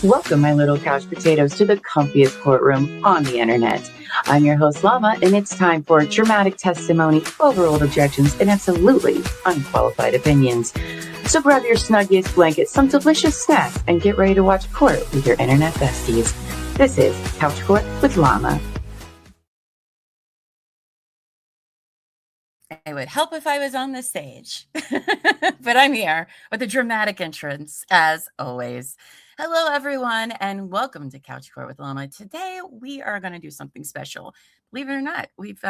Welcome, my little couch potatoes, to the comfiest courtroom on the internet. I'm your host, Llama, and it's time for dramatic testimony, overruled objections, and absolutely unqualified opinions. So grab your snuggiest blanket, some delicious snacks, and get ready to watch court with your internet besties. This is Couch Court with Llama. It would help if I was on the stage, but I'm here with a dramatic entrance as always. Hello, everyone, and welcome to Couch Court with Llama. Today, we are going to do something special. Believe it or not, we've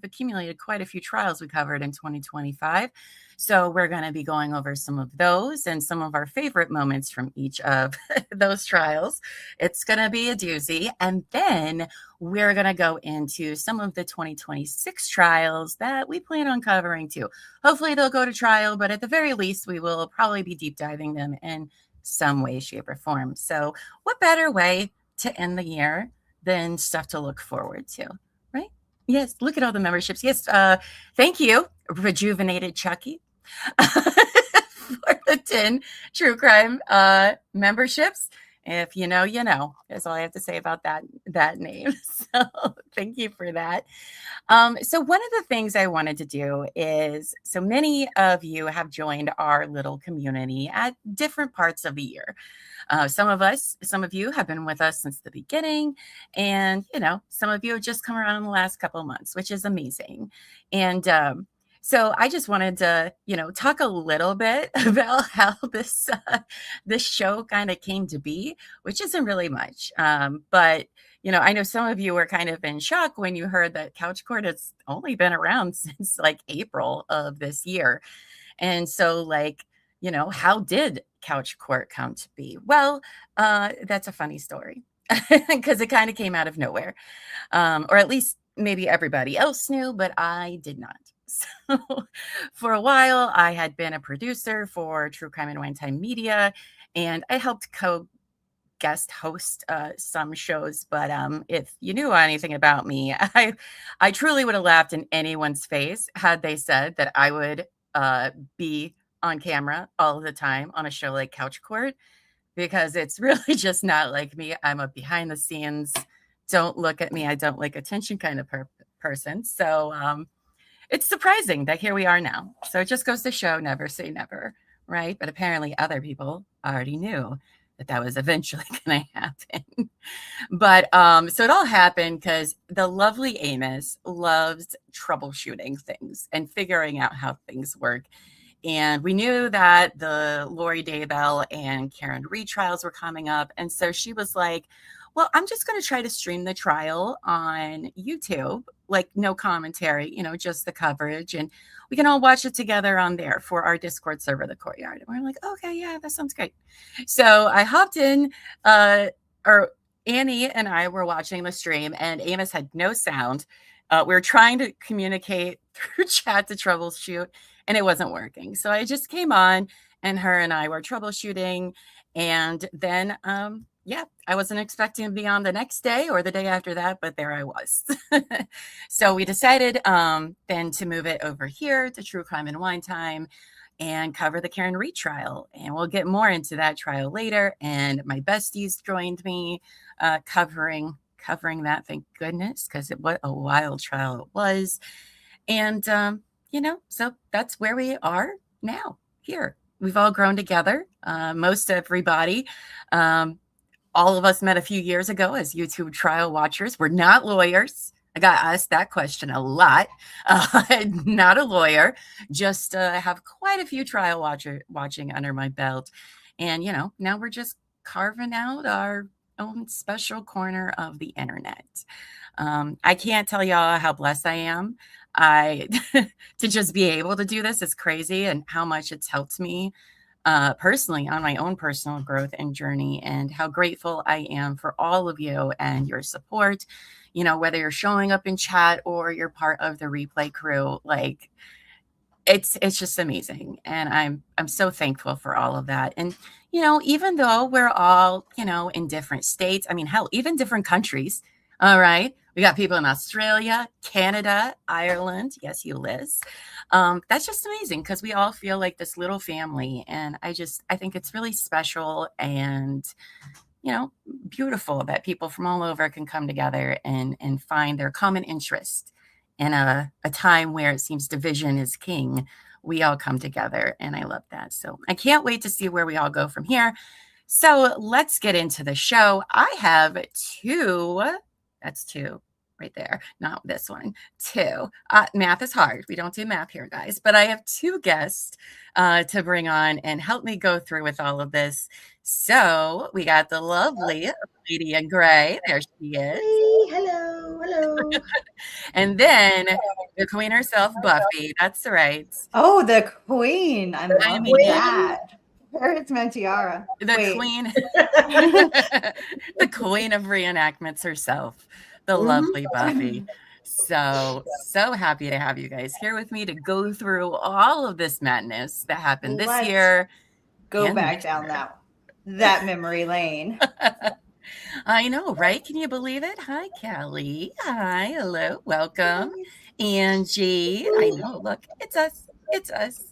accumulated quite a few trials we covered in 2025. So we're going to be going over some of those and some of our favorite moments from each of those trials. It's going to be a doozy. And then we're going to go into some of the 2026 trials that we plan on covering too. Hopefully they'll go to trial, but at the very least, we will probably be deep diving them in some way, shape, or form. So what better way to end the year than stuff to look forward to, right? Yes, look at all the memberships. Yes, thank you, Rejuvenated Chucky, for the 10 true crime memberships. If you know, you know. That's all I have to say about that name. So thank you for that. So one of the things I wanted to do is, so many of you have joined our little community at different parts of the year. Some of you have been with us since the beginning, and some of you have just come around in the last couple of months, which is amazing. And so I just wanted to, talk a little bit about how this show kind of came to be, which isn't really much. But, I know some of you were kind of in shock when you heard that Couch Court has only been around since like April of this year. And so how did Couch Court come to be? Well, that's a funny story because it kind of came out of nowhere. Or at least maybe everybody else knew, but I did not. So for a while, I had been a producer for True Crime and Wine Time Media, and I helped guest host some shows. But if you knew anything about me, I truly would have laughed in anyone's face had they said that I would be on camera all the time on a show like Couch Court, because it's really just not like me. I'm a behind the scenes, don't look at me, I don't like attention kind of person. So it's surprising that here we are now. So it just goes to show, never say never, right? But apparently other people already knew that was eventually going to happen. But so it all happened because the lovely Amos loves troubleshooting things and figuring out how things work. And we knew that the Lori Daybell and Karen Reed trials were coming up. And so she was like, well, I'm just going to try to stream the trial on YouTube, like no commentary, just the coverage. And we can all watch it together on there for our Discord server, the Courtyard. And we're like, okay, yeah, that sounds great. So I hopped in, or Annie and I were watching the stream, and Amos had no sound. We were trying to communicate through chat to troubleshoot, and it wasn't working. So I just came on, and her and I were troubleshooting. And then, I wasn't expecting to be on the next day or the day after that, but there I was. So we decided then to move it over here to True Crime and Wine Time and cover the Karen Reed trial. And we'll get more into that trial later. And my besties joined me covering that, thank goodness, because what a wild trial it was. And, so that's where we are now here. We've all grown together, most everybody. All of us met a few years ago as YouTube trial watchers. We're not lawyers. I got asked that question a lot. Not a lawyer, just have quite a few trial watching under my belt. And, now we're just carving out our own special corner of the internet. I can't tell y'all how blessed I am. To just be able to do this is crazy, and how much it's helped me personally on my own personal growth and journey, and how grateful I am for all of you and your support, whether you're showing up in chat or you're part of the replay crew. Like it's just amazing. And I'm so thankful for all of that. And, even though we're all, in different states, I mean, hell, even different countries. All right. We got people in Australia, Canada, Ireland. Yes, you, Liz. That's just amazing because we all feel like this little family. And I think it's really special. And, beautiful that people from all over can come together and find their common interest in a time where it seems division is king. We all come together, and I love that. So I can't wait to see where we all go from here. So let's get into the show. I have two. That's two right there. Not this one. Two. Math is hard. We don't do math here, guys. But I have two guests to bring on and help me go through with all of this. So we got the lovely lady in gray. There she is. Hey, hello, hello. And then the queen herself, Buffy. That's right. Oh, the queen. I love that. Where's my tiara? The queen. The queen of reenactments herself, the lovely Buffy. So happy to have you guys here with me to go through all of this madness that happened this year. Go back down that memory lane. I know, right? Can you believe it? Hi, Kelly. Hi, hello, welcome. Angie. I know, look, it's us. It's us.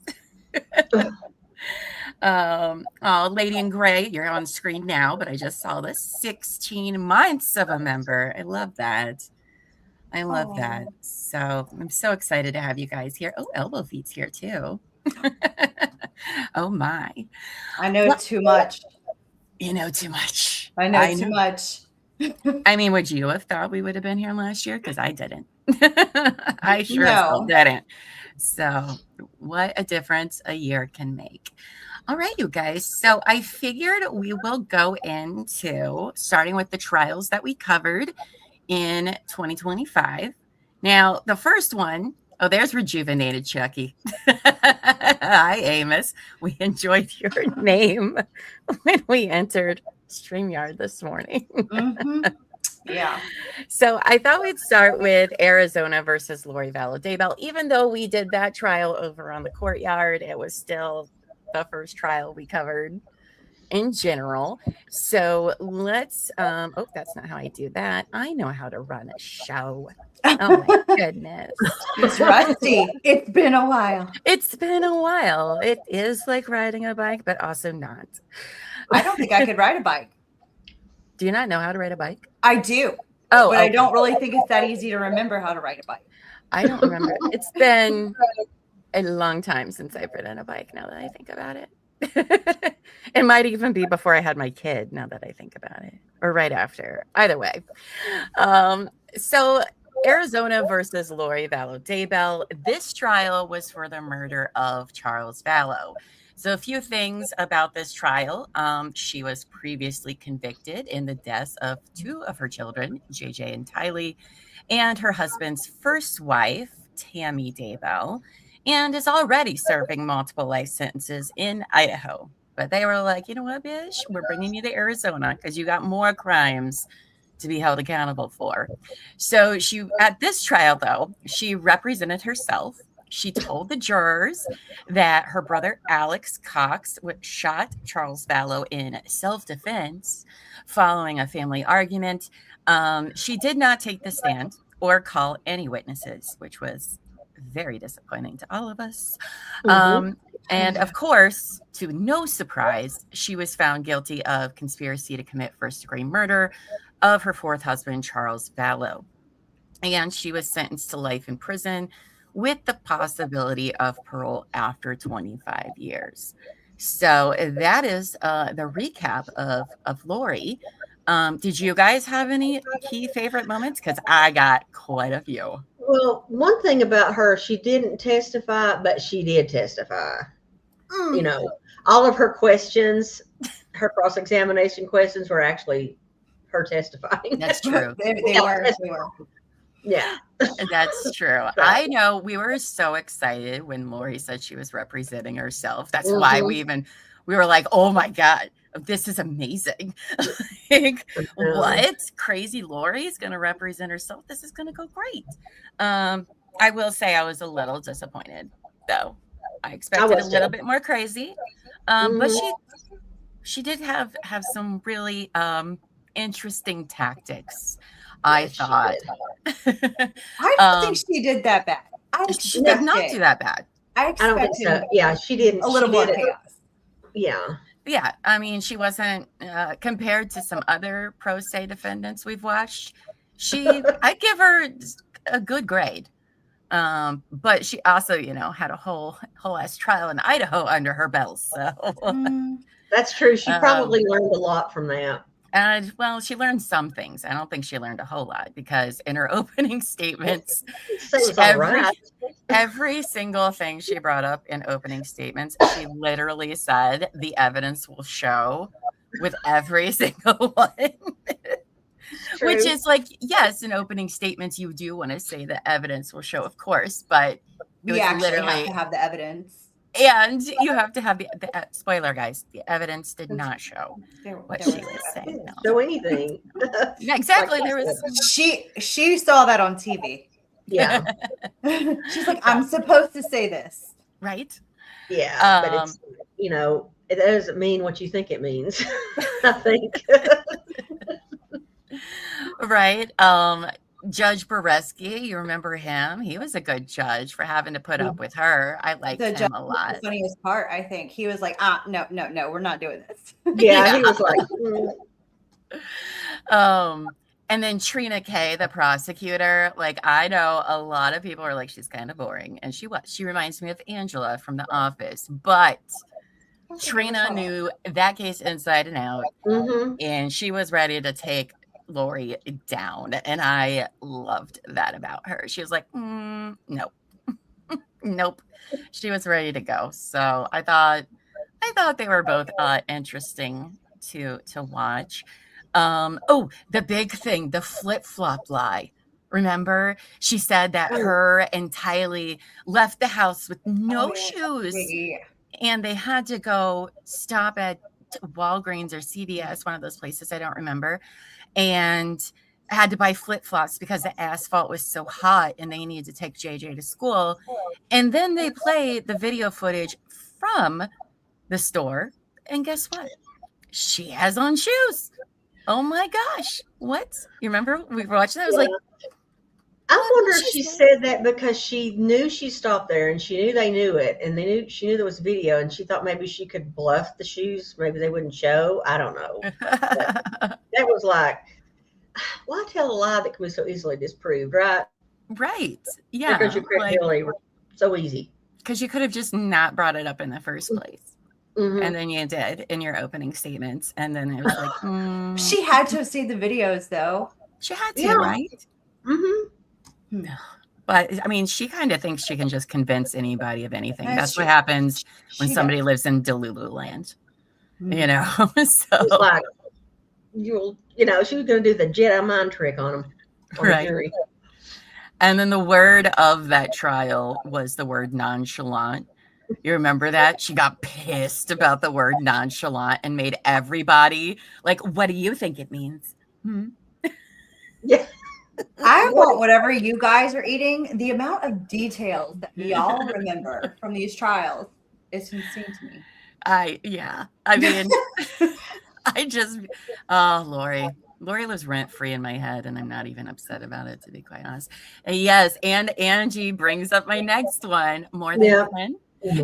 Oh, Lady in Gray, you're on screen now, but I just saw this 16 months of a member. I love that. I love that. So I'm so excited to have you guys here. Oh, Elbow Feet's here too. Oh my. I know too much. You know too much. I know too much. I mean, would you have thought we would have been here last year? Because I didn't. I sure still didn't. So what a difference a year can make. All right, you guys. So I figured we will go into starting with the trials that we covered in 2025. Now, the first one, oh, there's Rejuvenated Chucky. Hi, Amos. We enjoyed your name when we entered StreamYard this morning. Yeah. So I thought we'd start with Arizona versus Lori Vallow Daybell. Even though we did that trial over on the courtyard, it was still the first trial we covered in general. So let's oh, that's not how I do that. I know how to run a show. Oh my goodness. It's rusty. It's been a while. It's been a while. It is like riding a bike, but also not. I don't think I could ride a bike. Do you not know how to ride a bike? I do. Oh, but I don't really think it's that easy to remember how to ride a bike. I don't remember. It's been a long time since I've ridden a bike, now that I think about it. It might even be before I had my kid, now that I think about it, or right after. Either way. So Arizona versus Lori Vallow Daybell. This trial was for the murder of Charles Vallow. So a few things about this trial. She was previously convicted in the deaths of two of her children, JJ and Tylee, and her husband's first wife, Tammy Daybell, and is already serving multiple life sentences in Idaho. But they were like, you know what, bitch? We're bringing you to Arizona because you got more crimes to be held accountable for. So at this trial, though, she represented herself. She told the jurors that her brother Alex Cox shot Charles Vallow in self-defense following a family argument. She did not take the stand or call any witnesses, which was very disappointing to all of us. And of course, to no surprise, she was found guilty of conspiracy to commit first-degree murder of her fourth husband, Charles Vallow. And she was sentenced to life in prison with the possibility of parole after 25 years. So that is the recap of Lori. Did you guys have any key favorite moments? Because I got quite a few. Well, one thing about her, she didn't testify, but she did testify. You know, all of her questions, her cross-examination questions were actually her testifying. That's true. They were. Yeah. That's true. I know we were so excited when Lori said she was representing herself. That's why we were like, oh my God, this is amazing. Like, what? Crazy Lori is going to represent herself. This is going to go great. I will say I was a little disappointed, though. I expected a little bit more crazy. But she did have some really interesting tactics, I thought. I don't think she did that bad. She did not do that bad. I don't think so. Yeah, she didn't. A little more chaos. Yeah. Yeah, I mean, she wasn't compared to some other pro se defendants we've watched. I give her a good grade. But she also, had a whole ass trial in Idaho under her belt. So That's true. She probably learned a lot from that. well, she learned some things. I don't think she learned a whole lot, because in her opening statements, every single thing she brought up in opening statements, she literally said the evidence will show with every single one. Which is like, yes, in opening statements, you do want to say the evidence will show, of course, but we actually have to have the evidence. And you have to have the spoiler, guys. The evidence did not show what she was saying. No. Show anything. Yeah, exactly. There was. She saw that on TV. Yeah. She's like, I'm supposed to say this, right? Yeah, but it's it doesn't mean what you think it means. I think. Right. Judge Boreski, you remember him? He was a good judge for having to put up with her. I liked him a lot. The funniest part, I think, he was like, no, we're not doing this. Yeah, he was like. And then Trina Kay, the prosecutor, like, I know a lot of people are like, she's kind of boring, and she reminds me of Angela from The Office, but Trina knew that case inside and out, and she was ready to take Lori down, and I loved that about her. She was like, nope. Nope. She was ready to go. So I thought they were both interesting to watch. The big thing, the flip-flop lie. Remember, she said that her and Tylee left the house with no shoes, and they had to go stop at Walgreens or CVS, one of those places, I don't remember, and had to buy flip-flops because the asphalt was so hot and they needed to take JJ to school. And then they play the video footage from the store, and guess what? She has on shoes. Oh my gosh. What? You remember we were watching that? I was like, I wonder if she said that because she knew she stopped there and she knew they knew it, and she knew there was video, and she thought maybe she could bluff the shoes. Maybe they wouldn't show. I don't know. That was like, why tell a lie that can be so easily disproved, right? Right. Yeah. Because your credibility was so easy. Because you could have just not brought it up in the first place. And then you did in your opening statements. And then it was like, She had to have seen the videos, though. She had to, right? But I mean, she kind of thinks she can just convince anybody of anything. That's what happens when somebody lives in Delulu land. You know, so it's like she was going to do the Jedi mind trick on them, on the jury. And then the word of that trial was the word nonchalant. You remember that? She got pissed about the word nonchalant and made everybody like, what do you think it means? Yeah. I want whatever you guys are eating. The amount of details that y'all remember from these trials is insane to me. I mean, Lori lives rent free in my head, and I'm not even upset about it, to be quite honest. Yes, and Angie brings up my next one, more than 10.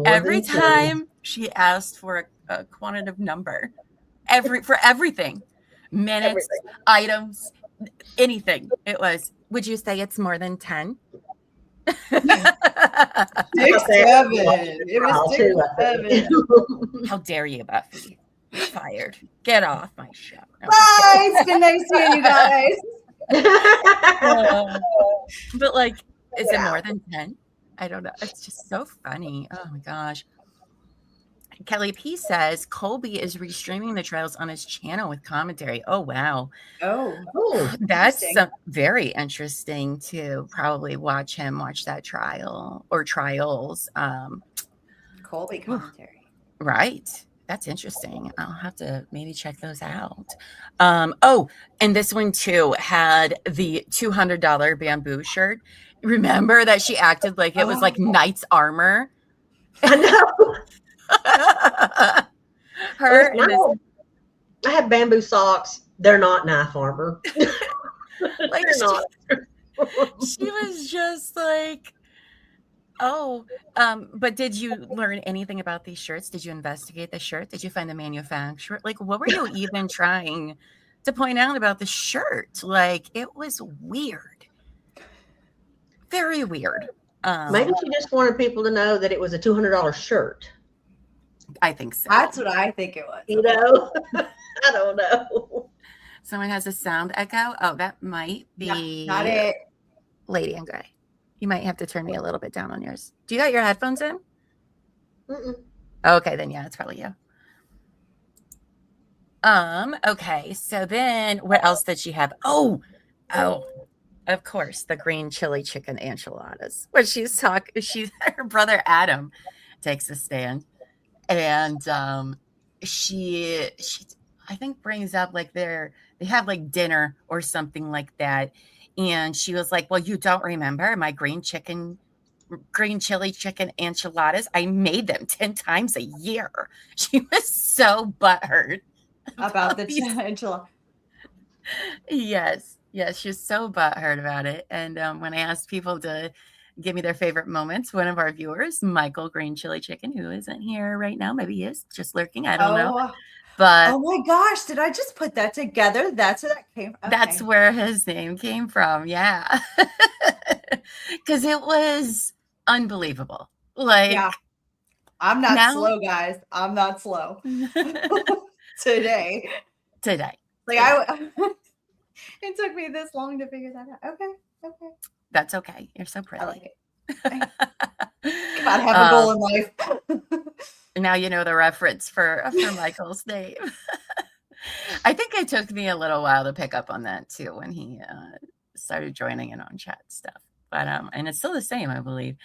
Every time she asked for a quantitative number, for everything, minutes, items, anything, it was, would you say it's more than 10? 6, 7. It was 6, 7. How dare you, Buffy? You're fired. Get off my show. No, bye. It's been nice seeing you guys. But like, is it more than 10? I don't know. It's just so funny. Oh my gosh. Kelly P says Colby is restreaming the trials on his channel with commentary. Oh, wow. Oh, that's very interesting to probably watch that trial or trials. Colby commentary. Right. That's interesting. I'll have to maybe check those out. And this one too had the $200 bamboo shirt. Remember that she acted like it was like knight's armor? I know. I have bamboo socks. They're not knife armor. Like she was just like, Oh, but did you learn anything about these shirts? Did you investigate the shirt? Did you find the manufacturer? Like, what were you even trying to point out about the shirt? Like, it was weird. Very weird. Maybe she just wanted people to know that it was a $200 shirt. I think so. That's what I think it was. You know, I don't know. Someone has a sound echo. Oh, that might be Not it. Lady in Gray. You might have to turn me a little bit down on yours. Do you got your headphones in? Mm-mm. Okay, then yeah, it's probably you. Okay, so then what else did she have? Oh, of course, the green chili chicken enchiladas. When her brother Adam takes a stand, and she I think brings up like they have like dinner or something like that. And she was like, well, you don't remember my green chili chicken enchiladas? I made them 10 times a year. She was so butthurt About the enchilada. Yes, she was so butthurt about it. And when I asked people to give me their favorite moments, one of our viewers, Michael Green Chili Chicken, who isn't here right now, maybe he is just lurking, I don't know. But oh my gosh, did I just put that together? That's where that came from. Okay. That's where his name came from. Yeah. Because it was unbelievable. Like, yeah. I'm not slow, guys. I'm not slow. Today. Like it took me this long to figure that out. Okay. That's okay. You're so pretty. I like it. Gotta have a goal in life. Now you know the reference for Michael's name. I think it took me a little while to pick up on that too when he started joining in on chat stuff. But and it's still the same, I believe.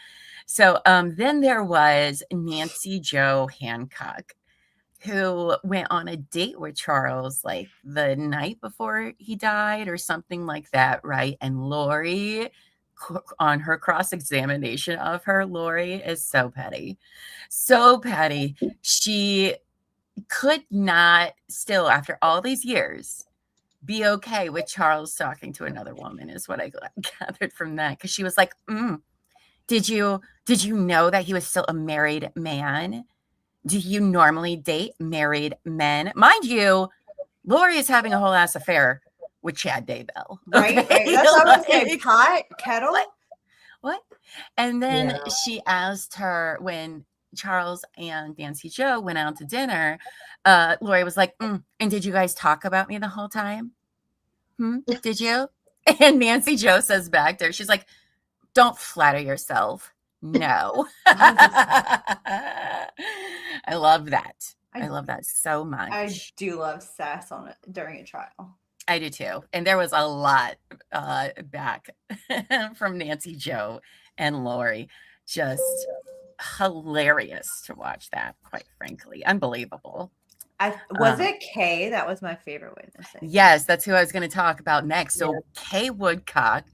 So then there was Nancy Jo Hancock, who went on a date with Charles like the night before he died or something like that, right? And Lori, on her cross-examination of her, Lori is so petty. So petty. She could not still, after all these years, be okay with Charles talking to another woman, is what I gathered from that. Because she was like, did you know that he was still a married man? Do you normally date married men? Mind you, Lori is having a whole ass affair with Chad Daybell. Okay? Right? That's what I was saying. Pot, kettle? What? And then she asked her when Charles and Nancy Jo went out to dinner, Lori was like, and did you guys talk about me the whole time? Did you? And Nancy Jo says back there, she's like, don't flatter yourself. No. I love that. I love that so much. I do love sass on it during a trial. I do too. And there was a lot back from Nancy Jo and Lori. Just hilarious to watch that, quite frankly. Unbelievable. Was it Kay? That was my favorite witness. Yes, that's who I was going to talk about next. So Kay Woodcock,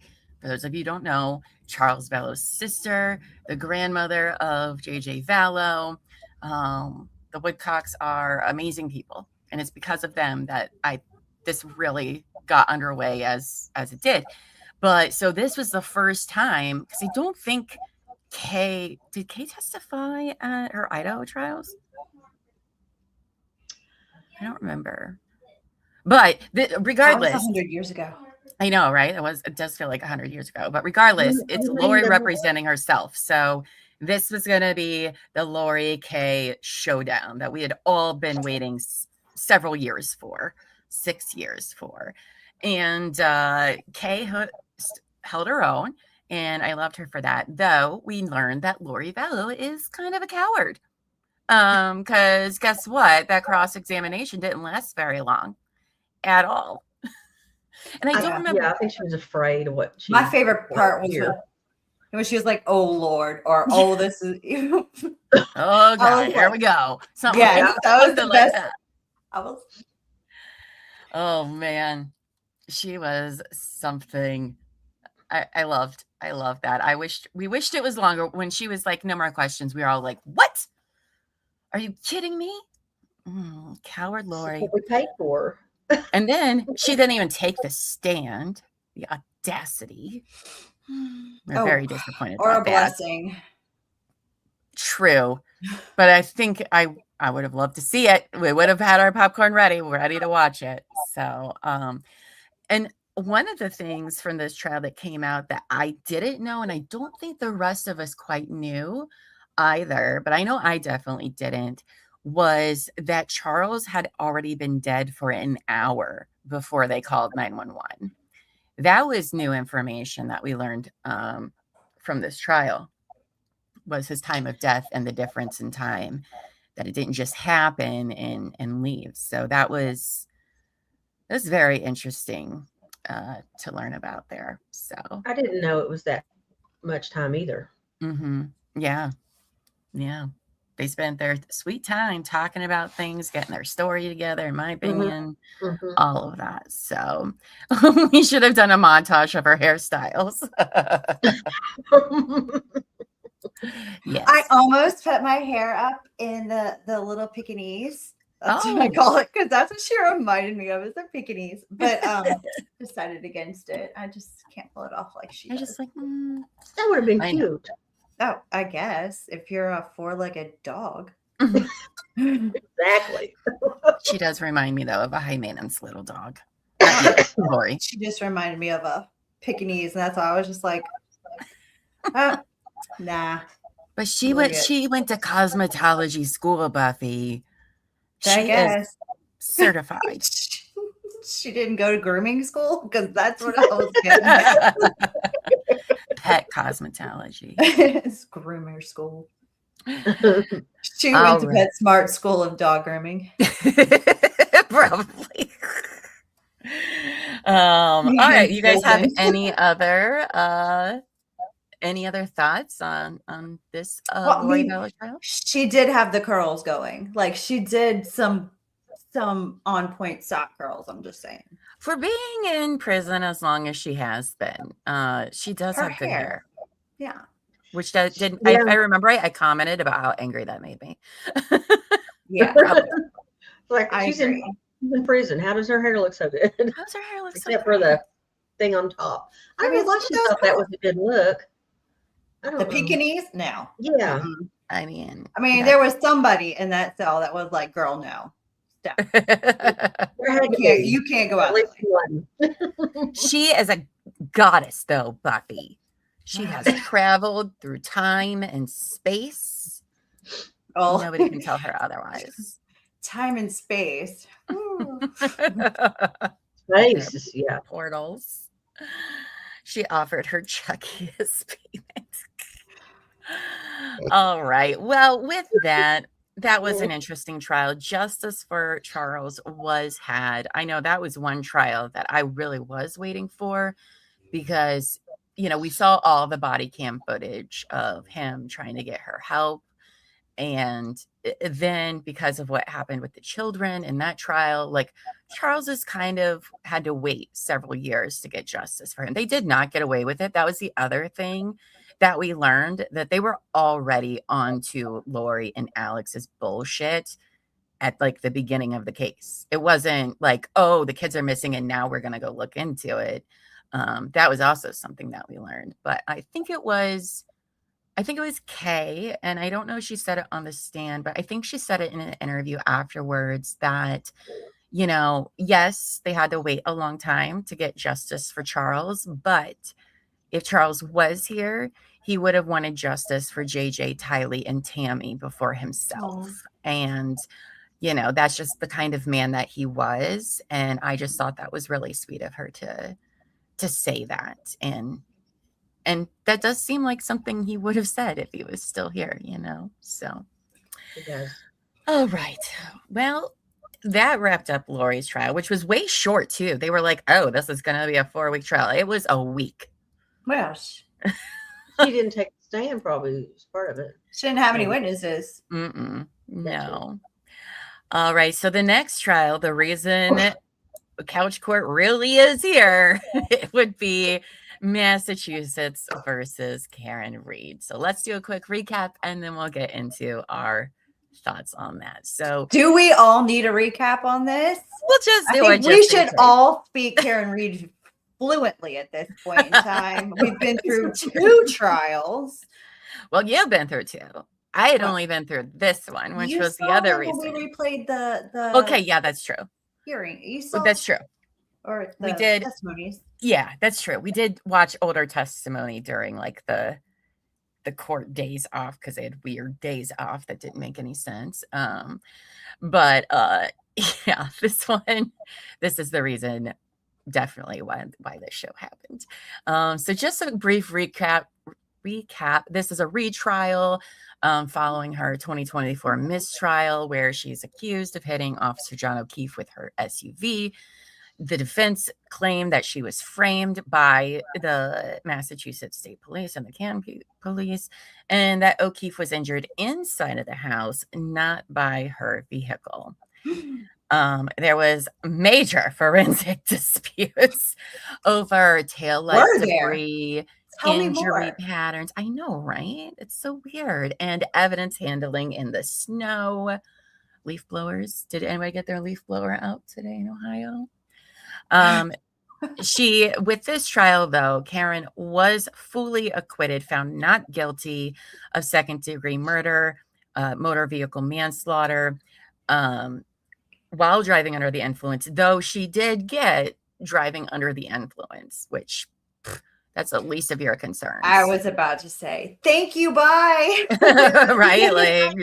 for those of you who don't know, Charles Vallow's sister, the grandmother of J.J. Vallow. The Woodcocks are amazing people. And it's because of them that this really got underway as it did. But so this was the first time, because I don't think did Kay testify at her Idaho trials? I don't remember. But regardless. That was 100 years ago. I know, right? It does feel like 100 years ago. But regardless, it's Lori representing herself. So this was going to be the Lori Kay showdown that we had all been waiting several years for, 6 years for. And Kay held her own, and I loved her for that. Though we learned that Lori Vallow is kind of a coward. Because guess what? That cross-examination didn't last very long at all. And I don't remember. Yeah, I think she was afraid of what she. My favorite part was when she was like, "Oh Lord," or "Oh, this is." Oh God, here we go. Something that was the best. Oh man, she was something. I loved that. We wished it was longer. When she was like, "No more questions," we were all like, "What? Are you kidding me?" Coward Lori. That's what we paid for. And then she didn't even take the stand. The audacity. We're very disappointed. Or about a blessing. True. But I think I would have loved to see it. We would have had our popcorn ready to watch it. So, and one of the things from this trial that came out that I didn't know, and I don't think the rest of us quite knew either, but I know I definitely didn't, was that Charles had already been dead for an hour before they called 911. That was new information that we learned from this trial, was his time of death and the difference in time, that it didn't just happen and leave. So that was very interesting to learn about there. So I didn't know it was that much time either. Mm-hmm. Yeah. They spent their sweet time talking about things, getting their story together, in my opinion, all of that. So we should have done a montage of her hairstyles. Yes. I almost put my hair up in the little Pekingese. That's what I call it, because that's what she reminded me of, is the Pekingese. But decided against it. I just can't pull it off like she does. Just like, that would have been cute. Oh, I guess if you're a four-legged dog. Exactly. She does remind me, though, of a high maintenance little dog. Lori. She just reminded me of a Pekingese, and that's why I was just like, nah. But she went to cosmetology school, Buffy. I guess. Is certified. She didn't go to grooming school, because that's what I was getting at. Pet cosmetology. It's groomer school. She went to PetSmart School of Dog Grooming. Probably. All right. You guys have any other thoughts on this Lori Bella trial? She did have the curls going. Like, she did some on point sock curls, I'm just saying. For being in prison as long as she has been, she does have good hair. Yeah. Which didn't, if I remember right, I commented about how angry that made me. Yeah. Like, she's in prison. How does her hair look so good? How's her hair look so good? Except for the thing on top. I don't know why she thought that was a good look. I don't know. Pekingese? No. Yeah. I mean, there was somebody in that cell that was like, girl, no. Stop. You can't go out. She is a goddess, though, Buffy. She has traveled through time and space. Oh, nobody can tell her otherwise. Time and space. Space, yeah. Portals. She offered her Chucky his payment. All right. Well, with that was an interesting trial. Justice for Charles was had. I know that was one trial that I really was waiting for, because, we saw all the body cam footage of him trying to get her help. And then because of what happened with the children in that trial, like, Charles has kind of had to wait several years to get justice for him. They did not get away with it. That was the other thing that we learned, that they were already onto Lori and Alex's bullshit at like the beginning of the case. It wasn't like, oh, the kids are missing and now we're going to go look into it. That was also something that we learned. But I think it was Kay, and I don't know if she said it on the stand, but I think she said it in an interview afterwards that, yes, they had to wait a long time to get justice for Charles, but if Charles was here, he would have wanted justice for JJ, Tylee, and Tammy before himself. And, that's just the kind of man that he was. And I just thought that was really sweet of her to say that. And that does seem like something he would have said if he was still here, so. It does. All right. Well, that wrapped up Lori's trial, which was way short too. They were like, oh, this is going to be a 4-week trial. It was a week. Well, she didn't take the stand, probably as part of it. She didn't have any witnesses. No. All right. So the next trial, the reason Couch Court really is here, it would be Massachusetts versus Karen Reed. So let's do a quick recap and then we'll get into our thoughts on that. So do we all need a recap on this? We'll just do it. We should all speak Karen Reed fluently at this point in time. We've been through 2 trials. Well, you've been through 2. I had Well, only been through this one, which you was the saw other them when reason. we replayed the Okay, yeah, that's true. hearing. You saw That's true. or We the did. testimonies. Yeah, that's true. We did watch older testimony during like the court days off because they had weird days off that didn't make any sense. But yeah, this is the reason definitely why this show happened. So just a brief recap. This is a retrial following her 2024 mistrial where she's accused of hitting Officer John O'Keefe with her SUV. The defense claimed that she was framed by the Massachusetts State Police and the Canby Police, and that O'Keefe was injured inside of the house, not by her vehicle. There was major forensic disputes over taillight debris, injury patterns. I know, right? It's so weird. And evidence handling in the snow. Leaf blowers. Did anybody get their leaf blower out today in Ohio? With this trial, though, Karen was fully acquitted, found not guilty of second-degree murder, motor vehicle manslaughter, while driving under the influence, though she did get driving under the influence, which that's the least of your concerns. I was about to say, thank you, bye. Right? Like,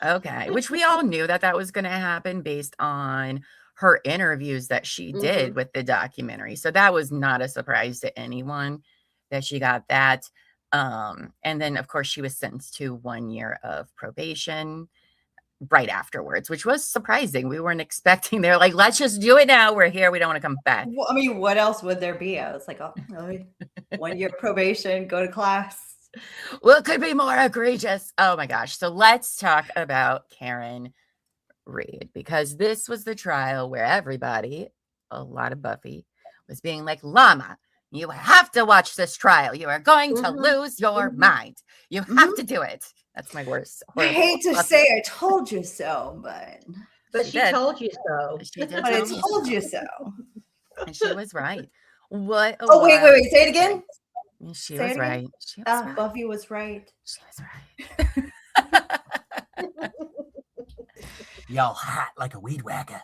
okay. Which we all knew that was going to happen based on her interviews that she did with the documentary. So that was not a surprise to anyone that she got that. And then, of course, she was sentenced to 1 year of probation right afterwards, which was surprising. We weren't expecting. They're like, let's just do it now. We're here. We don't want to come back. Well, I mean, what else would there be? I was like, oh, really? 1 year probation, go to class. Well, it could be more egregious. Oh my gosh. So let's talk about Karen Reed, because this was the trial where everybody, a lot of Buffy, was being like, Llama, you have to watch this trial. You are going to lose your mind. You have to do it. That's my worst. I hate to say I told you so, but she told you so. She did, but I told you so. And she was right. What? Oh, wait. Say it again. She was right. Buffy was right. She was right. Y'all hot like a weed whacker.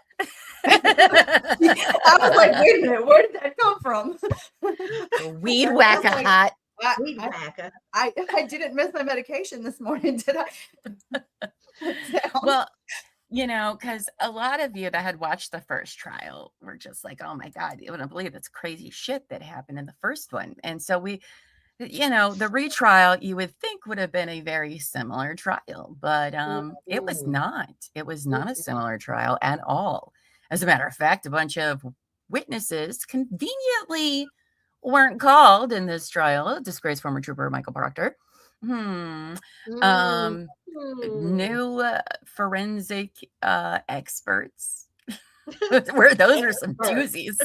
I was like, wait a minute, where did that come from? Weed whacker hot. Weed whacker. I didn't miss my medication this morning, did I? Well, because a lot of you that had watched the first trial were just like, oh my God, you wouldn't believe this crazy shit that happened in the first one. And so the retrial you would think would have been a very similar trial, but it was not. It was not a similar trial at all. As a matter of fact, a bunch of witnesses conveniently weren't called in this trial. Disgraced former trooper Michael Proctor. New forensic experts. Where those are some doozies.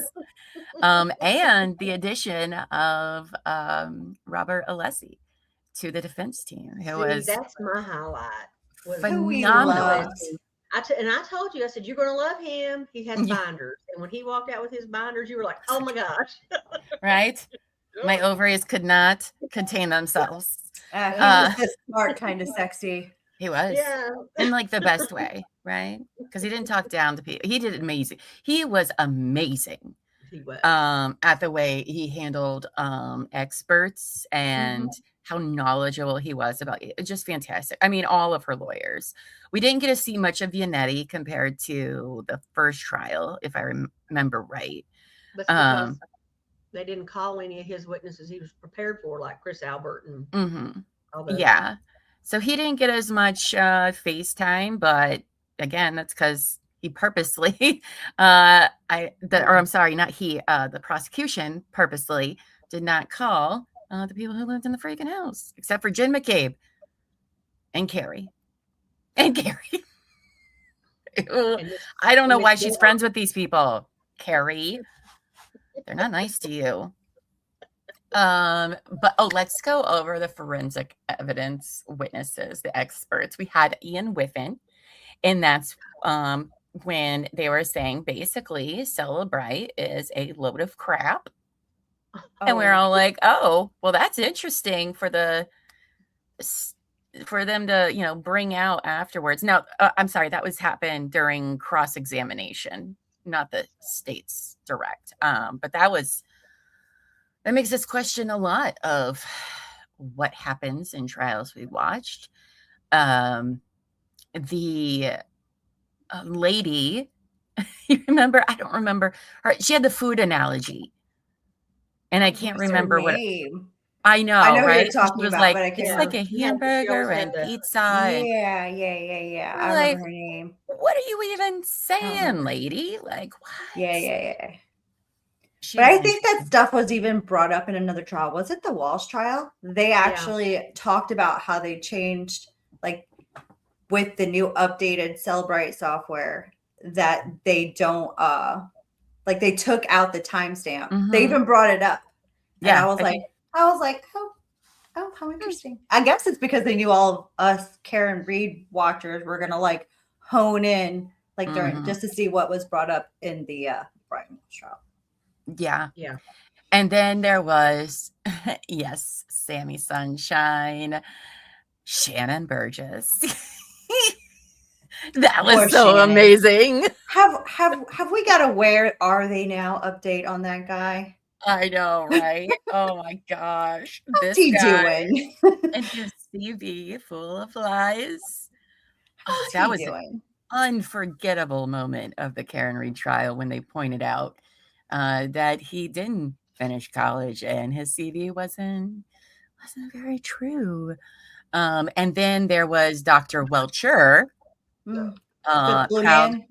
And the addition of Robert Alessi to the defense team. That's my highlight. Phenomenal. I told you, I said, you're going to love him. He has binders. And when he walked out with his binders, you were like, oh my gosh. Right? My ovaries could not contain themselves. He was just smart, kind of sexy. He was. Yeah. In like the best way, right? Because he didn't talk down to people. He did amazing. He was amazing. He was. At the way he handled experts and how knowledgeable he was about it. Just fantastic. I mean, all of her lawyers. We didn't get to see much of Yannetti compared to the first trial, if I remember right. That's because they didn't call any of his witnesses he was prepared for, like Chris Albert and all those. Yeah. So he didn't get as much face time, but again, that's because he purposely, the prosecution purposely did not call the people who lived in the freaking house, except for Jen McCabe and Carrie. And Carrie. I don't know why she's friends with these people, Carrie. They're not nice to you. Let's go over the forensic evidence witnesses, the experts. We had Ian Whiffen, and that's when they were saying basically Celebrite is a load of crap. And we're all like, oh, well, that's interesting for the for them to, you know, bring out afterwards. Now, I'm sorry, that was happened during cross-examination, not the state's direct. But that makes us question a lot of what happens in trials we watched. The lady, you remember? I don't remember her. She had the food analogy, and I can't What's her remember what. name? I know, I know who right? you're talking She was about, like, but I it's can't. like a Yeah, she always hamburger had and the- pizza. And Yeah. we're I like, remember her name. what are you even saying, remember. lady? Like, what? Yeah. She But I was think that stuff was even brought up in another trial. Was it the Walsh trial? They actually talked about how they changed, like, with the new updated Celebrite software, that they don't like, they took out the timestamp. They even brought it up. And Yeah, I was like, oh, how interesting. I guess it's because they knew all of us Karen Reed watchers were gonna like hone in like during just to see what was brought up in the Brian Walsh trial. Yeah. Yeah. And then there was, yes, Sammy Sunshine, Shannon Burgess. That was Poor so Shannon. amazing. Have we got a where are they now update on that guy? I know, right? Oh my gosh. What's he doing? And his CV full of lies. How's That he was doing? an unforgettable moment of the Karen Reed trial when they pointed out that he didn't finish college and his CV wasn't very true. And then there was Dr. Welcher, The Blue proud, Man?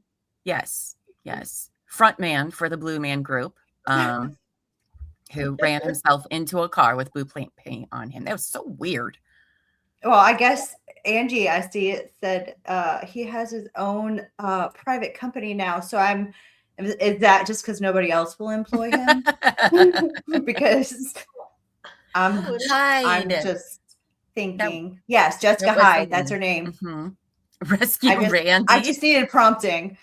yes, front man for the Blue Man Group, who ran himself into a car with blue paint on him. That was so weird. Well, I guess Angie, I see it said he has his own private company now. So is that just because nobody else will employ him? Because I'm just thinking. Yes, Jessica Hyde. That's her name. Rescue Randy. I just needed prompting.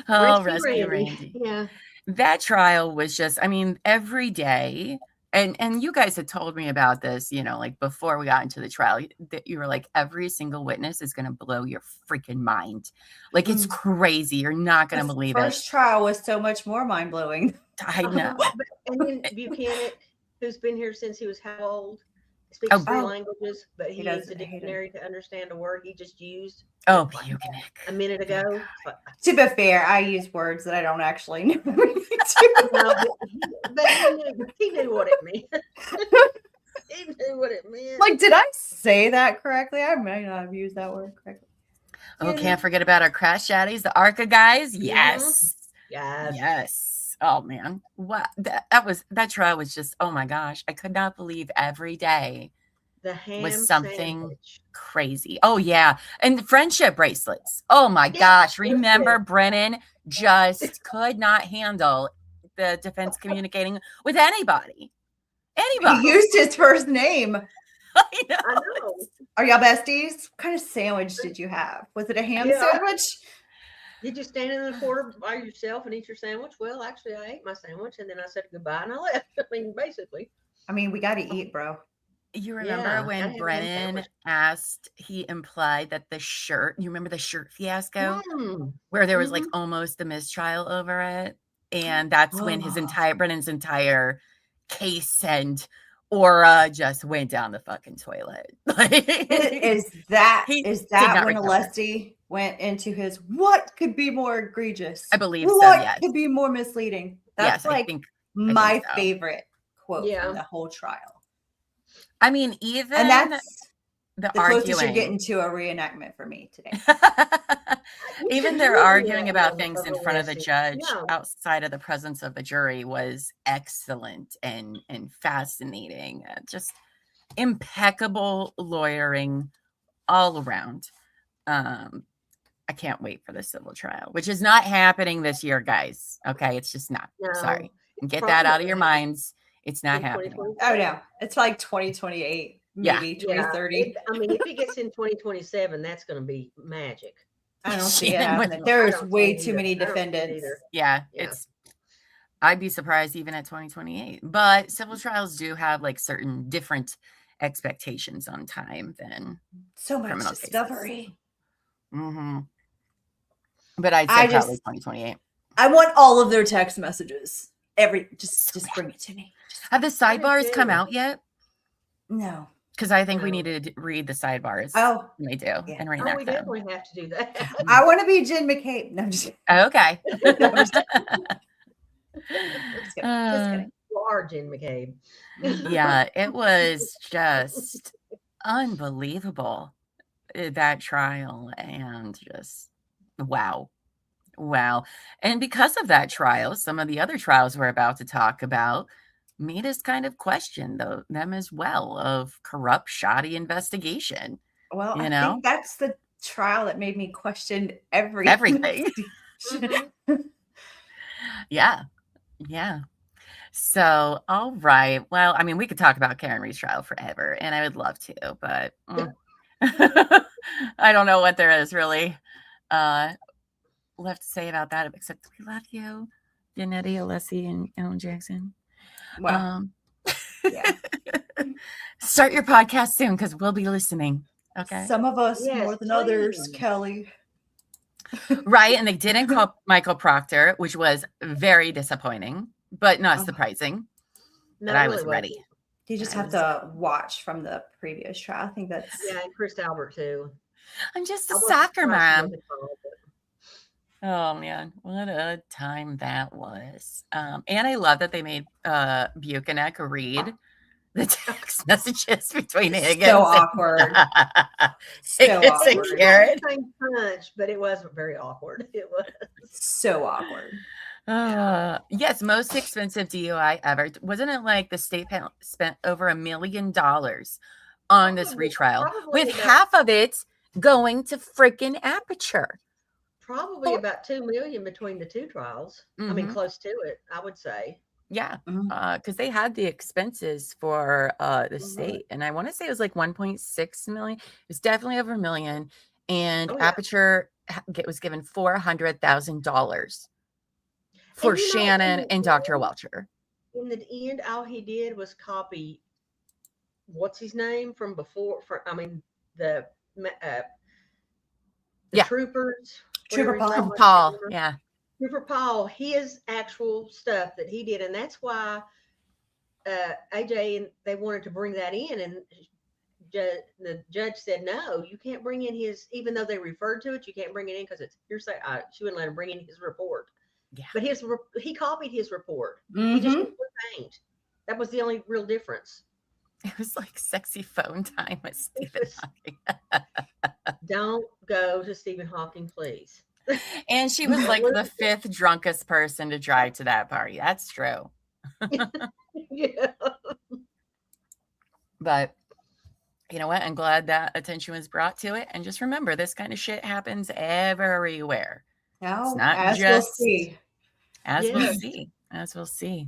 Oh, Rescue Randy. Yeah. That trial was just, I mean, every day. And you guys had told me about this, you know, like before we got into the trial, that you were like, every single witness is going to blow your freaking mind. Like, it's crazy. You're not going to believe it. First trial was so much more mind blowing. I know. And then Buchanan, who's been here since he was how old? Speaks 3 languages, but he needs a dictionary to understand a word he just used. Oh, Buchanan. A minute ago. To be fair, I use words that I don't actually know. But he knew what it meant. He knew what it meant. Like, did I say that correctly? I might not have used that word correctly. Oh, can't forget about our crash daddies, the ARCA guys. Yes. Yes. Oh man. What that trial was just, oh my gosh. I could not believe every day the ham was something sandwich. Crazy. Oh yeah. And friendship bracelets. Oh my gosh. Remember Brennan just could not handle the defense communicating with anybody. He used his first name. I know. Are y'all besties? What kind of sandwich did you have? Was it a ham sandwich? Did you stand in the corner by yourself and eat your sandwich? Well, actually, I ate my sandwich and then I said goodbye and I left. I mean, basically. I mean, we got to eat, bro. You remember when Brennan asked, he implied that the shirt, you remember the shirt fiasco where there was like almost a mistrial over it? And that's when Brennan's entire case and aura just went down the fucking toilet. Is that when Alessi went into his what could be more egregious? I believe so, What could be more misleading? That's I think my favorite quote from the whole trial. I mean, even and that's the closest you're getting to a reenactment for me today. Even their arguing about things in front of the judge outside of the presence of the jury was excellent and fascinating. Just impeccable lawyering all around. I can't wait for the civil trial, which is not happening this year, guys. Okay, it's just not. No, sorry. Get that out of your minds. It's not happening. Oh no, it's like 2028, maybe 2030. I mean, if it gets in 2027, that's going to be magic. I don't see it happening. There's way too many defendants. Yeah, I'd be surprised even at 2028. But civil trials do have like certain different expectations on time than So much criminal discovery. cases. But I'd say probably 2028. I want all of their text messages. Just bring it to me. Have the sidebars come out yet? No. Because I think we need to read the sidebars. Oh, we do. yeah. And reenact we them. definitely have to do that. I want to be Jen McCabe. No, I'm just kidding. Okay. Just kidding. You are Jen McCabe. Yeah, it was just unbelievable, that trial, and just wow. And because of that trial, some of the other trials we're about to talk about made us kind of question them as well, of corrupt, shoddy investigation. Well, I think that's the trial that made me question everything. Yeah. So, all right. Well, I mean, we could talk about Karen Reed's trial forever, and I would love to, but I don't know what there is really left to say about that, except we love you, Janetti, Alessi, and Ellen Jackson. Wow. Yeah. Start your podcast soon, because we'll be listening. Okay. Some of us more than others, Kelly. Right. And they didn't call Michael Proctor, which was very disappointing, but not surprising. But I was ready. You just have to watch from the previous trial. I think that's... Yeah, and Chris Albert, too. I'm just a soccer mom. Oh, man. What a time that was. And I love that they made Buchanan read the text messages between Higgins. So awkward. So awkward. It was punch, but it wasn't very awkward. It was so awkward. Yes, most expensive DUI ever. Wasn't it like the state spent over $1 million on this retrial, with half of it going to freaking Aperture? Probably about $2 million between the two trials. I mean, close to it, I would say. Yeah, because they had the expenses for the state, and I want to say it was like 1.6 million. It was definitely over $1 million, and Aperture was given $400,000 for Shannon and Dr. Welcher. In the end, all he did was copy what's his name from before. The troopers. Trooper Paul. Yeah. Trooper Paul, his actual stuff that he did. And that's why AJ and they wanted to bring that in. And the judge said, no, you can't bring in his, even though they referred to it, you can't bring it in because it's hearsay. She wouldn't let him bring in his report. Yeah. But he copied his report. He just paint. That was the only real difference. It was like sexy phone time with Stephen Hawking. Don't go to Stephen Hawking, please. And she was like the 5th drunkest person to drive to that party. That's true. Yeah. But you know what? I'm glad that attention was brought to it. And just remember, this kind of shit happens everywhere. No, it's not as just we'll see. As we'll see.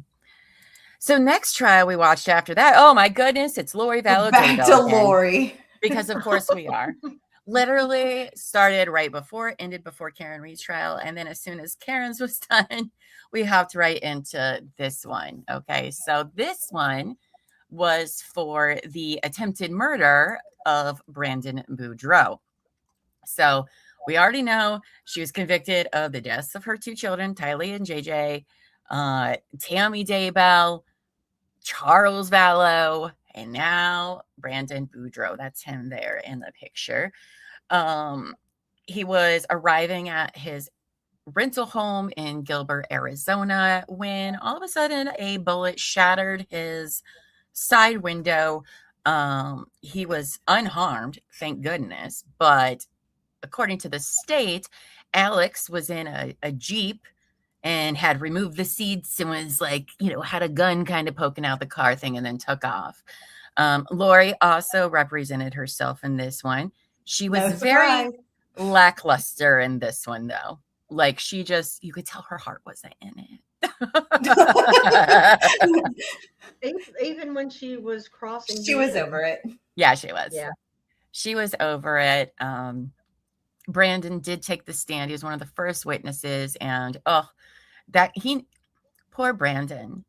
So next trial we watched after that. Oh my goodness, it's Lori Vallow. Back to Lori. Because of course we are. Literally started right before, ended before Karen Reed's trial. And then as soon as Karen's was done, we hopped right into this one. Okay, so this one was for the attempted murder of Brandon Boudreaux. So we already know she was convicted of the deaths of her 2 children, Tylee and JJ, Tammy Daybell, Charles Vallow, and now Brandon Boudreaux. That's him there in the picture. He was arriving at his rental home in Gilbert, Arizona, when all of a sudden a bullet shattered his side window. He was unharmed, thank goodness, but according to the state, Alex was in a Jeep and had removed the seats and was like, had a gun kind of poking out the car thing and then took off. Lori also represented herself in this one. She was very lackluster in this one, though. Like you could tell her heart wasn't in it. Even when she was crossing. She was over it. Yeah, she was. Yeah. She was over it. Brandon did take the stand. He was one of the first witnesses. And poor Brandon,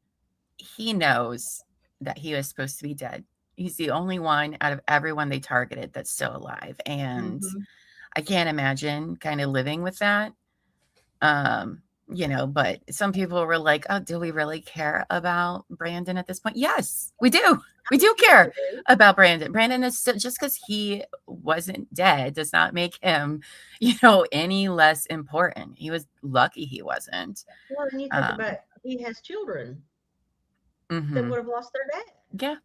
he knows that he was supposed to be dead. He's the only one out of everyone they targeted that's still alive. And I can't imagine kind of living with that. But some people were like, oh, do we really care about Brandon at this point? Yes, we do. We do care about Brandon. Brandon is still, just because he wasn't dead does not make him, any less important. He was lucky he wasn't. Well, when you think about it, he has children that would have lost their dad. Yeah.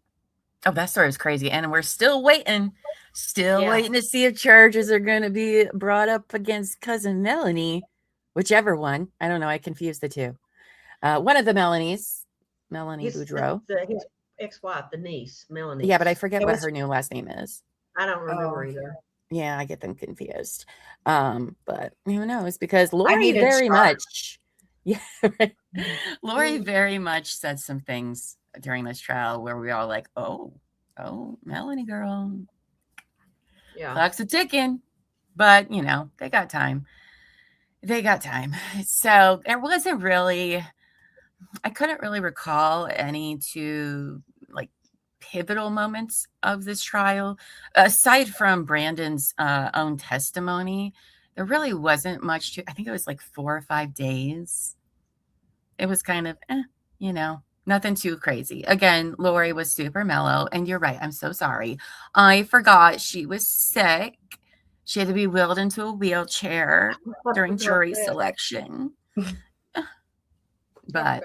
Oh, that story was crazy. And we're still waiting to see if charges are going to be brought up against cousin Melanie. Whichever one. I don't know. I confused the two. One of the Melanies, Melanie Boudreaux. His ex-wife, the niece, Melanie. Yeah, but I forget what her new last name is. I don't remember either. Yeah, I get them confused. But who knows? Because Lori very much. Yeah, right. Lori very much said some things during this trial where we all like, oh, Melanie girl. Yeah. Clock's a ticking. But, they got time. So there wasn't really, I couldn't really recall any two pivotal moments of this trial. Aside from Brandon's own testimony, there really wasn't much to, I think it was 4 or 5 days. It was kind of, nothing too crazy. Again, Lori was super mellow, and you're right. I'm so sorry. I forgot she was sick. She had to be wheeled into a wheelchair during jury selection. But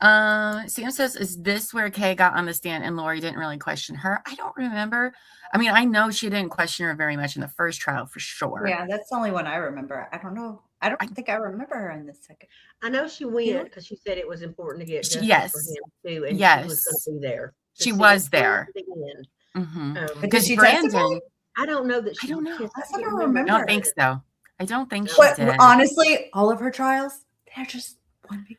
Sam says, is this where Kay got on the stand and Lori didn't really question her? I don't remember. I mean, I know she didn't question her very much in the first trial for sure. Yeah, that's the only one I remember. I don't know. I don't think I remember her in the second. I know she went because she said it was important to get justice for him too, and she was going to be there. She was there. Because she Brandon, I don't know that she. I don't know. I don't remember. I don't think so. I don't think she did. Honestly, all of her trials, they're just one big.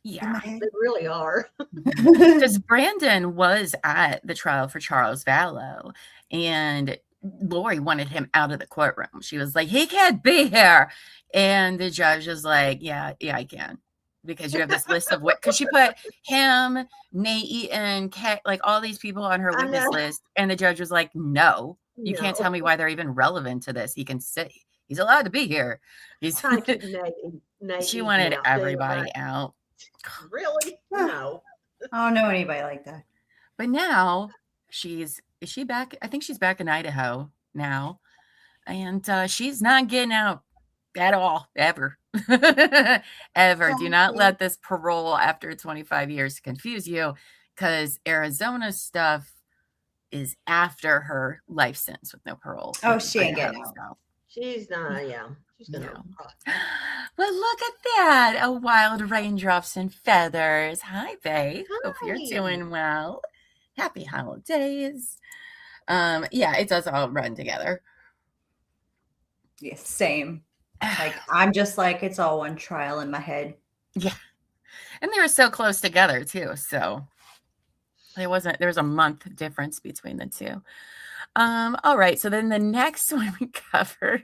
Yeah, they really are. Because Brandon was at the trial for Charles Vallow, and Lori wanted him out of the courtroom. She was like, he can't be here. And the judge was like, yeah, I can. Because you have this list of what, because she put him, Nate Eaton, Kat, all these people on her witness list. And the judge was like, no, you can't tell me why they're even relevant to this. He can sit, he's allowed to be here. He's Nate she wanted everybody out. Really? No. I don't know anybody like that. But now is she back? I think she's back in Idaho now. And she's not getting out at all, ever. Ever. Do not let this parole after 25 years confuse you, because Arizona stuff is after her life sentence with no parole. Oh, she ain't getting out. She's not, She's gonna. Well, look at that. A wild raindrops and feathers. Hi, babe. Hope you're doing well. Happy holidays. Yeah, it does all run together. Yeah, same. I'm just it's all one trial in my head. Yeah. And they were so close together too. So there was a month difference between the two. All right. So then the next one we covered.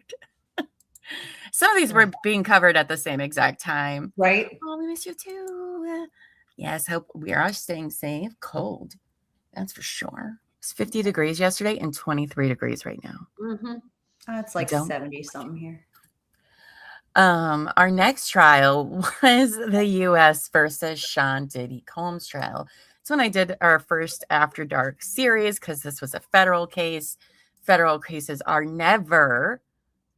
Some of these were being covered at the same exact time. Right. Oh, we miss you too. Yes. Hope we are staying safe. Cold. That's for sure. It's 50 degrees yesterday and 23 degrees right now. It's 70 something here. Our next trial was the U.S. versus Sean Diddy Combs trial. It's when I did our first After Dark series, because this was a federal case. Federal cases are never,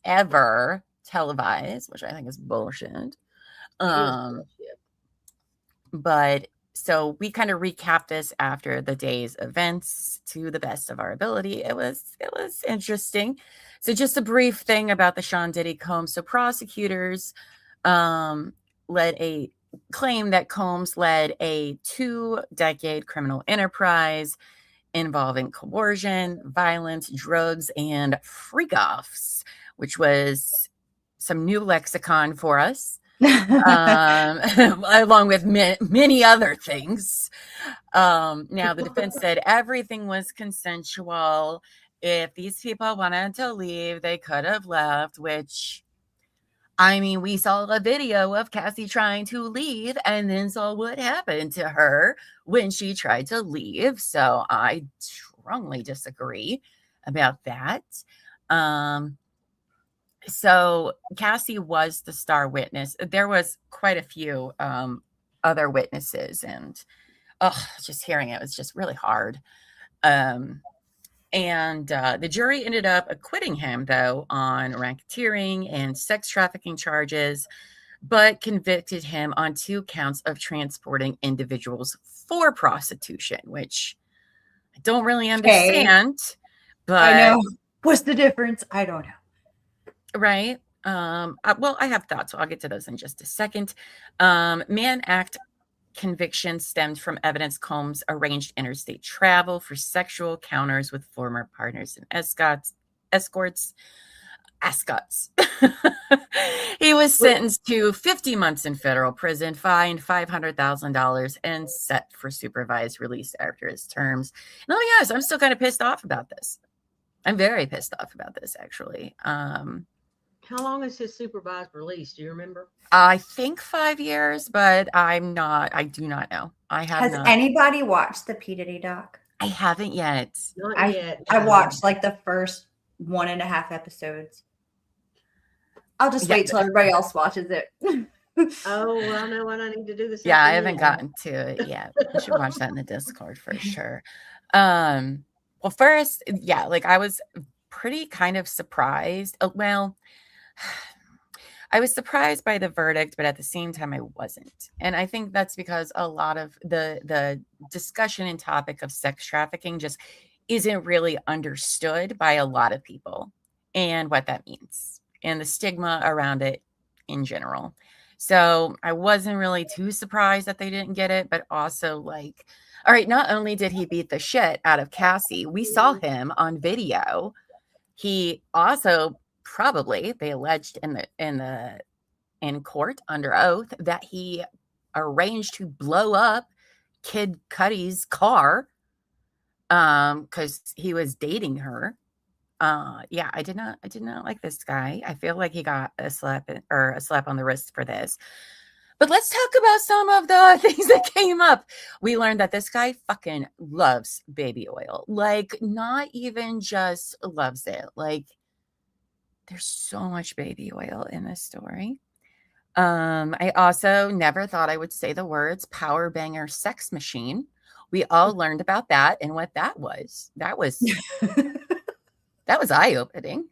ever televised, which I think is bullshit. But so we kind of recapped this after the day's events to the best of our ability. It was interesting. So just a brief thing about the Sean Diddy Combs. So prosecutors claim that Combs led a 2-decade criminal enterprise involving coercion, violence, drugs, and freak-offs, which was some new lexicon for us. Along with many other things. Now, the defense said everything was consensual. If these people wanted to leave, they could have left, which I mean, we saw a video of Cassie trying to leave and then saw what happened to her when she tried to leave. So I strongly disagree about that. So Cassie was the star witness. There was quite a few other witnesses, and just hearing it was just really hard. And the jury ended up acquitting him, though, on racketeering and sex trafficking charges, but convicted him on 2 counts of transporting individuals for prostitution, which I don't really understand. But I know. What's the difference? I don't know. Right. Well, I have thoughts, so I'll get to those in just a second. Mann Act conviction stemmed from evidence Combs arranged interstate travel for sexual encounters with former partners and escorts. He was sentenced to 50 months in federal prison, fined $500,000, and set for supervised release after his terms. And yes, I'm still kind of pissed off about this. I'm very pissed off about this, actually. How long is his supervised release? Do you remember? I think 5 years, but I do not know. Has anybody watched the P. Diddy doc? I haven't yet. Not yet. I watched like the first 1.5 episodes. I'll just wait till everybody else watches it. Oh, well, I know what I need to do this. Yeah, I haven't gotten to it yet. I should watch that in the Discord for sure. Well, first, yeah, like I was pretty kind of surprised. Well, I was surprised by the verdict, but at the same time, I wasn't. And I think that's because a lot of the discussion and topic of sex trafficking just isn't really understood by a lot of people and what that means and the stigma around it in general. So I wasn't really too surprised that they didn't get it, but also like, all right, not only did he beat the shit out of Cassie, we saw him on video. He also probably, they alleged in court under oath that he arranged to blow up Kid Cudi's car because he was dating her. Yeah, I did not like this guy. I feel like he got a slap on the wrist for this. But let's talk about some of the things that came up. We learned that this guy fucking loves baby oil. Like, not even just loves it. Like, there's so much baby oil in this story. I also never thought I would say the words power banger sex machine. We all learned about that and what that was. That was eye-opening.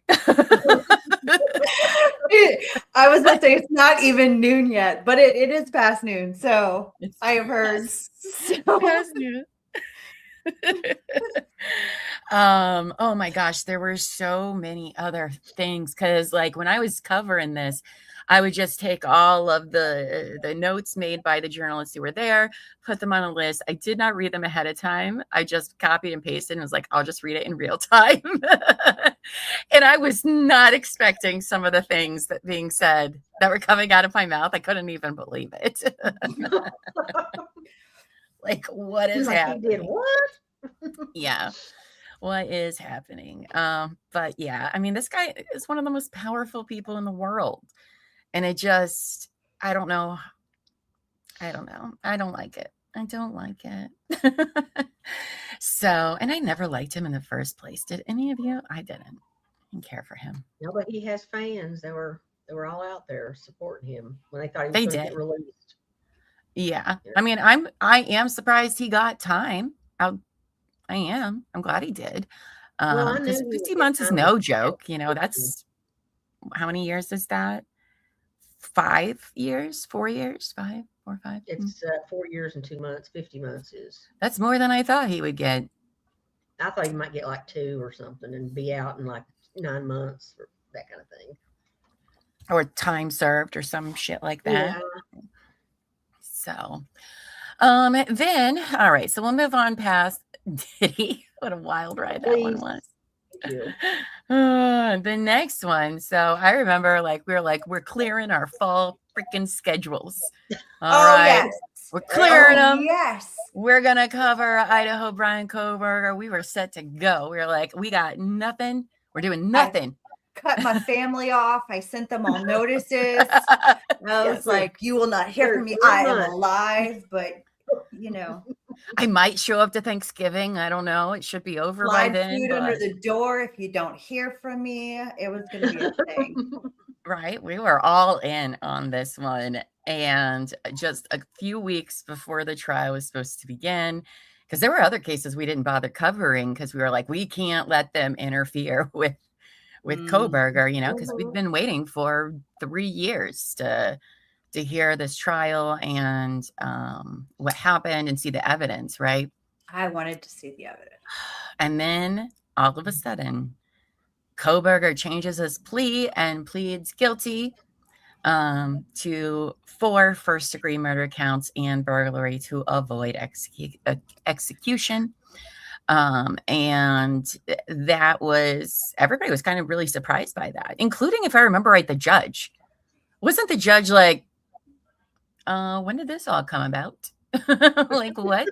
I was about to say it's not even noon yet, but it is past noon. So I have heard past noon. Oh my gosh, there were so many other things because like when I was covering this, I would just take all of the notes made by the journalists who were there, put them on a list. I did not read them ahead of time. I just copied and pasted and was like, I'll just read it in real time. And I was not expecting some of the things that being said that were coming out of my mouth. I couldn't even believe it. Like, what is happening? He did what? Yeah. What is happening? But yeah, I mean, this guy is one of the most powerful people in the world. And it just, I don't know. I don't like it. I don't like it. So, and I never liked him in the first place. Did any of you? I didn't care for him. No, but he has fans. They were all out there supporting him when they thought he was going to get released. Yeah. I mean, I am surprised he got time out. I am. I'm glad he did. Because 50 months is no joke. You know, that's how many years is that? 5 years, 4 years, 5 or 5. It's 4 years and 2 months. 50 months is. That's more than I thought he would get. I thought he might get like 2 or something and be out in like 9 months or that kind of thing. Or time served or some shit like that. Yeah. So, then, all right. So we'll move on past Diddy. What a wild ride that one was. The next one. So I remember we're clearing our fall freaking schedules. All right. Yes. We're clearing them. Yes. We're going to cover Idaho Brian Koberger. We were set to go. We were like, we got nothing. We're doing nothing. cut my family off. I sent them all notices. I was like, you will not hear from me. I am alive, but I might show up to Thanksgiving. I don't know. It should be over by slide then. food under the door if you don't hear from me. It was going to be a thing. Right. We were all in on this one. And just a few weeks before the trial was supposed to begin, because there were other cases we didn't bother covering because we were like, we can't let them interfere with Kohberger, because we've been waiting for 3 years to hear this trial and what happened and see the evidence, right? I wanted to see the evidence. And then all of a sudden, Kohberger changes his plea and pleads guilty to 4 first-degree murder counts and burglary to avoid execution. And that was, everybody was kind of really surprised by that, including, if I remember right, the judge. Wasn't the judge like, when did this all come about? Like, what?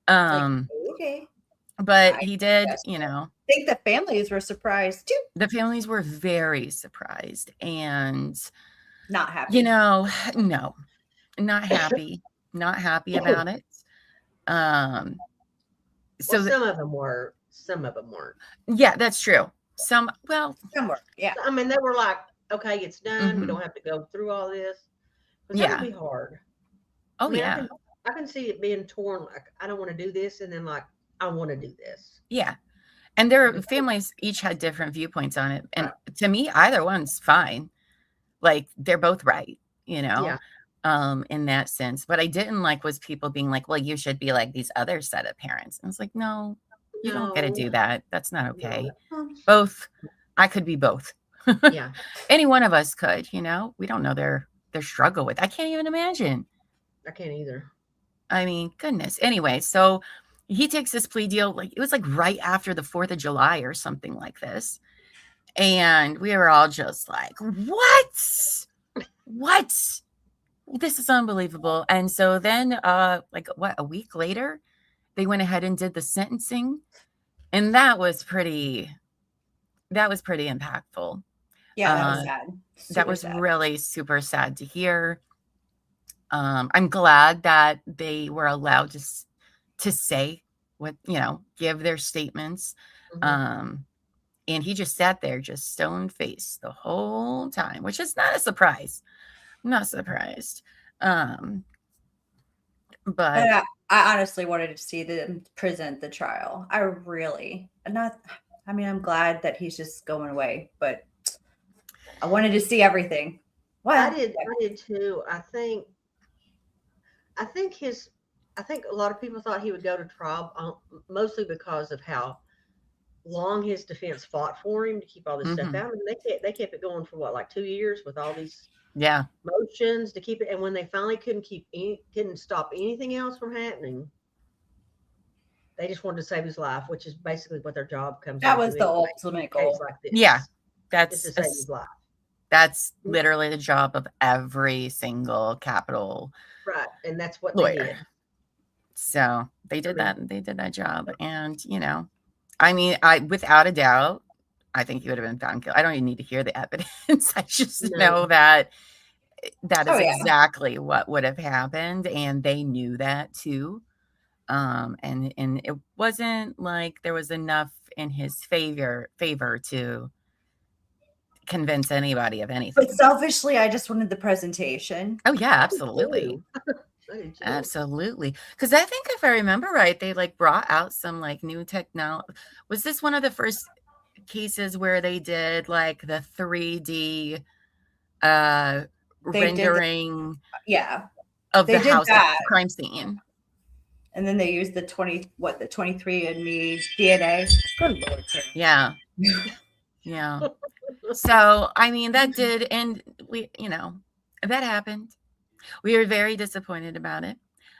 Okay. But he did, I think the families were surprised too. The families were very surprised and not happy. No, not happy. Not happy about it. So some of them were, some of them weren't. Yeah, that's true. Some were. Yeah. I mean, they were like, okay, it's done. We don't have to go through all this. That would be hard. Oh, yeah. I can see it being torn. Like, I don't want to do this. And then like, I want to do this. Yeah. And their families each had different viewpoints on it. And to me, either one's fine. Like, they're both right, in that sense. What I didn't like was people being like, well, you should be like these other set of parents. And I was like, no, you don't get to do that. That's not okay. No. Both. I could be both. Yeah. Any one of us could, we don't know their struggle with. I can't even imagine. I can't either. I mean, goodness. Anyway, so he takes this plea deal. Like, it was like right after the 4th of July or something like this. And we were all just like, what? This is unbelievable. And so then, a week later, they went ahead and did the sentencing. And that was pretty impactful. Yeah, that was sad. That was really super sad to hear. I'm glad that they were allowed to say what, give their statements. And he just sat there, just stone-faced the whole time, which is not a surprise. I'm not surprised. But I honestly wanted to see them present the trial. I'm glad that he's just going away, but I wanted to see everything. I did too. I think a lot of people thought he would go to trial, mostly because of how long his defense fought for him to keep all this stuff out. I mean, they kept it going for like 2 years with all these motions to keep it. And when they finally couldn't stop anything else from happening, they just wanted to save his life, which is basically what their job comes. That was the ultimate goal. Like this. Yeah, that's to save his life. That's literally the job of every single capital and that's what lawyer. They did. So they did that. They did that job, and I mean, without a doubt, I think he would have been found guilty. I don't even need to hear the evidence. I just know that is exactly what would have happened, and they knew that too. And it wasn't like there was enough in his favor to convince anybody of anything. But selfishly, I just wanted the presentation. Oh yeah, absolutely. Absolutely. Because I think if I remember right, they brought out some new technology. Was this one of the first cases where they did the 3D rendering of the house crime scene? And then they used the 23andMe DNA. Good Lord. Yeah. Yeah. So, I mean, that did, and we, that happened. We were very disappointed about it.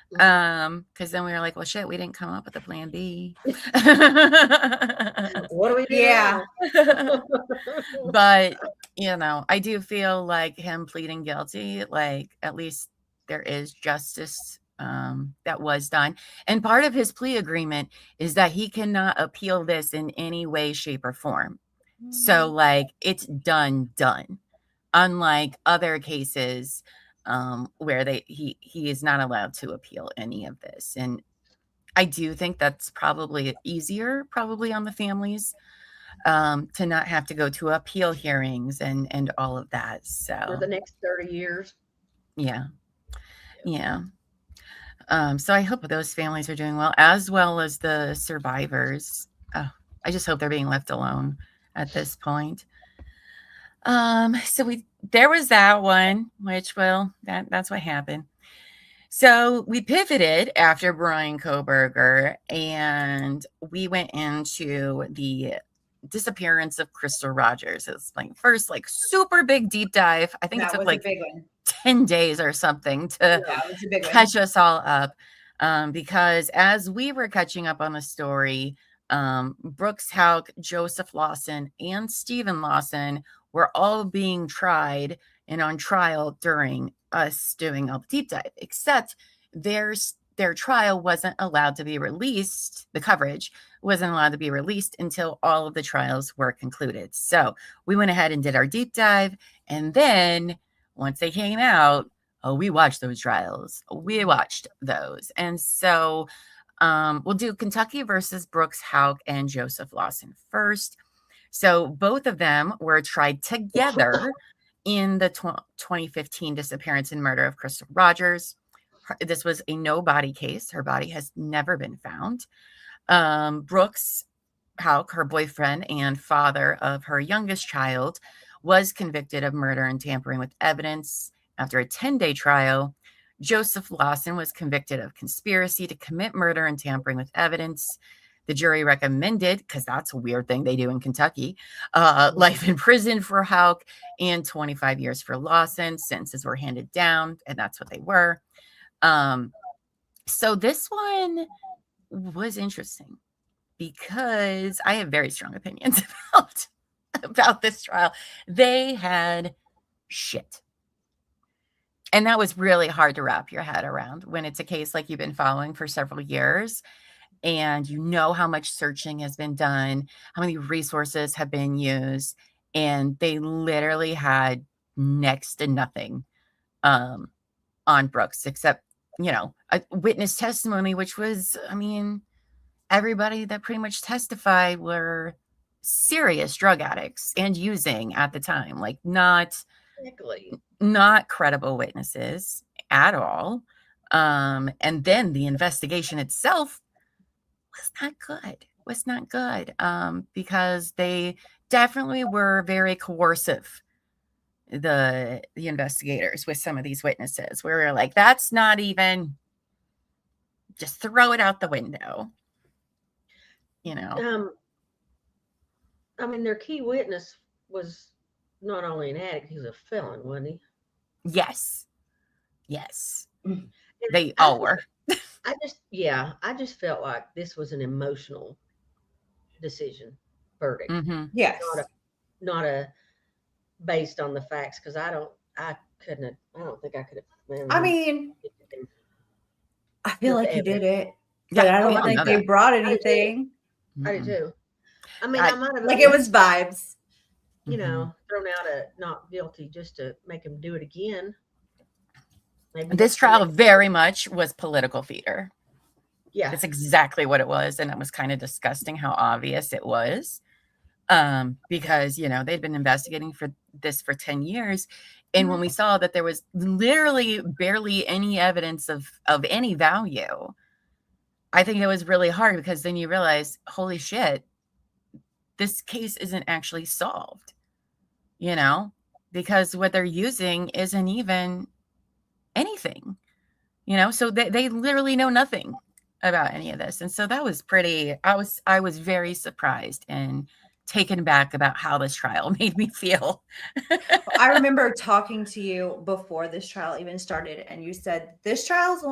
Because then we were like, well, shit, we didn't come up with a plan B. What do we do? Yeah. But, I do feel like him pleading guilty, at least there is justice that was done. And part of his plea agreement is that he cannot appeal this in any way, shape, or form. So like it's done. Unlike other cases where he is not allowed to appeal any of this. And I do think that's probably easier, probably on the families, to not have to go to appeal hearings and all of that. So For the next 30 years. yeah. So I hope those families are doing well as the survivors. Oh, I just hope they're being left alone at this point. So there was that one, which that's what happened. So we pivoted after Brian Koberger, and we went into the disappearance of Crystal Rogers. It's like first super big deep dive. I think it took like 10 days or something to catch us all up. Because as we were catching up on the story, Brooks Houck, Joseph Lawson, and Stephen Lawson were all being tried and on trial during us doing all the deep dive, except their trial wasn't allowed to be released. The coverage wasn't allowed to be released until all of the trials were concluded. So we went ahead and did our deep dive. And then once they came out, we watched those trials. We watched those. And so we'll do Kentucky versus Brooks Houck and Joseph Lawson first. So both of them were tried together in the 2015 disappearance and murder of Crystal Rogers. This was a no body case. Her body has never been found. Brooks Houck, her boyfriend and father of her youngest child, was convicted of murder and tampering with evidence after a 10-day trial. Joseph Lawson was convicted of conspiracy to commit murder and tampering with evidence. The jury recommended, because that's a weird thing they do in Kentucky, life in prison for Houck and 25 years for Lawson. Sentences were handed down, and that's what they were. So this one was interesting because I have very strong opinions about this trial. They had shit. And that was really hard to wrap your head around when it's a case like you've been following for several years. And you know how much searching has been done, how many resources have been used, and they literally had next to nothing on Brooks, except, a witness testimony, which was, everybody that pretty much testified were serious drug addicts and using at the time, like not credible witnesses at all. And then the investigation itself was not good because they definitely were very coercive, the investigators, with some of these witnesses, where we're like, that's not even, just throw it out the window, their key witness was not only an addict, he was a felon, wasn't he? Yes. They all were. I just felt like this was an emotional decision, verdict. Mm-hmm. Yes. Not a based on the facts, because I don't think I could have. I feel like he did it, Yeah, but I don't think they brought anything. I do too. I might have like it was vibes. Thrown out a not guilty just to make him do it again. Maybe this trial very much was political theater. Yeah. That's exactly what it was. And it was kind of disgusting how obvious it was. Because, they'd been investigating for this for 10 years. And when we saw that there was literally barely any evidence of any value, I think it was really hard, because then you realize, holy shit, this case isn't actually solved, because what they're using isn't even anything, so they literally know nothing about any of this. And so that was I was very surprised and taken back about how this trial made me feel. I remember talking to you before this trial even started, and you said this trial is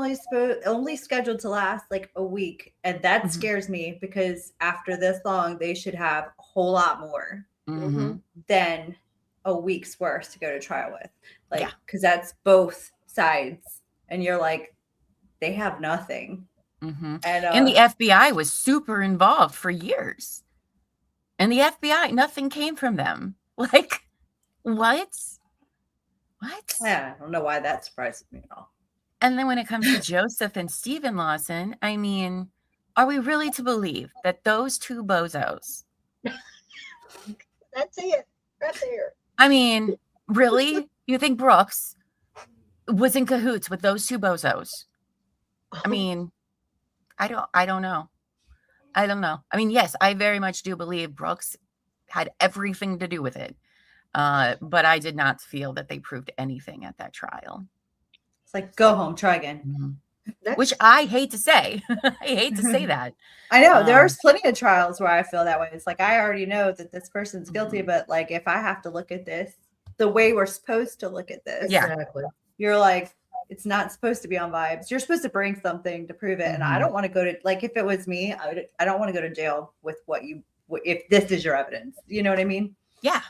only scheduled to last like a week, and that scares me, because after this long they should have a whole lot more than a week's worth to go to trial with, because that's both sides, and you're like, they have nothing. And the FBI was super involved for years. And the FBI, nothing came from them. Like, what? Yeah, I don't know why that surprises me at all. And then when it comes to Joseph and Stephen Lawson, I mean, are we really to believe that those two bozos? That's it. Right there. I mean, really? You think Brooks was in cahoots with those two bozos? I mean, I don't know. I don't know. I mean, yes, I very much do believe Brooks had everything to do with it. But I did not feel that they proved anything at that trial. It's like, go home, try again. Mm-hmm. Which I hate to say. I hate to say that. I know there's plenty of trials where I feel that way. It's like, I already know that this person's guilty, but like, if I have to look at this the way we're supposed to look at this, Exactly. You're like, it's not supposed to be on vibes. You're supposed to bring something to prove it. And I don't want to go to, like, if it was me, I don't want to go to jail with if this is your evidence. You know what I mean? Yeah.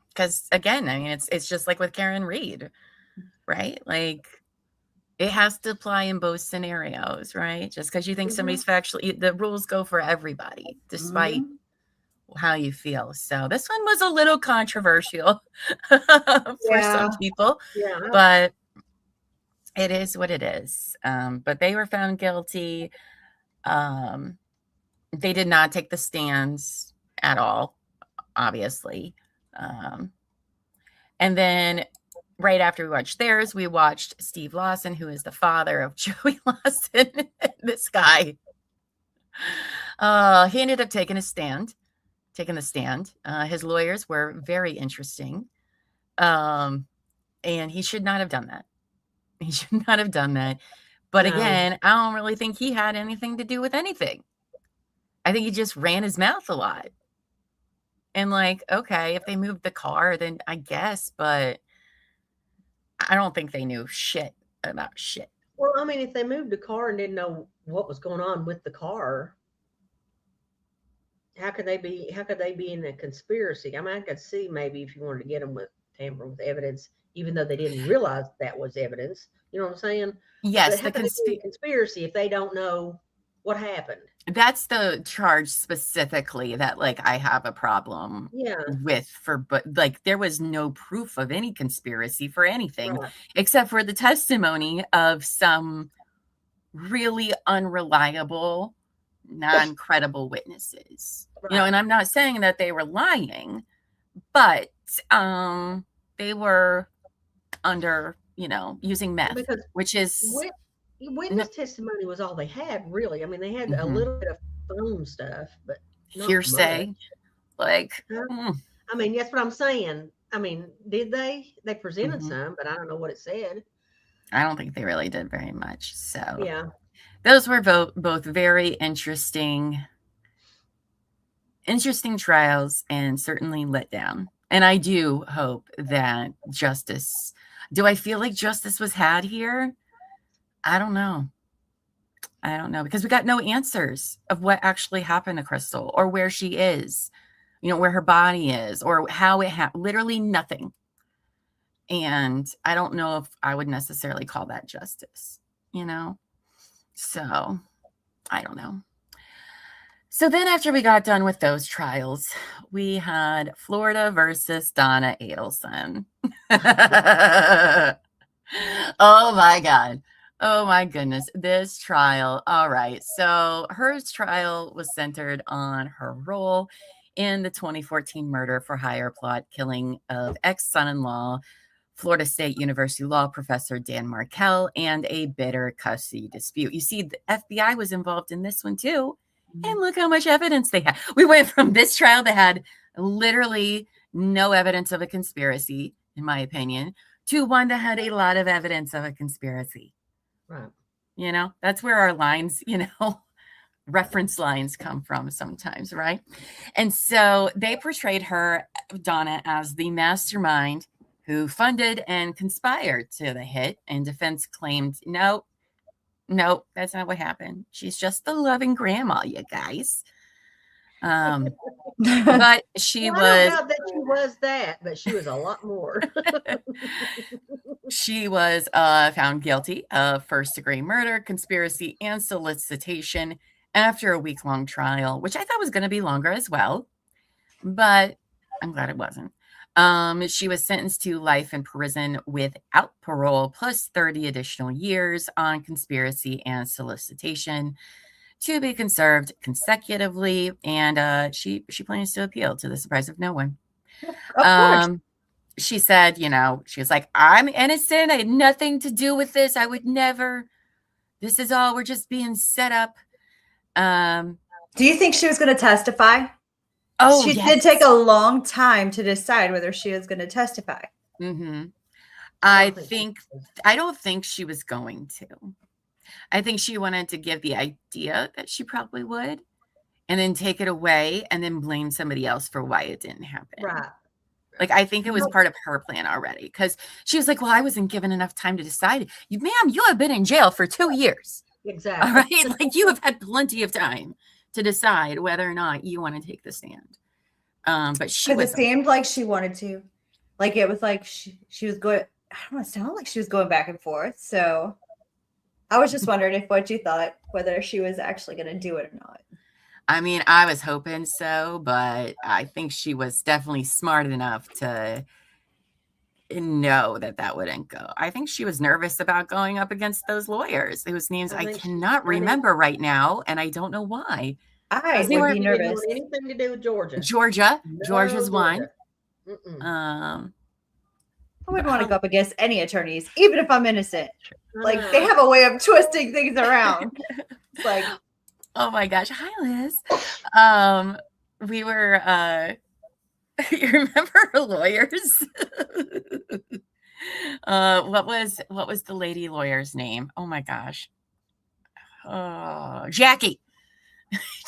Because again, I mean, it's just like with Karen Reed, right? Like, it has to apply in both scenarios, right? Just because you think somebody's factually, the rules go for everybody, despite how you feel. So this one was a little controversial for some people, but it is what it is. But they were found guilty. They did not take the stands at all, obviously. And then right after we watched theirs, we watched Steve Lawson, who is the father of Joey Lawson. This guy, he ended up taking the stand. His lawyers were very interesting. And he should not have done that. But again, I don't really think he had anything to do with anything. I think he just ran his mouth a lot. And like, okay, if they moved the car, then I guess, but I don't think they knew shit about shit. Well, I mean, if they moved the car and didn't know what was going on with the car, how could they be in a conspiracy? I mean, I could see maybe if you wanted to get them with tampering with evidence, even though they didn't realize that was evidence. You know what I'm saying? Yes, the conspiracy if they don't know what happened. That's the charge specifically that like I have a problem with, but like there was no proof of any conspiracy for anything except for the testimony of some really unreliable, non-credible witnesses. You know, and I'm not saying that they were lying, but they were under, you know, using meth, which is witness testimony was all they had, really. I mean, they had a little bit of phone stuff, but hearsay. Much. Like, I mean, that's what I'm saying. I mean, did they presented some, but I don't know what it said. I don't think they really did very much. So yeah, those were both very interesting trials and certainly let down. And I do hope that do I feel like justice was had here? I don't know, because we got no answers of what actually happened to Crystal or where she is, you know, where her body is or how it happened. Literally nothing. And I don't know if I would necessarily call that justice, you know? So I don't know. So then after we got done with those trials, we had Florida versus Donna Adelson. Oh my God. Oh my goodness, this trial. All right. So her trial was centered on her role in the 2014 murder for hire plot killing of ex-son-in-law, Florida State University law professor Dan Markell, and a bitter custody dispute. You see, the FBI was involved in this one too. And look how much evidence they had. We went from this trial that had literally no evidence of a conspiracy, in my opinion, to one that had a lot of evidence of a conspiracy. Right. You know, that's where our lines, you know, reference lines come from sometimes, right? And so they portrayed her, Donna, as the mastermind who funded and conspired to the hit, and defense claimed, no, that's not what happened. She's just the loving grandma, you guys. But she was. I don't know that she was that, but she was a lot more. She was found guilty of first-degree murder, conspiracy, and solicitation, after a week-long trial, which I thought was going to be longer as well, but I'm glad it wasn't. She was sentenced to life in prison without parole, plus 30 additional years on conspiracy and solicitation to be conserved consecutively. And she plans to appeal to the surprise of no one. Of course. She said, she was like, I'm innocent. I had nothing to do with this. I would never. This is all. We're just being set up. Do you think she was going to testify? Oh, she yes. did take a long time to decide whether she was going to testify. Mm-hmm. I don't think she was going to. I think she wanted to give the idea that she probably would, and then take it away and then blame somebody else for why it didn't happen. Right. Like, I think it was part of her plan already, because she was like, well, I wasn't given enough time to decide. Ma'am, you have been in jail for 2 years. Exactly. All right. Like, you have had plenty of time to decide whether or not you want to take the stand. But it seemed like she wanted to. Like, it was like she was going, I don't know, it sounded like she was going back and forth. So I was just wondering what you thought, whether she was actually going to do it or not. I mean, I was hoping so, but I think she was definitely smart enough to know that wouldn't go. I think she was nervous about going up against those lawyers whose names I cannot remember right now, and I don't know why. I would be nervous. Anything to do with Georgia. Georgia's one. I wouldn't want to go up against any attorneys, even if I'm innocent. Like, they have a way of twisting things around. It's like, oh my gosh. Hi, Liz. We were, you remember her lawyers? What was the lady lawyer's name? Oh my gosh. Jackie.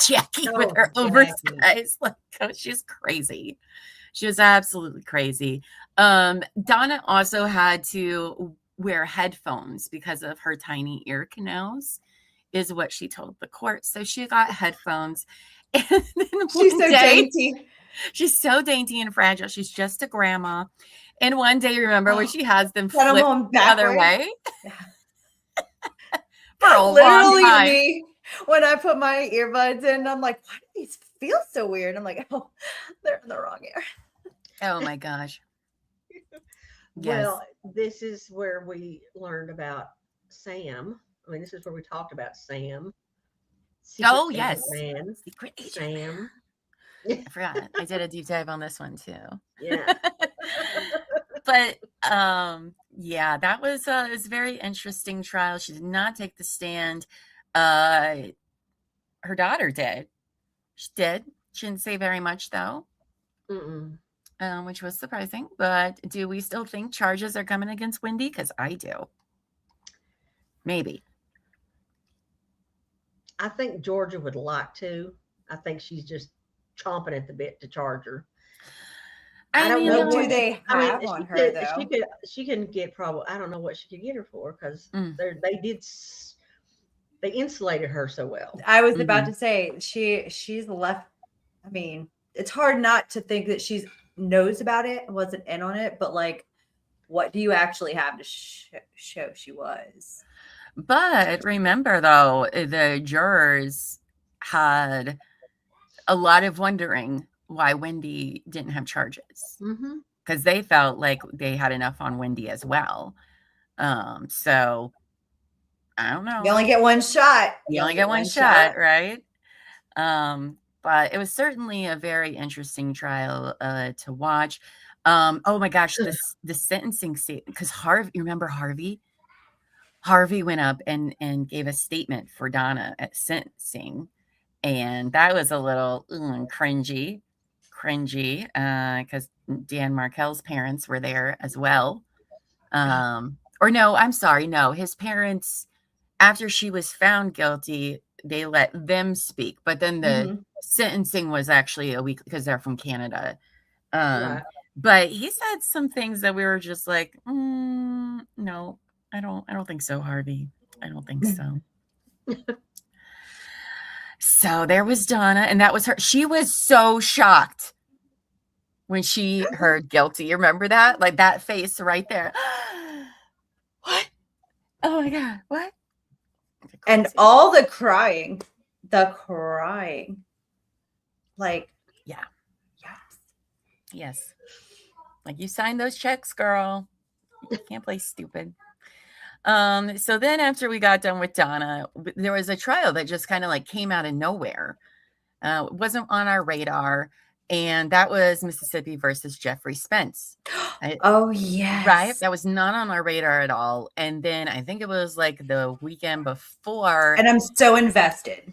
Jackie with her oversized, like, oh, she's crazy. She was absolutely crazy. Donna also had to wear headphones because of her tiny ear canals, is what she told the court. So she got headphones. And then she's so dainty. She's so dainty and fragile. She's just a grandma. And one day, remember when she has them flip the other way? For a long time. Me, when I put my earbuds in, I'm like, why do these feel so weird? I'm like, oh, they're in the wrong ear. Oh my gosh. Well, this is where we learned about Sam. I mean, this is where we talked about Sam. Oh, yes. Secret agent Sam. I forgot. I did a deep dive on this one too. Yeah. But yeah, that was a very interesting trial. She did not take the stand. Her daughter did. She did. She didn't say very much though. Which was surprising. But do we still think charges are coming against Wendy? Because I do. Maybe. I think Georgia would like to. I think she's just chomping at the bit to charge her. I don't know. Do they have on her though? She can get probably. I don't know what she could get her for, because they insulated her so well. I was about to say she's left. I mean, it's hard not to think that she's knows about it, wasn't in on it, but like, what do you actually have to show she was? But remember, though, the jurors had a lot of wondering why Wendy didn't have charges, because they felt like they had enough on Wendy as well. So I don't know. You only get one shot. You only get one shot, right? But it was certainly a very interesting trial to watch. Oh my gosh, the sentencing statement, because Harvey, you remember Harvey? Harvey went up and gave a statement for Donna at sentencing. And that was a little cringy, because Dan Markel's parents were there as well. Or no, I'm sorry. No, his parents, after she was found guilty, they let them speak. But then the sentencing was actually a week, because they're from Canada. Right. But he said some things that we were just like, no, I don't think so, Harvey. I don't think so. So there was Donna, and that was her. She was so shocked when she heard guilty. You remember that? Like that face right there. What? Oh my God. What? And all the crying the crying. Like, Yeah. yes. Yes. Like, you signed those checks, girl. You can't play stupid. So then after we got done with Donna, there was a trial that just kind of like came out of nowhere. It wasn't on our radar. And that was Mississippi versus Jeffrey Spence. Oh, yes. Right? That was not on our radar at all. And then I think it was like the weekend before. And I'm so invested.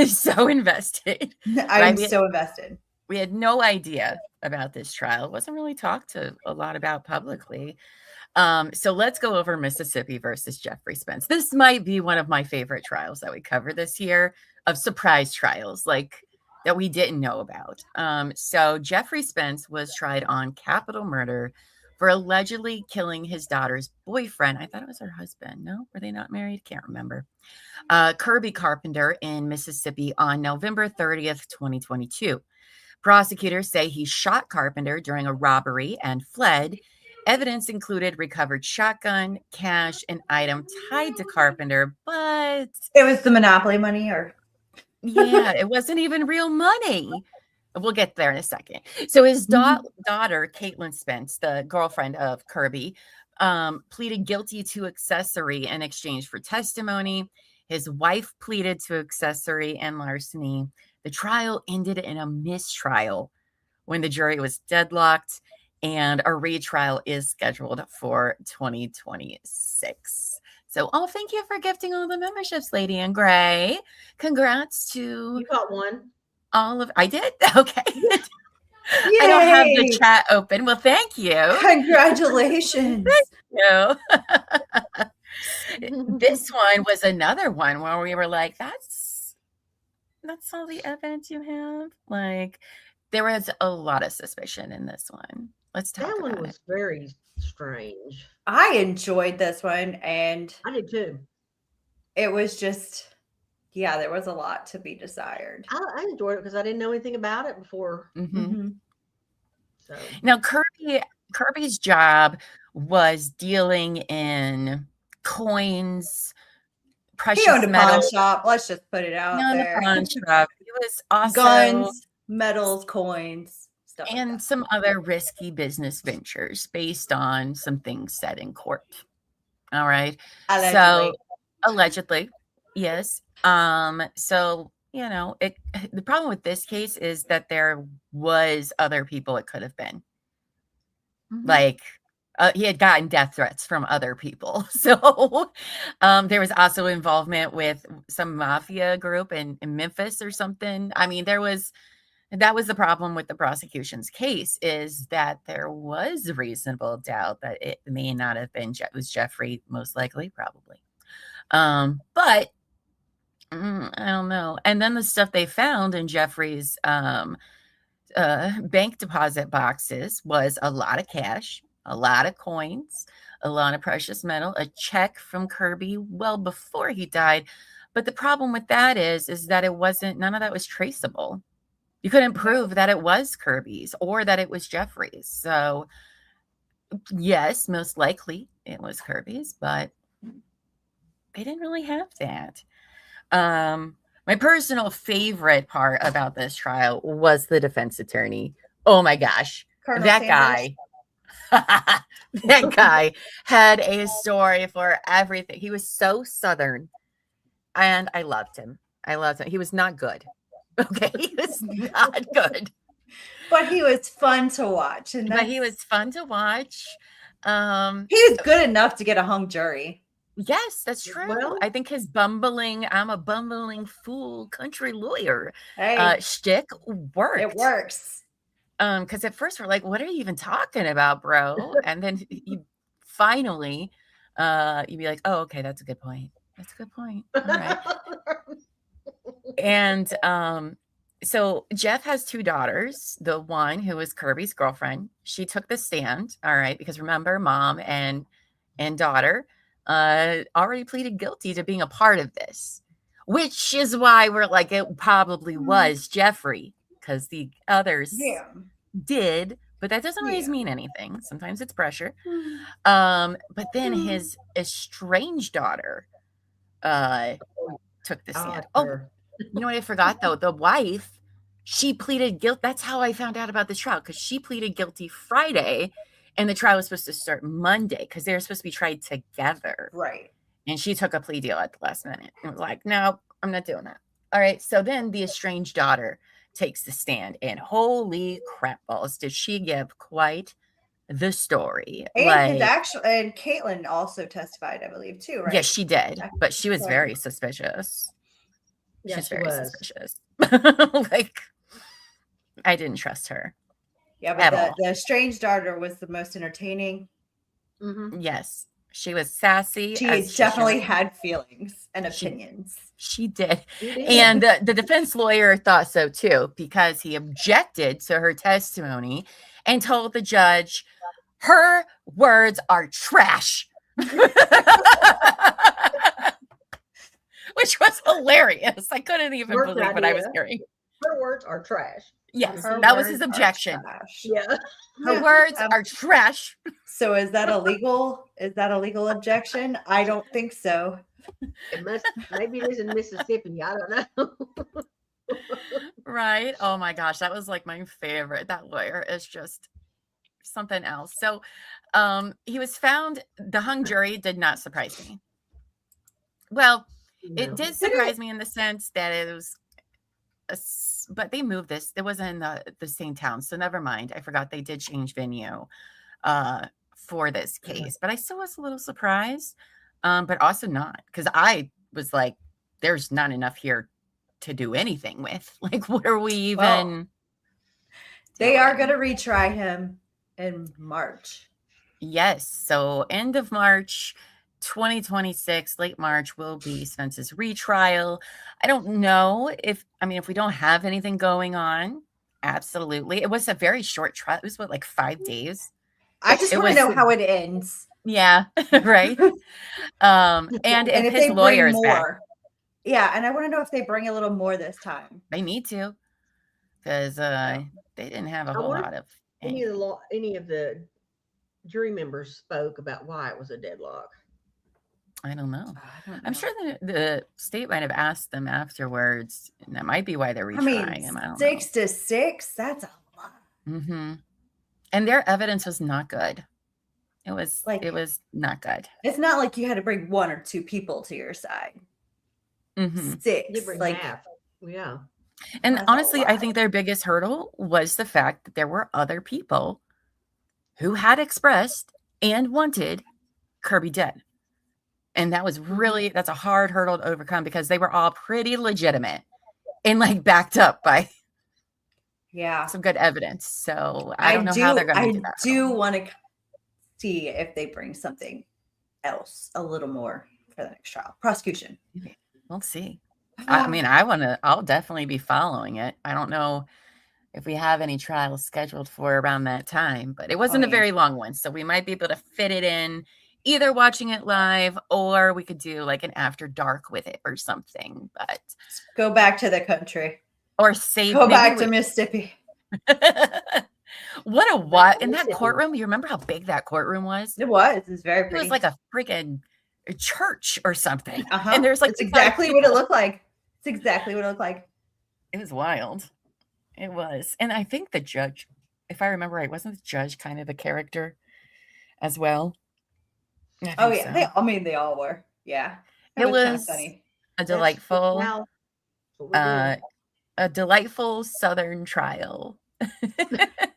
So invested. I'm so invested. We had no idea about this trial. It wasn't really talked a lot about publicly. So let's go over Mississippi versus Jeffrey Spence. This might be one of my favorite trials that we cover this year, of surprise trials like that we didn't know about. So Jeffrey Spence was tried on capital murder for allegedly killing his daughter's boyfriend. I thought it was her husband. No, were they not married? Can't remember. Kirby Carpenter in Mississippi on November 30th, 2022. Prosecutors say he shot Carpenter during a robbery and fled. Evidence included recovered shotgun, cash, and item tied to Carpenter, but it was the Monopoly money, or yeah, it wasn't even real money. We'll get there in a second. So his daughter, Caitlin Spence, the girlfriend of Kirby, pleaded guilty to accessory in exchange for testimony. His wife pleaded to accessory and larceny. The trial ended in a mistrial when the jury was deadlocked, and a retrial is scheduled for 2026. So, thank you for gifting all the memberships, Lady in Gray. Congrats to You got one. all of. I did? Okay. I don't have the chat open. Well, thank you. Congratulations. Thank you. This one was another one where we were like, that's all the evidence you have. Like, there was a lot of suspicion in this one. Let's talk about it. That one was very strange. I enjoyed this one, and I did too. It was just, yeah, there was a lot to be desired. I enjoyed it because I didn't know anything about it before. So now Kirby's job was dealing in coins, precious he owned a metal pawn shop. Let's just put it out there. A pawn shop. He was also guns, metals, coins, stuff and like some other risky business ventures based on some things said in court. All right. Allegedly. So allegedly, yes. So the problem with this case is that there was other people it could have been. Like he had gotten death threats from other people. So there was also involvement with some mafia group in Memphis or something. I mean, that was the problem with the prosecution's case, is that there was reasonable doubt that it may not have been Jeffrey, most likely, probably. But I don't know. And then the stuff they found in Jeffrey's bank deposit boxes was a lot of cash, a lot of coins, a lot of precious metal, a check from Kirby well before he died. But the problem with that is that none of that was traceable. You couldn't prove that it was Kirby's or that it was Jeffrey's. So yes, most likely it was Kirby's, but they didn't really have that. My personal favorite part about this trial was the defense attorney. Oh my gosh. Colonel that Sanders. guy. That guy had a story for everything. He was so Southern, and I loved him. He was not good. Okay. He was not good. But he was fun to watch. But he was fun to watch. He was good enough to get a hung jury. Yes, that's true. Well, I think his I'm a bumbling fool country lawyer Hey, shtick worked. it works. Because at first we're like, what are you even talking about, bro? And then you finally you'd be like, oh, okay, that's a good point. That's a good point. All right. And so Jeff has two daughters. The one who is Kirby's girlfriend, she took the stand. All right, because remember, mom and daughter already pleaded guilty to being a part of this, which is why we're like, it probably was Jeffrey, because the others did, but that doesn't always mean anything. Sometimes it's pressure. But then his estranged daughter took the stand. You know what I forgot though? The wife, she pleaded guilt. That's how I found out about the trial, because she pleaded guilty Friday and the trial was supposed to start Monday because they were supposed to be tried together. Right. And she took a plea deal at the last minute and was like, no, I'm not doing that. All right. So then the estranged daughter takes the stand, and holy crap balls, did she give quite the story. And his actual, and Caitlin also testified, I believe, too, right? Yes, she did, but she was very suspicious. Yeah, She's she very was. suspicious. Like, I didn't trust her. Yeah, but the estranged daughter was the most entertaining. Mm-hmm. Yes, she was sassy. She definitely had feelings and opinions. She did. And the defense lawyer thought so too, because he objected to her testimony and told the judge her words are trash. Which was hilarious. I couldn't even believe what I was hearing. Her words are trash. Yes, that was his objection. Yeah. Her words are trash. So is that a legal objection? I don't think so. It must, maybe it is in Mississippi. I don't know. Right. Oh my gosh, that was like my favorite. That lawyer is just something else. So he was found, the hung jury did not surprise me. Well, it did surprise me in the sense that it was but they moved this. It wasn't in the same town, so never mind. I forgot they did change venue for this case, but I still was a little surprised, but also not, because I was like, there's not enough here to do anything with. Like, what are we even? Well, they are going to retry him in March. Yes, so end of March 2026, late March, will be Spence's retrial. I don't know if we don't have anything going on, absolutely. It was a very short trial. It was like 5 days. I just want to know how it ends. Yeah, right. And if his lawyer is back. Yeah, and I want to know if they bring a little more this time. They need to, because they didn't have a whole lot of any of the jury members spoke about why it was a deadlock. I don't know. I'm sure the state might have asked them afterwards, and that might be why they're retrying him. I don't 6 to 6, that's a lot. Mm-hmm. And their evidence was not good. It was not good. It's not like you had to bring 1 or 2 people to your side. Mm-hmm. 6, you bring half. Yeah. And honestly, I think their biggest hurdle was the fact that there were other people who had expressed and wanted Kirby dead. And that was that's a hard hurdle to overcome, because they were all pretty legitimate and like backed up by some good evidence. So I don't know how they're going to do that. I do want to see if they bring something else a little more for the next trial. Prosecution. We'll see. I'll definitely be following it. I don't know if we have any trials scheduled for around that time, but it wasn't a very long one. So we might be able to fit it in, either watching it live, or we could do like an after dark with it or something. But go back to the country, or go back to Mississippi. What in that courtroom? You remember how big that courtroom was? It was very pretty. It was like a freaking church or something. And there's like, it's exactly what it looked like. It's exactly what it looked like. It was wild. It was. And I think the judge, if I remember right, wasn't the judge kind of a character as well? Oh yeah, so. They all were. Yeah, it was funny. A delightful, a delightful Southern trial.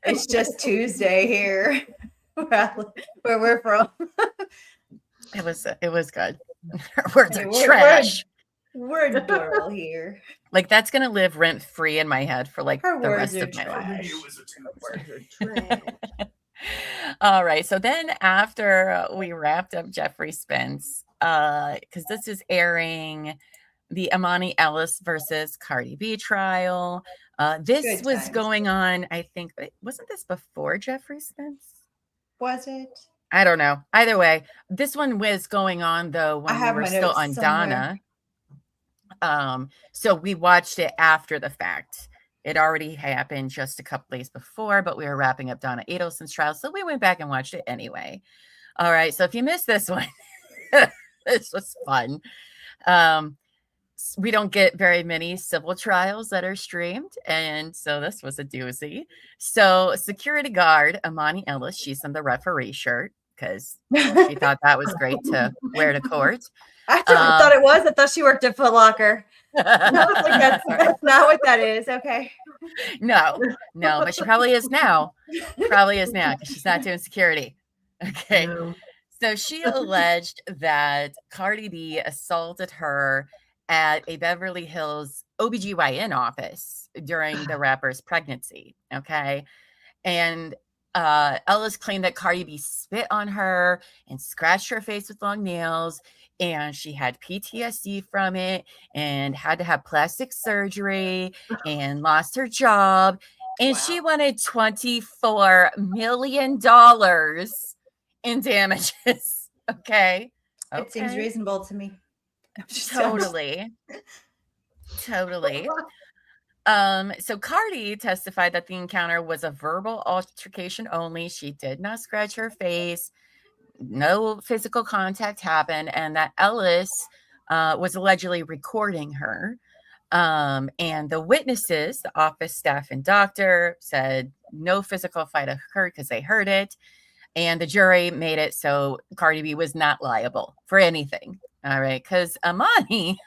It's just Tuesday here, where we're from. It was good. Words are trash. We're adorable here. Like, that's gonna live rent free in my head for like the rest of my life. All right. So then after we wrapped up Jeffrey Spence, because this is airing the Imani Ellis versus Cardi B trial. This was going on, I think, wasn't this before Jeffrey Spence? Was it? I don't know. Either way, this one was going on though when we were still on Donna. So we watched it after the fact. It already happened just a couple days before, but we were wrapping up Donna Adelson's trial, so we went back and watched it anyway. All right, so if you missed this one, this was fun. we don't get very many civil trials that are streamed, and so this was a doozy. So security guard Amani Ellis, she's in the referee shirt because she thought that was great to wear to court. I thought it was. I thought she worked at Foot Locker. I was like, that's not what that is. Okay. No, but she probably is now. Because she's not doing security. Okay. No. So she alleged that Cardi B assaulted her at a Beverly Hills OBGYN office during the rapper's pregnancy. Okay. And Ellis claimed that Cardi B spit on her and scratched her face with long nails, and she had PTSD from it and had to have plastic surgery and lost her job. And she wanted $24 million in damages. Okay. It seems reasonable to me. Totally. So Cardi testified that the encounter was a verbal altercation only. She did not scratch her face. No physical contact happened, and that Ellis was allegedly recording her. And the witnesses, the office staff and doctor, said no physical fight occurred because they heard it. And the jury made it so Cardi B was not liable for anything. All right. Because Amani,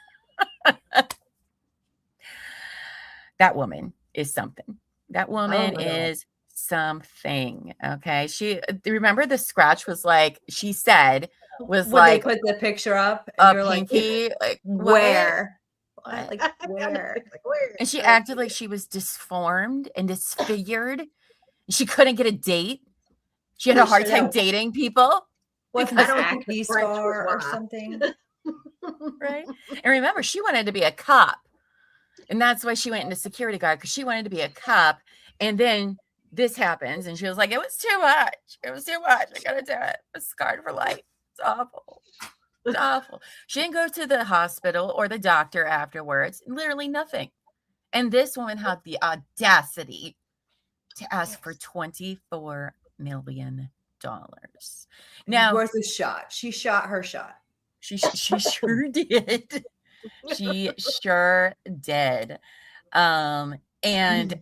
that woman is something. That woman is something. Okay. Remember the scratch was like, she said, was when like, they put the picture up and you're pinky, like, where? What? Like, where? And she acted like she was disformed and disfigured. She couldn't get a date. She had a hard time dating people. Was an acne scar or something? Right. And remember, she wanted to be a cop. And that's why she went into security guard, because she wanted to be a cop. And then this happens, and she was like, it was too much. I gotta do it. I'm scarred for life. It's awful. It's awful. She didn't go to the hospital or the doctor afterwards. Literally nothing. And this woman had the audacity to ask for $24 million. Now, worth a shot. She shot her shot. She sure did. She sure did. And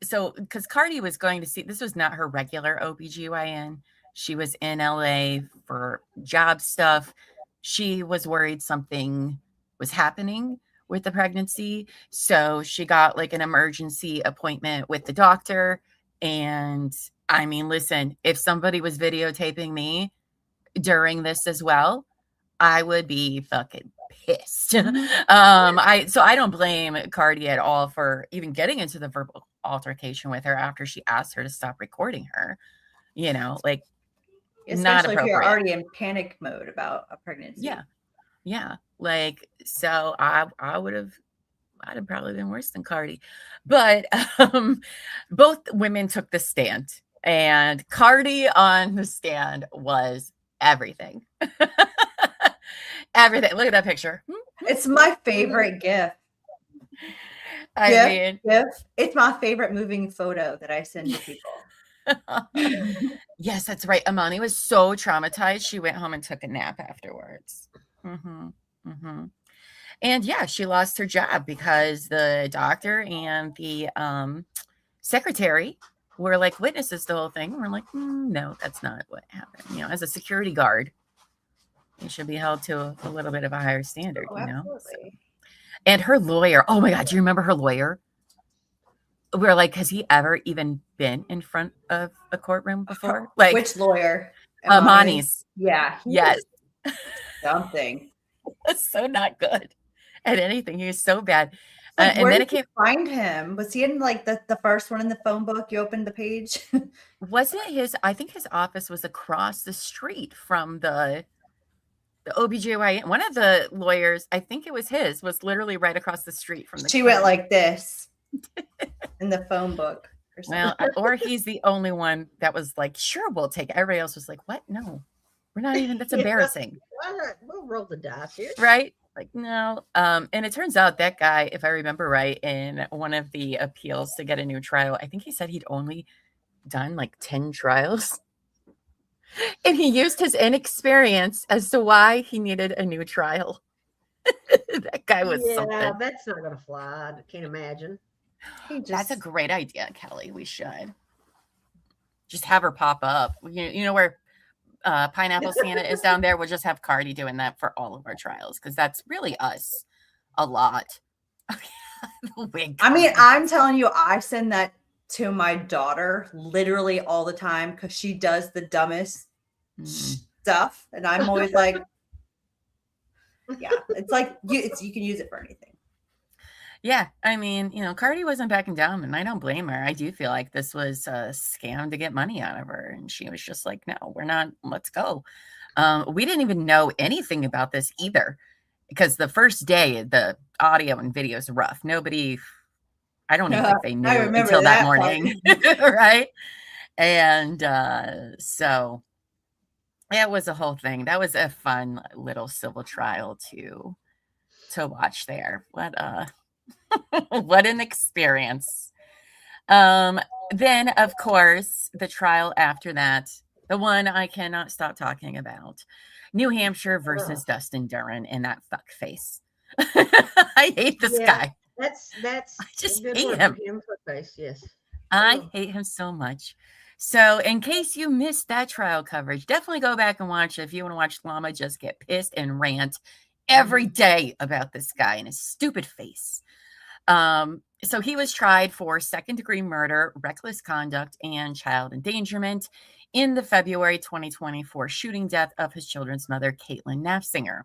so, because Cardi was going to see, this was not her regular OBGYN. She was in LA for job stuff. She was worried something was happening with the pregnancy. So she got like an emergency appointment with the doctor. And I mean, listen, if somebody was videotaping me during this as well, I would be fucking pissed. So I don't blame Cardi at all for even getting into the verbal altercation with her after she asked her to stop recording her. You know, like, especially not if appropriate. you're already in panic mode about a pregnancy. Yeah. Like, so I'd have probably been worse than Cardi. But both women took the stand, and Cardi on the stand was everything. Everything. Look at that picture. It's my favorite GIF. It's my favorite moving photo that I send to people. Yes, that's right. Amani was so traumatized. She went home and took a nap afterwards. And yeah, she lost her job because the doctor and the secretary were like witnesses to the whole thing. We're like, no, that's not what happened. You know, as a security guard, you should be held to a little bit of a higher standard, you know? So. And her lawyer, oh my God, do you remember her lawyer? We were like, has he ever even been in front of a courtroom before? Like, which lawyer? Amani's. Yeah. Yes. Something. That's so not good at anything. He was so bad. Like, and then it came. Find him. Was he in like the first one in the phone book? You opened the page. Wasn't his? I think his office was across the street from the OBGYN. One of the lawyers, I think it was his, was literally right across the street from the. She went like this in the phone book. Well, or he's the only one that was like, sure, we'll take it. Everybody else was like, what? No, we're not even. That's embarrassing. We'll roll the dice here, right? Like, no. And it turns out that guy, if I remember right, in one of the appeals to get a new trial, I think he said he'd only done like 10 trials. And he used his inexperience as to why he needed a new trial. That guy was Yeah, something. that's not gonna fly. I can't imagine. That's a great idea, Kelly. We should just have her pop up. You know where Pineapple Santa is down there? We'll just have Cardi doing that for all of our trials because that's really us a lot. The wig. I mean, I'm telling you, I send that to my daughter literally all the time because she does the dumbest stuff, and I'm always like, yeah, it's like you can use it for anything. Yeah, I mean, Cardi wasn't backing down, and I don't blame her. I do feel like this was a scam to get money out of her, and she was just like, "No, we're not. Let's go." We didn't even know anything about this either, because the first day the audio and video is rough. I don't even think they knew until that morning, right? And so it was a whole thing. That was a fun little civil trial to watch there. What an experience. Then, of course, the trial after that, the one I cannot stop talking about, New Hampshire versus Dustin Duran and that fuck face. I hate this guy. That's I just good hate word him. for face, yes. I hate him so much. So in case you missed that trial coverage, definitely go back and watch it. If you want to watch Llama just get pissed and rant every day about this guy and his stupid face. So he was tried for second-degree murder, reckless conduct, and child endangerment in the February 2024 shooting death of his children's mother, Caitlin Nafziger.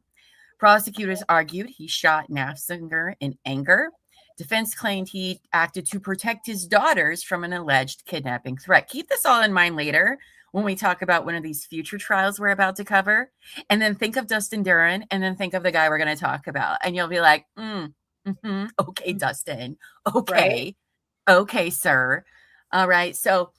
Prosecutors argued he shot Nafziger in anger. Defense claimed he acted to protect his daughters from an alleged kidnapping threat. Keep this all in mind later when we talk about one of these future trials we're about to cover. And then think of Dustin Duran, and then think of the guy we're going to talk about. And you'll be like, okay, Dustin. Okay. Right? Okay, sir. All right. So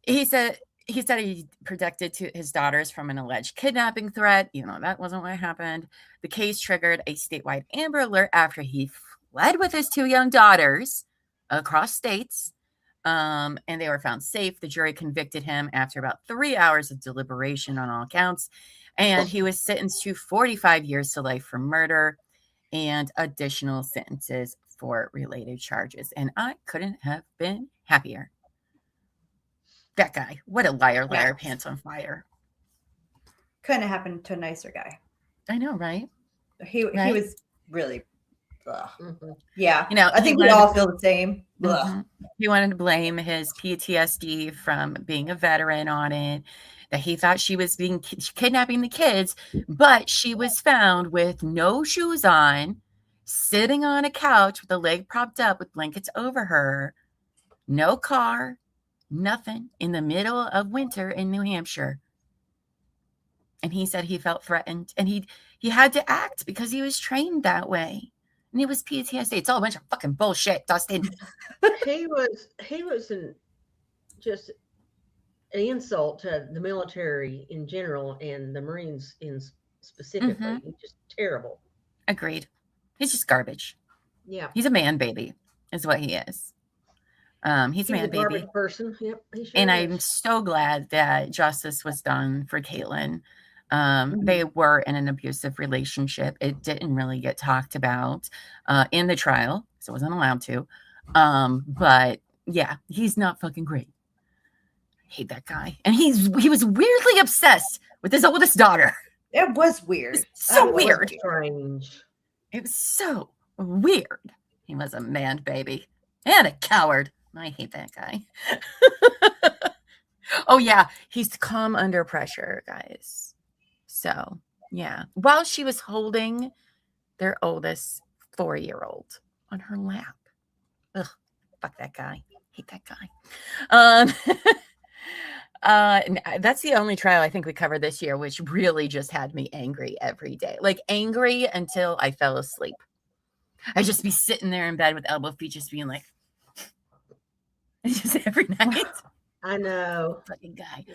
he said he protected to his daughters from an alleged kidnapping threat. That wasn't what happened. The case triggered a statewide Amber Alert after he fled with his 2 young daughters across states. And they were found safe. The jury convicted him after about 3 hours of deliberation on all counts. And he was sentenced to 45 years to life for murder and additional sentences for related charges. And I couldn't have been happier. That guy, what a liar, pants on fire. Couldn't have happened to a nicer guy. I know, right? He was really, yeah. I think we all feel the same. He wanted to blame his PTSD from being a veteran on it, that he thought she was kidnapping the kids, but she was found with no shoes on, sitting on a couch with a leg propped up with blankets over her, no car, nothing, in the middle of winter in New Hampshire. And he said he felt threatened, and he had to act because he was trained that way. And it was PTSD. It's all a bunch of fucking bullshit, Dustin. He was just an insult to the military in general and the Marines specifically. He's just terrible. Agreed. He's just garbage. Yeah. He's a man baby, is what he is. He's a man baby person. Yep. He sure and is. I'm so glad that justice was done for Caitlin. They were in an abusive relationship. It didn't really get talked about in the trial, so it wasn't allowed to. But yeah, he's not fucking great. I hate that guy. And he was weirdly obsessed with his oldest daughter. It was weird. So weird. Strange. It was so weird. He was a man baby and a coward. I hate that guy. Oh yeah, he's calm under pressure, guys. So yeah, while she was holding their oldest 4-year-old on her lap. Ugh, fuck that guy. Hate that guy. That's the only trial I think we covered this year, which really just had me angry every day. Like angry until I fell asleep. I'd just be sitting there in bed with elbow feet, just being like, just every night. I know. Fucking guy.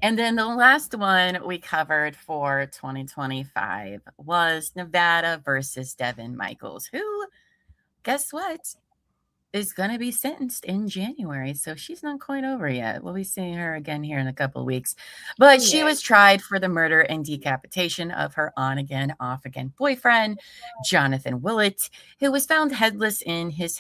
And then the last one we covered for 2025 was Nevada versus Devin Michaels, who, guess what? is going to be sentenced in January, so she's not quite over yet. We'll be seeing her again here in a couple of weeks. But she was tried for the murder and decapitation of her on-again, off-again boyfriend, Jonathan Willett, who was found headless in his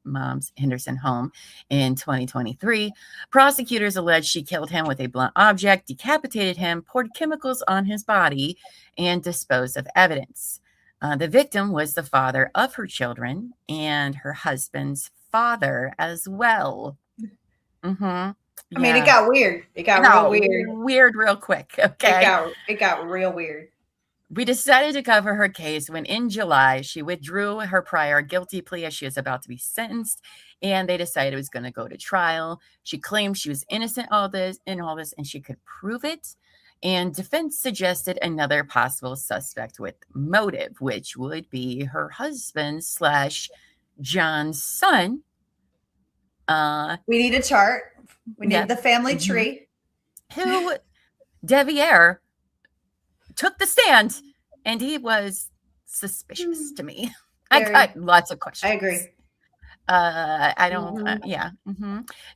mom's Henderson home in 2023. Prosecutors allege she killed him with a blunt object, decapitated him, poured chemicals on his body, and disposed of evidence. The victim was the father of her children and her husband's father as well. I mean, it got weird. It got real weird. Weird real quick. Okay. It got real weird. We decided to cover her case when in July she withdrew her prior guilty plea as she was about to be sentenced, and they decided it was going to go to trial. She claimed she was innocent in all this, and she could prove it. And defense suggested another possible suspect with motive, which would be her husband / John's son. We need a chart. We need the family tree. Who Deviere took the stand, and he was suspicious to me. I got lots of questions. I agree. I don't,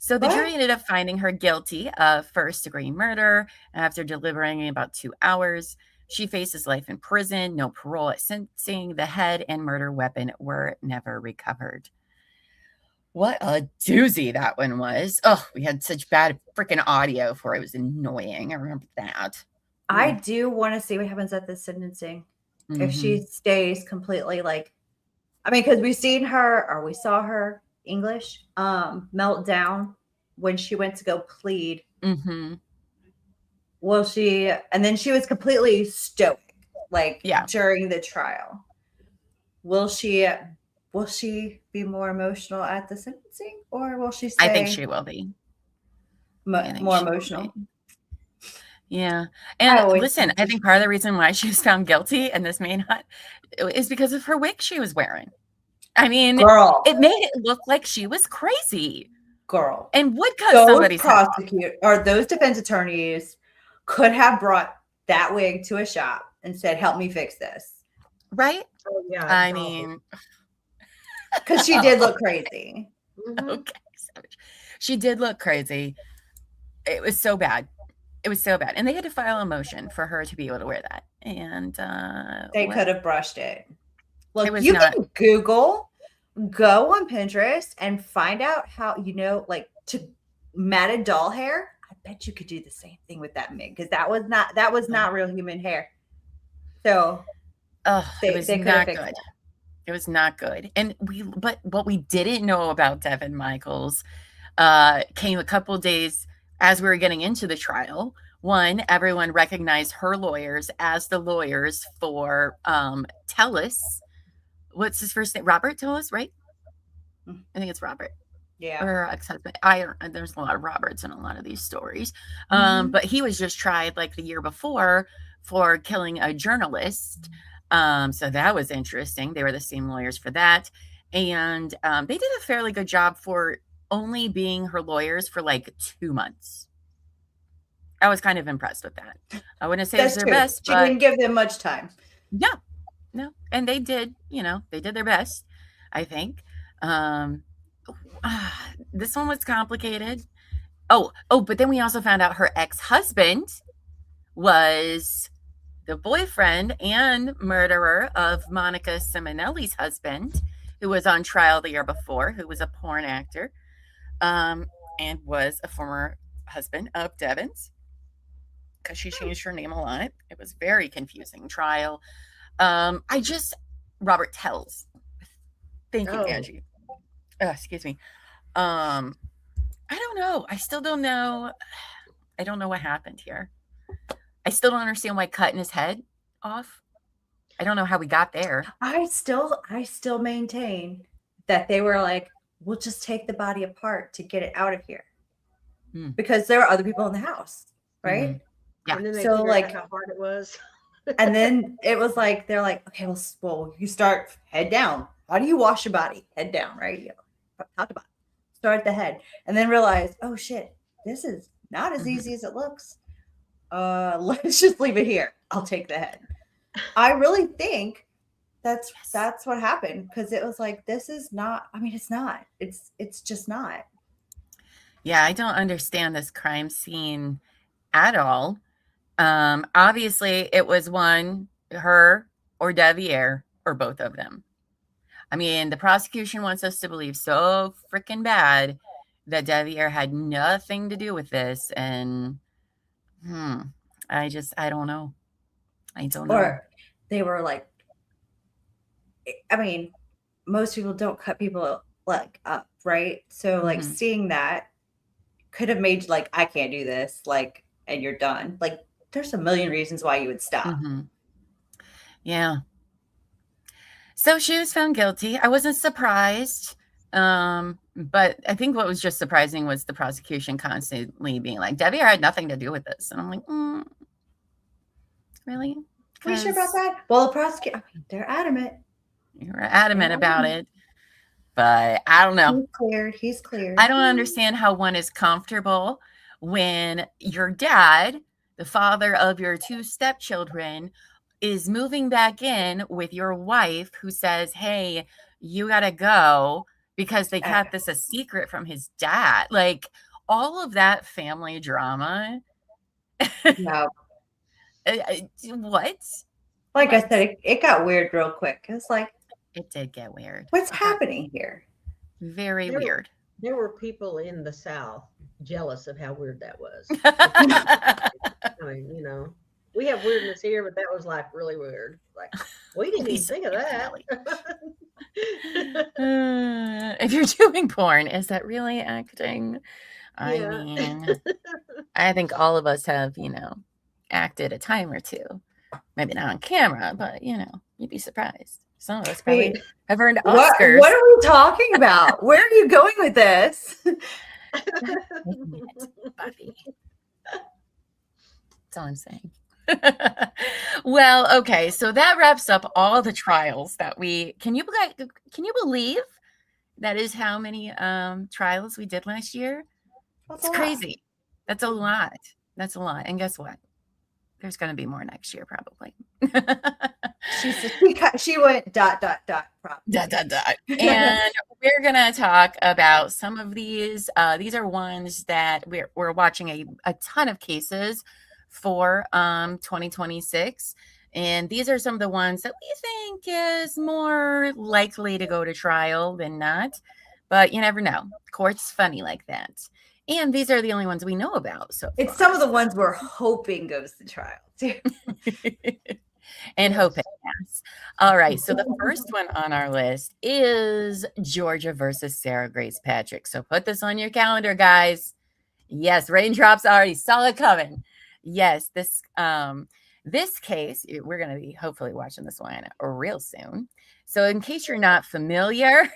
So the jury ended up finding her guilty of first-degree murder after deliberating about 2 hours. She faces life in prison, no parole at sentencing. The head and murder weapon were never recovered. What a doozy that one was. Oh, we had such bad freaking audio for it. It was annoying. I remember that. I do want to see what happens at the sentencing. If she stays completely because we saw her English melt down when she went to go plead. Will she? And then she was completely stoic, during the trial. Will she be more emotional at the sentencing, or will she stay? I think she will be more emotional. Yeah. And listen, I think part of the reason why she was found guilty, and this may not, is because of her wig she was wearing. I mean, girl, it made it look like she was crazy. Girl. And would cut somebody's head off. Those defense attorneys could have brought that wig to a shop and said, help me fix this. Right? Oh, yeah. I mean, because she did look crazy. Okay. She did look crazy. It was so bad. It was so bad. And they had to file a motion for her to be able to wear that. And they could have brushed it. Look, you can go on Pinterest and find out how, to matted doll hair. I bet you could do the same thing with that wig, because that was not real human hair. So it was not good. It was not good. And but what we didn't know about Devin Michaels came a couple of days as we were getting into the trial. One, everyone recognized her lawyers as the lawyers for Tellis. What's his first name? Robert Tellis, right? I think it's Robert. Yeah. Or her ex-husband. There's a lot of Roberts in a lot of these stories. But he was just tried the year before for killing a journalist. So that was interesting. They were the same lawyers for that. And they did a fairly good job for only being her lawyers for 2 months. I was kind of impressed with that. I wouldn't say it was their best. She didn't give them much time. Yeah. No. And they did, they did their best, I think. This one was complicated. Oh, but then we also found out her ex-husband was the boyfriend and murderer of Monica Simonelli's husband, who was on trial the year before, who was a porn actor, and was a former husband of Devin's, because she changed her name a lot. It was very confusing trial. Robert Tells. Thank you, Angie. Excuse me. I don't know. I still don't know. I don't know what happened here. I still don't understand why cutting his head off. I don't know how we got there. I still maintain that they were like, we'll just take the body apart to get it out of here. Because there were other people in the house, right? Yeah. And then they so figured out how hard it was. And then it was they're like, okay, well, you start head down. How do you wash your body? Head down, right? Top to bottom. Start the head. And then realize, oh shit, this is not as easy as it looks. Let's just leave it here. I'll take the head. I really think That's what happened, because it was like, this is not, I mean, it's not. It's just not. Yeah, I don't understand this crime scene at all. Obviously, it was her or Devier, or both of them. I mean, the prosecution wants us to believe so freaking bad that Devier had nothing to do with this. And I don't know. I don't know. Or they were like, I mean, most people don't cut people like up, right? So like seeing that could have made like, I can't do this, like, and you're done. Like, there's a million reasons why you would stop. Yeah. So she was found guilty. I wasn't surprised. But I think what was just surprising was the prosecution constantly being like, Devier had nothing to do with this. And I'm like, really? Are you sure about that? Well, the prosecutor, I mean, they're adamant. You're adamant about it. But I don't know. He's cleared. I don't understand how one is comfortable when your dad, the father of your 2 stepchildren, is moving back in with your wife, who says, hey, you got to go because they kept this a secret from his dad. Like, all of that family drama. No. What? Like I said, it got weird real quick. It's like, it did get weird. What's happening here? Very weird. There were people in the South jealous of how weird that was. I mean, you know, we have weirdness here, but that was like really weird. Like, we didn't even think of that. If you're doing porn, is that really acting? I mean, I think all of us have, acted a time or two. Maybe not on camera, but, you'd be surprised. Some of us probably have earned Oscars. What are we talking about? Where are you going with this? Buffy. That's all I'm saying. Well, okay, so that wraps up all the trials that can you believe that is how many trials we did last year? It's crazy. That's a lot. And guess what? There's going to be more next year, probably. She went ... probably. ... And we're going to talk about some of these. These are ones that we're watching a ton of cases for 2026. And these are some of the ones that we think is more likely to go to trial than not. But you never know. Court's funny like that. And these are the only ones we know about. So it's some of the ones we're hoping goes to trial too. And hoping, yes. All right. So the first one on our list is Georgia versus Sarah Grace Patrick. So put this on your calendar, guys. Yes, raindrops already saw it coming. Yes, this case, we're going to be hopefully watching this one real soon. So in case you're not familiar,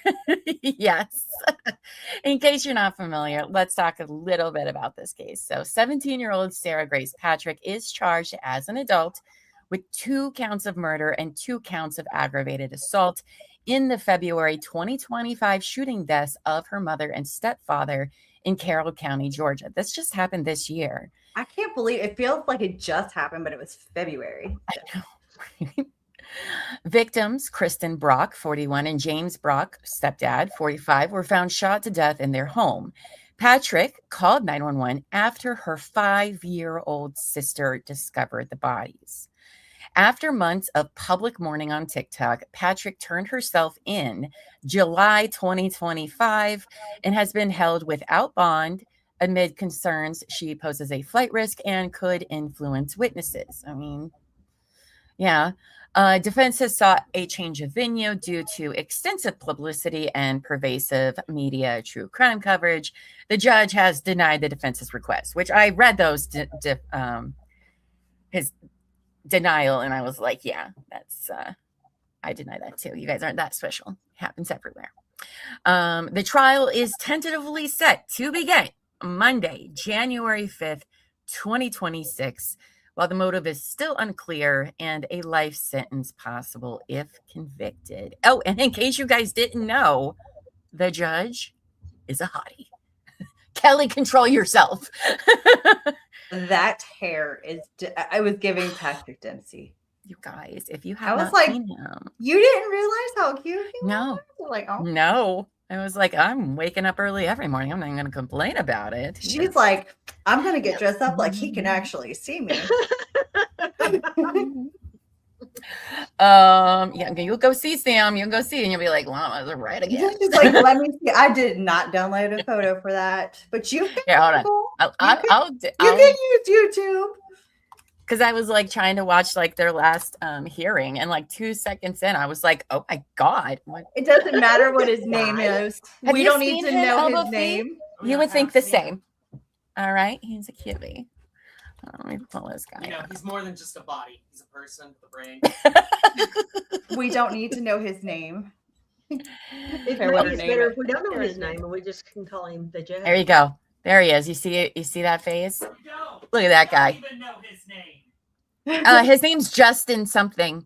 yes, in case you're not familiar, let's talk a little bit about this case. So 17-year-old Sarah Grace Patrick is charged as an adult with 2 counts of murder and 2 counts of aggravated assault in the February 2025 shooting deaths of her mother and stepfather in Carroll County, Georgia. This just happened this year. I can't believe it. Feels like it just happened, but it was February. I know. Victims Kristen Brock, 41, and James Brock, stepdad, 45, were found shot to death in their home. Patrick called 911 after her 5-year-old sister discovered the bodies. After months of public mourning on TikTok, Patrick turned herself in July 2025 and has been held without bond amid concerns she poses a flight risk and could influence witnesses. I mean, yeah. Defense has sought a change of venue due to extensive publicity and pervasive media true crime coverage. The judge has denied the defense's request, which I read those, his denial, and I was like, yeah, that's, I deny that too. You guys aren't that special. It happens everywhere. The trial is tentatively set to begin Monday, January 5th, 2026. While the motive is still unclear and a life sentence possible if convicted. Oh, and in case you guys didn't know, the judge is a hottie. Kelly, control yourself. That hair is, I was giving Patrick Dempsey. You guys, if you I have was not like, seen him, you didn't realize how cute he no, was? Like, oh. no. I was like, I'm waking up early every morning. I'm not going to complain about it. She's like, I'm gonna get dressed up like he can actually see me. Yeah, you'll go see Sam. You'll go see, and you'll be like, Llama's right again. She's like, let me see. I did not download a photo for that, but you can. Yeah, hold on. You can use YouTube. Because I was like trying to watch like their last hearing, and like 2 seconds in, I was like, oh my God. What? It doesn't matter what his name is. Have We you don't need seen to him, know Elbow his Feet? name. You would think the same. All right. He's a cutie. Let me pull this guy. You know, he's more than just a body. He's a person with a brain. We don't need to know his name. It's Care what her name better is. if we don't know his name and we just can call him the Judge. There you go. There he is. You see it? You see that face? No, Look at that guy. I don't even know his name. His name's Justin something.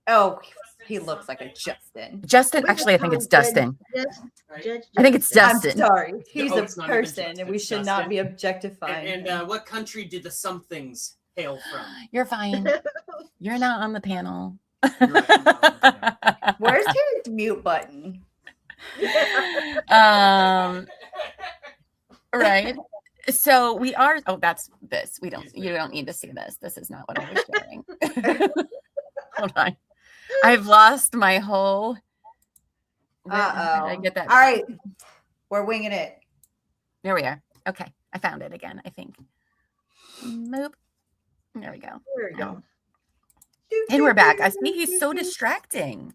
Oh, he looks like a Justin. Justin. We Actually, I just think call it's him Judge- Dustin. Judge I think it's Justin. Dustin. I'm sorry. He's Oh, a it's not even person, and Justin, we it's should not Dustin. be objectifying. And what country did the somethings hail from? You're fine. You're not on the panel. You're right. Where's his mute button? Right. So we are. Oh, that's this. We don't. You don't need to see this. This is not what I was sharing. Hold on. I've lost my whole. Uh-oh. Did I get that? All right. We're winging it. There we are. Okay. I found it again, I think. Nope. There we go. There you go. And we're back. I think he's so distracting.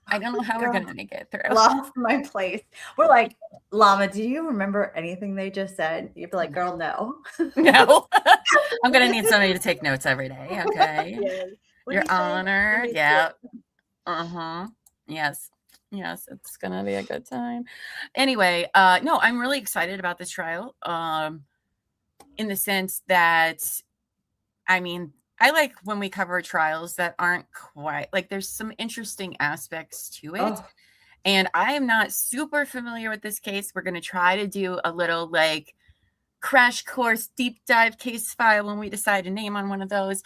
I don't know how we're going to make it through. Lost my place. We're like, Llama, do you remember anything they just said? You'd be like, girl, no. No. I'm going to need somebody to take notes every day. Okay. Yeah. What'd Your you say? Honor. Let me Yeah. see. Uh-huh. Yes. Yes, it's gonna be a good time. Anyway, no, I'm really excited about this trial. In the sense that, I mean, I like when we cover trials that aren't quite like there's some interesting aspects to it. Oh. And I am not super familiar with this case. We're gonna try to do a little like crash course deep dive case file when we decide to name on one of those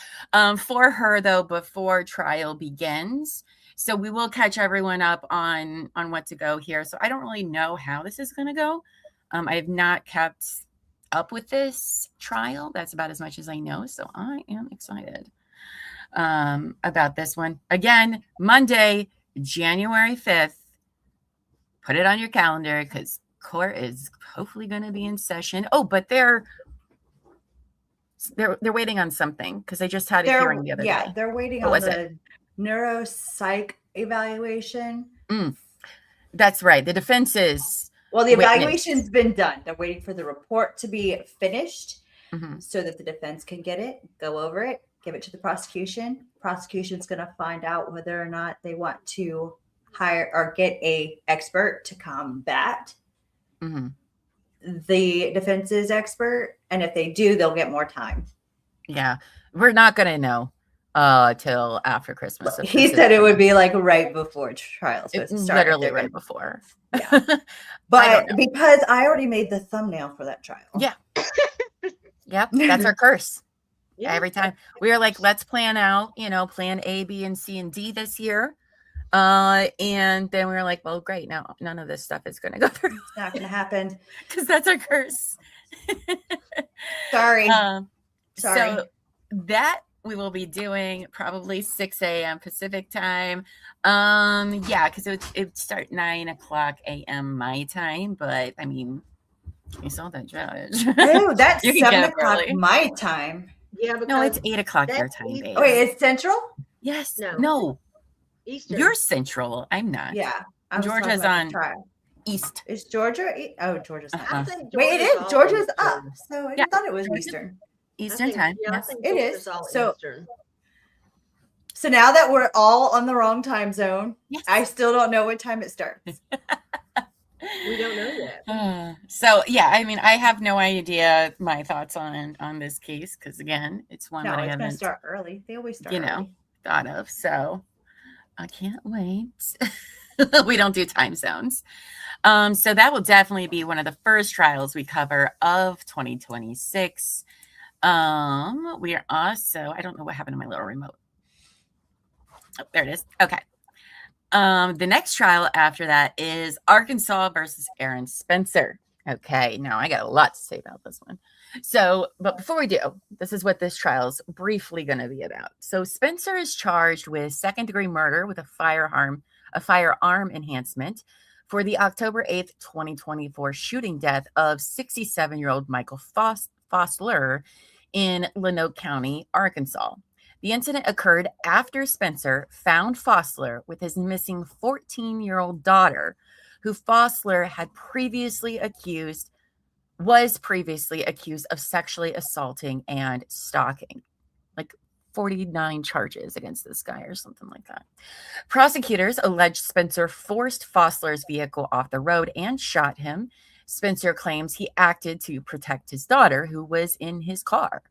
for her though before trial begins. So we will catch everyone up on what to go here. So I don't really know how this is going to go. I have not kept up with this trial. That's about as much as I know. So I am excited about this one. Again, Monday, January 5th. Put it on your calendar because court is hopefully going to be in session. Oh, but they're waiting on something because they just had a hearing the other day. Yeah, they're waiting What on was the neuropsych evaluation. That's right. The defense is Well, the witness. evaluation's been done. They're waiting for the report to be finished Mhm. so that the defense can get it, go over it, give it to the prosecution. Prosecution's going to find out whether or not they want to hire or get a expert to combat Mhm. the defense's expert. And if they do, they'll get more time. Yeah, we're not going to know till after Christmas. if He this said is it would be like right before trials. it's supposed to start. literally They're right gonna- before. Yeah. I But don't because I already made the thumbnail for that trial. Yeah. Yep, that's our curse. Yeah. Every time we are like, let's plan out, plan A, B, and C, and D this year. And then we were like, well, great. Now none of this stuff is going to go through It's not going to happen. because that's our curse. Sorry. So Sorry. that we will be doing probably 6 a.m. Pacific time. Yeah, because it would start 9:00 a.m. my time. But I mean, you saw that judge. Oh, that's You can 7 get up o'clock early. my time. Yeah, because No, it's 8:00 your that's time, easy. babe. Oh, wait, it's Central? Yes. No. No. Eastern. You're Central. I'm not. Yeah. I was Georgia's talking about on the trial. East. Is Georgia? Oh, Georgia's not. Uh-uh. I think Wait, it Georgia's is. all Georgia's up. Eastern. So I Yeah. thought it was Georgia- Eastern. Eastern time. Yeah, I Yes. think It Georgia's is. all So- Eastern. So now that we're all on the wrong time zone, Yes. I still don't know what time it starts. We don't know that. So yeah, I mean, I have no idea my thoughts on this case because again, it's one No, that I it's going to haven't start early. They always start You know. early. thought of. So I can't wait. We don't do time zones. So that will definitely be one of the first trials we cover of 2026. We are also, I don't know what happened to my little remote. Oh, there it is. Okay. The next trial after that is Arkansas versus Aaron Spencer. Okay, now I got a lot to say about this one. So, but before we do, this is what this trial is briefly going to be about. So, Spencer is charged with second-degree murder with a firearm enhancement for the October 8th, 2024 shooting death of 67-year-old Michael Fossler in Lenoke County, Arkansas. The incident occurred after Spencer found Fossler with his missing 14-year-old daughter, who Fossler was previously accused of sexually assaulting and stalking. Like 49 charges against this guy or something like that. Prosecutors alleged Spencer forced Fossler's vehicle off the road and shot him. Spencer claims he acted to protect his daughter, who was in his car.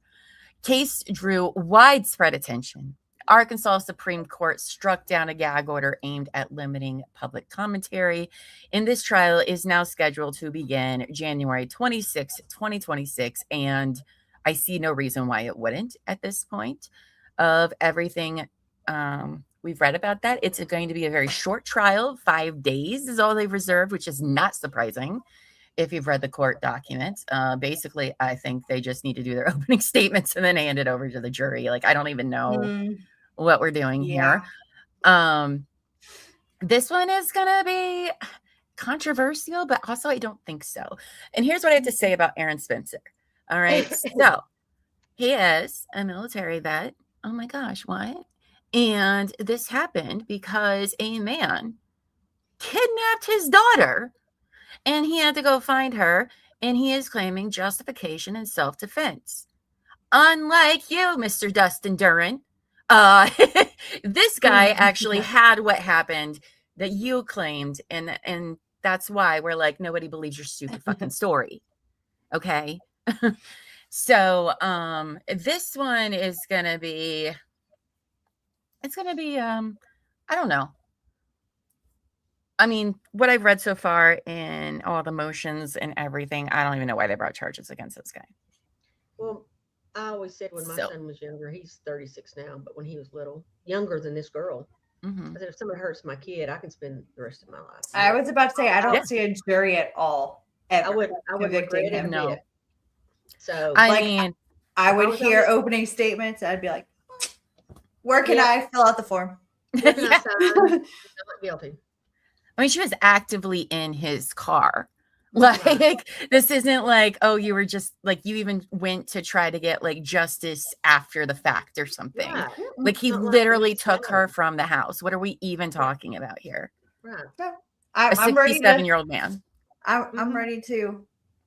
Case drew widespread attention. Arkansas Supreme Court struck down a gag order aimed at limiting public commentary, and this trial is now scheduled to begin January 26, 2026, and I see no reason why it wouldn't at this point. Of everything we've read about that, it's going to be a very short trial. 5 days is all they've reserved, which is not surprising. If you've read the court documents, basically, I think they just need to do their opening statements and then hand it over to the jury. Like, I don't even know what we're doing here. This one is going to be controversial, but also I don't think so. And here's what I have to say about Aaron Spencer. All right. So he is a military vet. Oh my gosh, what? And this happened because a man kidnapped his daughter. And he had to go find her, and he is claiming justification and self-defense. Unlike you, Mr. Dustin Duran, this guy actually had what happened that you claimed, and that's why we're like, nobody believes your stupid fucking story. Okay? So this one is gonna be, I don't know. I mean, what I've read so far in all the motions and everything, I don't even know why they brought charges against this guy. Well, I always said when my son was younger, he's 36 now, but when he was little, younger than this girl, I said, if somebody hurts my kid, I can spend the rest of my life. I was about to say, I don't see a jury at all. Ever I would regret him. No. So I would hear opening statements. I'd be like, where can I fill out the form? Where can I sign? I'm not guilty. I mean, she was actively in his car. Like, this isn't like, oh, you were just like, you even went to try to get like justice after the fact or something. Yeah. Like, he literally took her from the house. What are we even talking about here? Right. A 67-year-old man. I'm ready to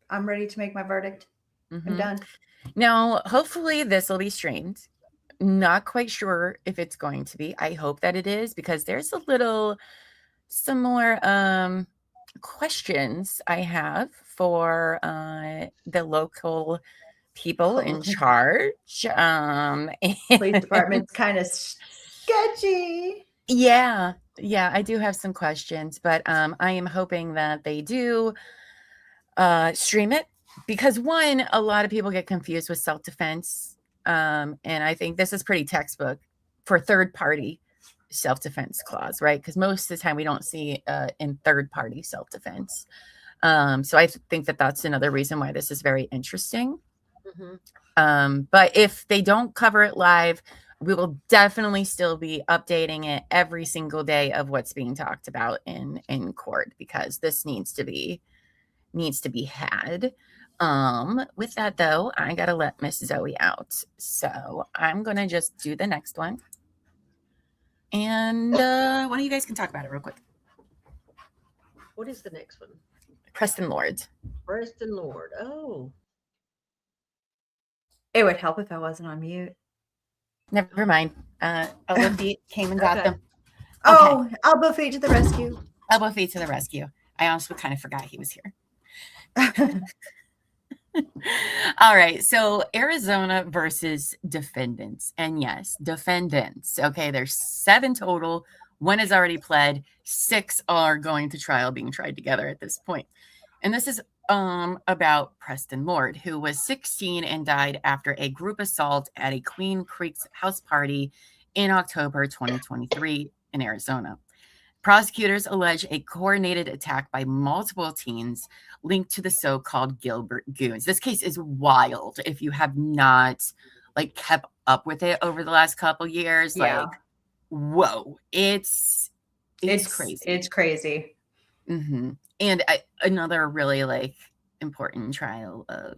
make my verdict. I'm done. Now, hopefully this will be streamed. Not quite sure if it's going to be. I hope that it is, because there's some more questions I have for the local people in charge. Police department's kind of sketchy. Yeah, I do have some questions, but I am hoping that they do stream it, because one, a lot of people get confused with self-defense, and I think this is pretty textbook for third-party self-defense clause, right? Because most of the time we don't see in third-party self-defense. So I think that that's another reason why this is very interesting. But if they don't cover it live, we will definitely still be updating it every single day of what's being talked about in court, because this needs to be had. With that though, I gotta let Miss Zoe out, so I'm gonna just do the next one. And one of you guys can talk about it real quick. What is the next one? Preston Lord. Preston Lord. Oh. It would help if I wasn't on mute. Never mind. Elbow feet came and got them. Okay. Oh, elbow feet to the rescue. Elbow feet to the rescue. I honestly kind of forgot he was here. All right, so Arizona versus defendants. And yes, defendants. Okay, there's 7 total. 1 is already pled. 6 are going to trial, being tried together at this point. And this is about Preston Lord, who was 16 and died after a group assault at a Queen Creek's house party in October 2023 in Arizona. Prosecutors allege a coordinated attack by multiple teens linked to the so-called Gilbert Goons. This case is wild. If you have not like kept up with it over the last couple years, like, whoa, it's crazy. It's crazy. Mm-hmm. And another really like important trial of,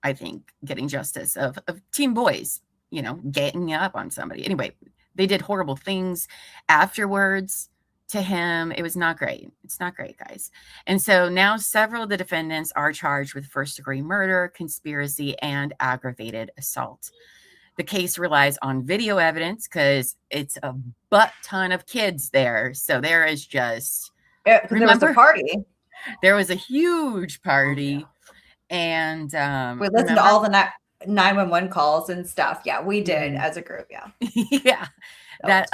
I think, getting justice of teen boys, you know, getting up on somebody. Anyway, they did horrible things afterwards to him. It was not great. It's not great, guys. And so now several of the defendants are charged with first-degree murder, conspiracy, and aggravated assault. The case relies on video evidence because it's a butt ton of kids there. So there is just... Remember, there was a party. There was a huge party. And we listened to all the 911 calls and stuff. Yeah, we did as a group. Yeah. Yeah. That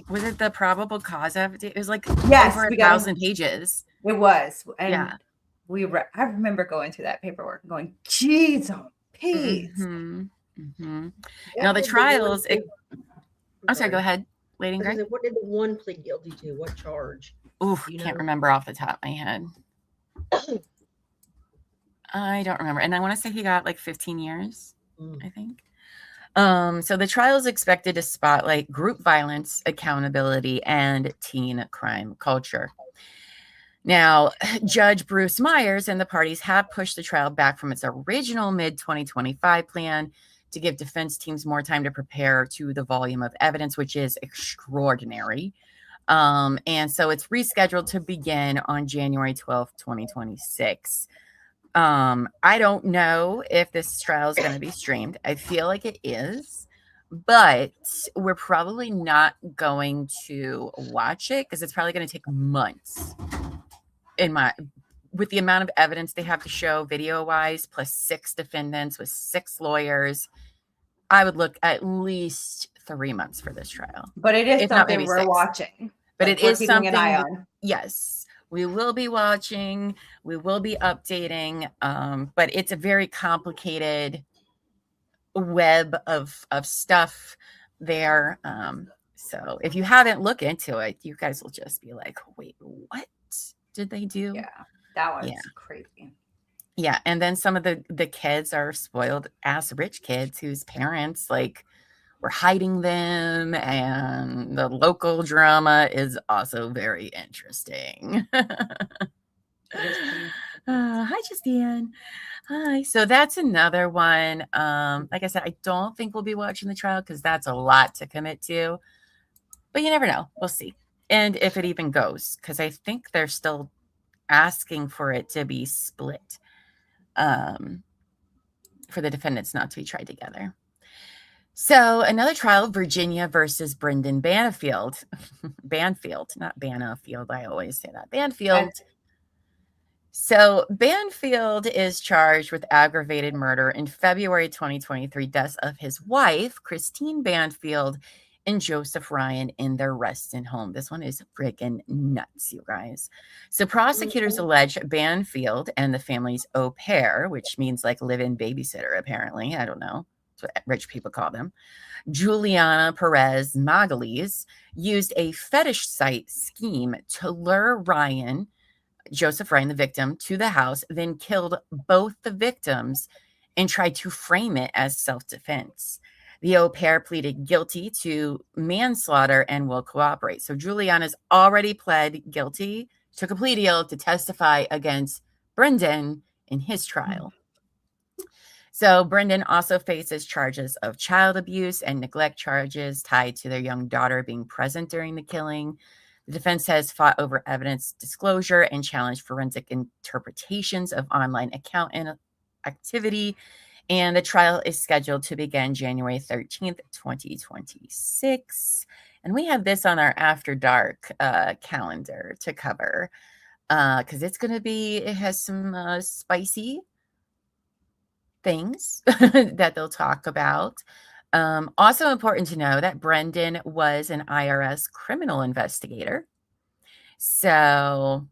was it the probable cause of it was like over 1,000 pages. It was. And yeah. I remember going through that paperwork and going, geez, oh, Pete. Mm-hmm. Mm-hmm. Yeah, now the trials. I'm sorry, go ahead, Lady Greg. What did the one plead guilty to? What charge? Oof, can't remember off the top of my head. I don't remember. And I want to say he got like 15 years, I think. So the trial is expected to spotlight group violence, accountability, and teen crime culture. Now, Judge Bruce Myers and the parties have pushed the trial back from its original mid-2025 plan to give defense teams more time to prepare to the volume of evidence, which is extraordinary. And so it's rescheduled to begin on January 12th, 2026. I don't know if this trial is going to be streamed. I feel like it is, but we're probably not going to watch it because it's probably going to take months. With the amount of evidence they have to show video wise, plus 6 defendants with 6 lawyers, I would look at least 3 months for this trial. But it is something we're watching. But it is something an eye on. Yes. We will be watching, we will be updating, but it's a very complicated web of stuff there. So if you haven't looked into it, you guys will just be like, wait, what did they do? Yeah, that was crazy. Yeah, and then some of the kids are spoiled ass rich kids whose parents like were hiding them, and the local drama is also very interesting. Hi, Justine. Hi. So that's another one. Like I said, I don't think we'll be watching the trial because that's a lot to commit to, but you never know. We'll see. And if it even goes, because I think they're still asking for it to be split, for the defendants not to be tried together. So another trial, Virginia versus Brendan Banfield. Banfield, not Banfield. I always say that. Banfield. So Banfield is charged with aggravated murder in February 2023, deaths of his wife, Christine Banfield, and Joseph Ryan in their Reston home. This one is freaking nuts, you guys. So prosecutors allege Banfield and the family's au pair, which means like live-in babysitter, apparently. I don't know. That's what rich people call them. Juliana Perez Magalhães used a fetish site scheme to lure Ryan, Joseph Ryan, the victim, to the house, then killed both the victims and tried to frame it as self-defense. The au pair pleaded guilty to manslaughter and will cooperate. So Juliana's already pled guilty, took a plea deal to testify against Brendan in his trial. So Brendan also faces charges of child abuse and neglect charges tied to their young daughter being present during the killing. The defense has fought over evidence disclosure and challenged forensic interpretations of online account activity. And the trial is scheduled to begin January 13th, 2026. And we have this on our After Dark calendar to cover because it has some spicy things that they'll talk about. Also important to know that Brendan was an IRS criminal investigator. So,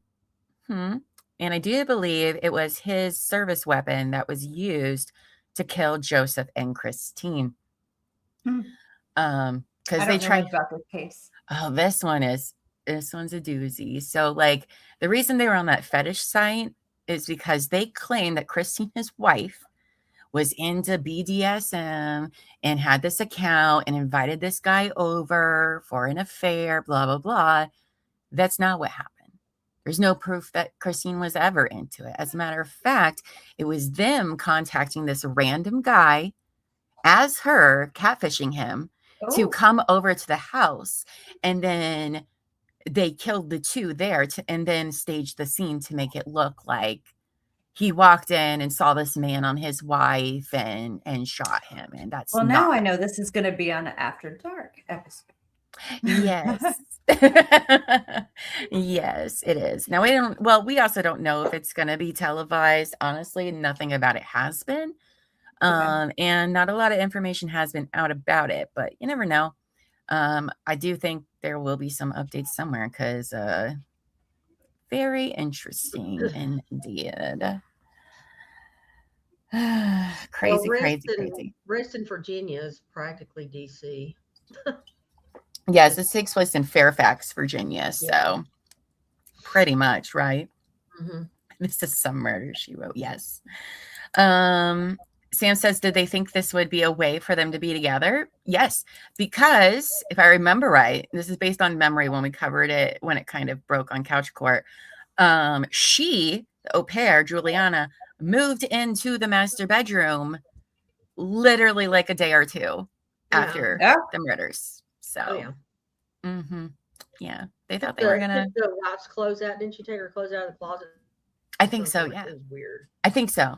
and I do believe it was his service weapon that was used to kill Joseph and Christine. Because because I they don't know tried. much about this case. Oh, this one's a doozy. So, like, the reason they were on that fetish site is because they claim that Christine, his wife, was into BDSM and had this account and invited this guy over for an affair, blah, blah, blah. That's not what happened. There's no proof that Christine was ever into it. As a matter of fact, it was them contacting this random guy as her, catfishing him, to come over to the house. And then they killed the two there and then staged the scene to make it look like he walked in and saw this man on his wife and shot him. And that's now I know this is going to be on an After Dark episode. Yes. Yes, it is. Now we also don't know if it's going to be televised. Honestly, nothing about it has been. And not a lot of information has been out about it, but you never know. I do think there will be some updates somewhere because very interesting indeed. Crazy. Rest in Virginia is practically DC. Yes, this takes place in Fairfax, Virginia. So pretty much, right? Mm-hmm. This is some murder she wrote. Yes. Sam says, did they think this would be a way for them to be together? Yes, because if I remember right, this is based on memory when we covered it, when it kind of broke on Couch Court. She, the au pair, Juliana, moved into the master bedroom literally like a day or two after the murders. So, yeah, they thought they were going to. The wife's clothes out. Didn't she take her clothes out of the closet? I think so, yeah. It was weird. I think so.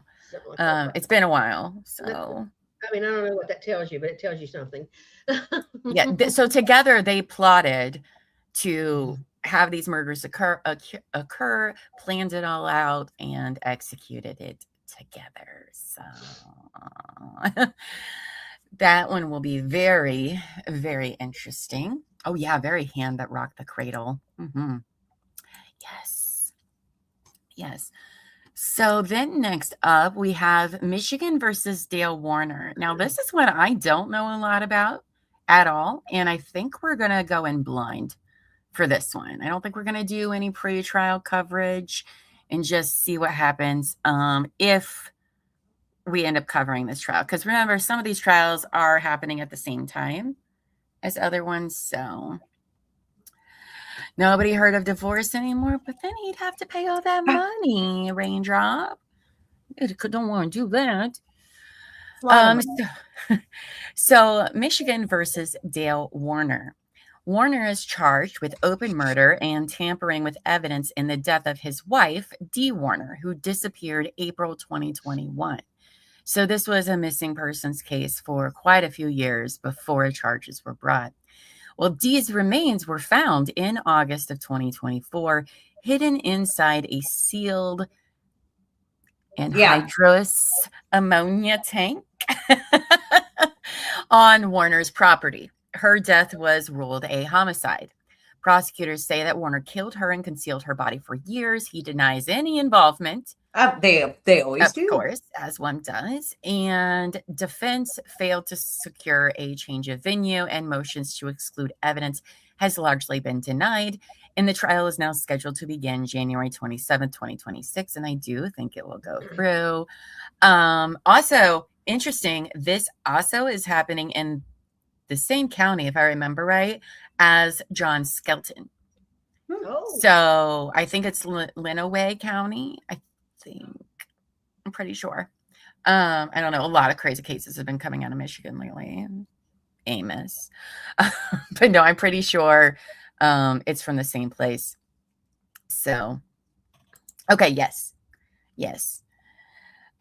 It's been a while, so. I mean, I don't know what that tells you, but it tells you something. Yeah, so together they plotted to have these murders occur, planned it all out, and executed it together. So that one will be very, very interesting. Oh, yeah, very hand that rocked the cradle. Yes. So then next up, we have Michigan versus Dale Warner. Now, this is one I don't know a lot about at all, and I think we're going to go in blind for this one. I don't think we're going to do any pre-trial coverage and just see what happens if we end up covering this trial. Because remember, some of these trials are happening at the same time as other ones, so nobody heard of divorce anymore, but then he'd have to pay all that money, Raindrop. Don't want to do that. So Michigan versus Dale Warner. Warner is charged with open murder and tampering with evidence in the death of his wife, Dee Warner, who disappeared April 2021. So this was a missing persons case for quite a few years before charges were brought. Well, Dee's remains were found in August of 2024, hidden inside a sealed anhydrous ammonia tank on Warner's property. Her death was ruled a homicide. Prosecutors say that Warner killed her and concealed her body for years. He denies any involvement. They always do. Of course, as one does. And defense failed to secure a change of venue, and motions to exclude evidence has largely been denied. And the trial is now scheduled to begin January 27th, 2026. And I do think it will go through. Also, interesting, this also is happening in the same county, if I remember right, as John Skelton. Oh. So I think it's Lenawee County. I'm pretty sure. I don't know. A lot of crazy cases have been coming out of Michigan lately. Amos. But no, I'm pretty sure it's from the same place. So, okay, yes.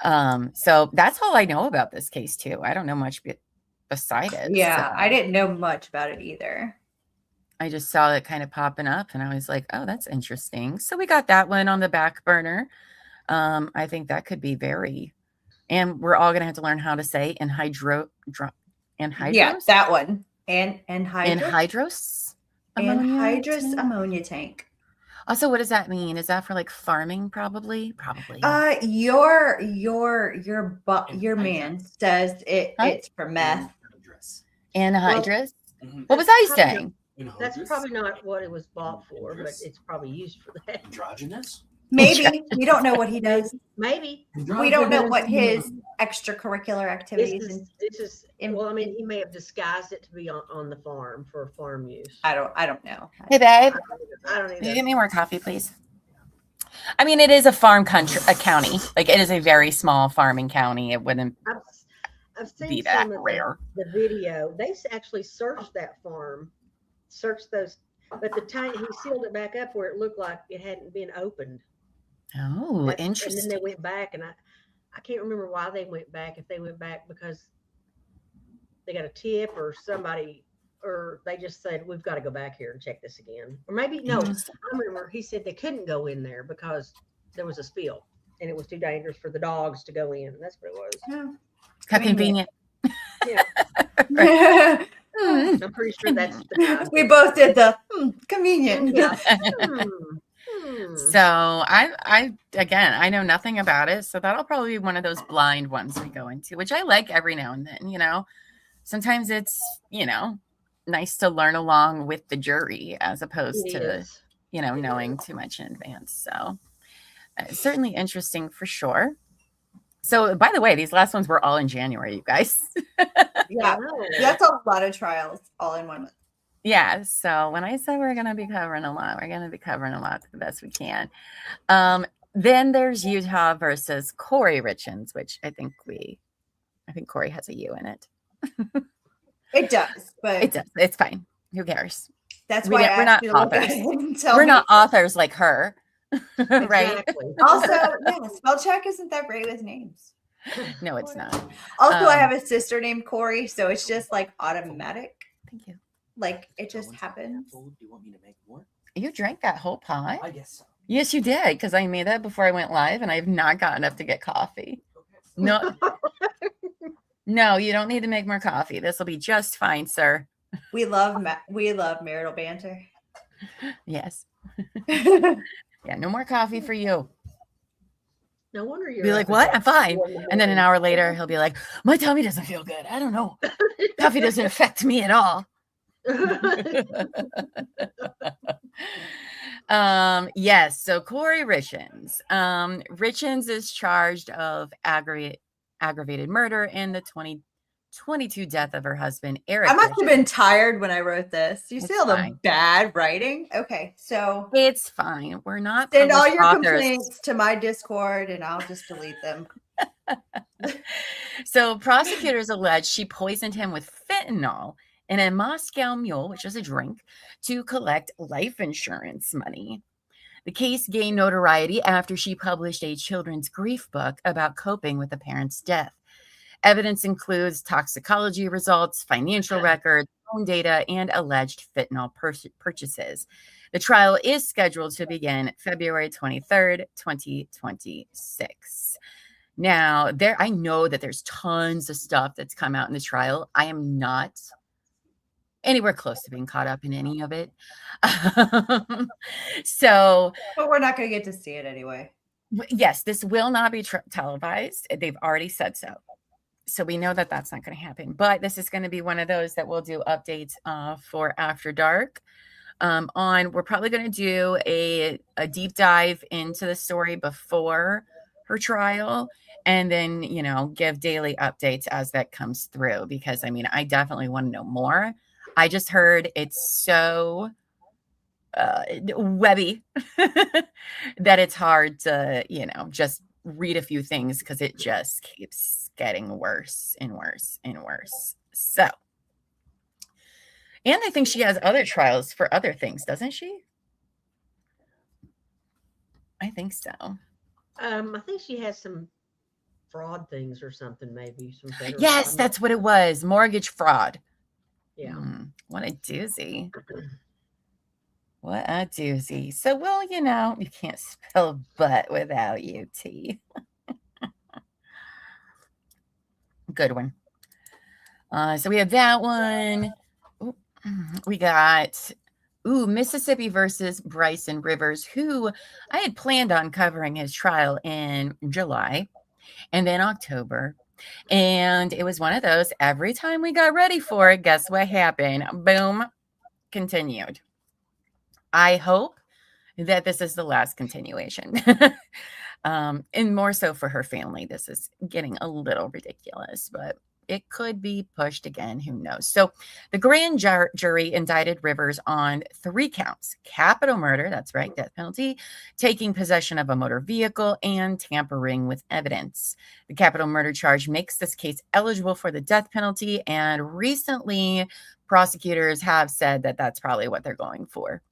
So that's all I know about this case too. I don't know much beside it. Yeah, so. I didn't know much about it either. I just saw it kind of popping up and I was like, oh, that's interesting. So we got that one on the back burner. I think that could be and we're all going to have to learn how to say anhydrous. Yeah, that one. Anhydrous ammonia tank. Also, what does that mean? Is that for like farming? Probably. Your man says it's for meth. Anhydrous. What was I Probably saying? That's probably not what it was bought for, but it's probably used for that. Androgynous? Maybe we don't know what he does. Maybe. We don't know what his extracurricular activities. This is. Well, I mean, he may have disguised it to be on the farm for farm use. I don't know. Hey, babe, I don't can you either. give me more coffee, please? I mean, it is a farm country, a county. Like, it is a very small farming county. It wouldn't I've be seen that some of rare. the video. They actually searched that farm, searched those, but the time he sealed it back up where it looked like it hadn't been opened. Oh, And interesting. then they went back, and I can't remember why they went back. If they went back because they got a tip or somebody, or they just said, we've got to go back here and check this again. Or maybe, no, I remember he said they couldn't go in there because there was a spill and it was too dangerous for the dogs to go in. That's what it was. Yeah. How convenient. Yeah. Mm. I'm pretty sure that's the We both did the convenient. Yeah. So I again, I know nothing about it. So that'll probably be one of those blind ones we go into, which I like every now and then, you know. Sometimes it's, you know, nice to learn along with the jury as opposed to, you know, knowing too much in advance. So certainly interesting for sure. So by the way, these last ones were all in January, you guys. Yeah, that's a lot of trials all in 1 month. Yeah. So when I said we're going to be covering a lot, we're going to be covering a lot the best we can. Then there's Utah versus Corey Richens, which I think Corey has a U in it. It does, but It does. It's fine. Who cares? that's why We're not authors. We're not authors like her, right? Exactly. Also, yeah, spell check isn't that great with names. No, it's not. Also, I have a sister named Corey, so it's just like automatic. Thank you. Like it just happens. Do you want me to make more? You drank that whole pie? I guess so. Yes, you did, because I made that before I went live, and I have not gotten up to get coffee. No, no, you don't need to make more coffee. This will be just fine, sir. We love marital banter. Yes. Yeah, no more coffee for you. No wonder you're Be like, what? I'm fine. And then an hour later, he'll be like, my tummy doesn't feel good. I don't know. Coffee doesn't affect me at all. Yes. So Corey Richens. Richens is charged of aggravated murder in the 2022 death of her husband, Eric. I must have Richens. been tired when I wrote this. You It's see all the fine. bad writing? Okay, so It's fine. We're not send all published your authors. complaints to my Discord and I'll just delete them. So prosecutors allege she poisoned him with fentanyl in a Moscow Mule, which is a drink, to collect life insurance money. The case gained notoriety after she published a children's grief book about coping with a parent's death. Evidence includes toxicology results, financial records, phone data, and alleged fentanyl purchases. The trial is scheduled to begin February 23rd, 2026. Now, I know that there's tons of stuff that's come out in the trial. I am not anywhere close to being caught up in any of it. So, But we're not going to get to see it anyway. yes, this will not be televised. They've already said so. So we know that that's not going to happen. But this is going to be one of those that we'll do updates for After Dark. We're probably going to do a deep dive into the story before her trial, and then, you know, give daily updates as that comes through, because I mean, I definitely want to know more. I just heard it's so webby that it's hard to, you know, just read a few things, because it just keeps getting worse and worse and worse. So, and I think she has other trials for other things, doesn't she? I think so. I think she has some fraud things or something, maybe some federal Yes, fraud. that's what it was. Mortgage fraud. Yeah. What a doozy. What a doozy. So, well, you know, you can't spell butt without UT. Good one. So we have that one. Ooh, we got Mississippi versus Bryson Rivers, who I had planned on covering his trial in July and then October. And it was one of those, every time we got ready for it, guess what happened? Boom, continued. I hope that this is the last continuation. And more so for her family. This is getting a little ridiculous, but it could be pushed again. Who knows? So the grand jury indicted Rivers on 3 counts: capital murder, that's right, death penalty, taking possession of a motor vehicle, and tampering with evidence. The capital murder charge makes this case eligible for the death penalty, and recently prosecutors have said that that's probably what they're going for.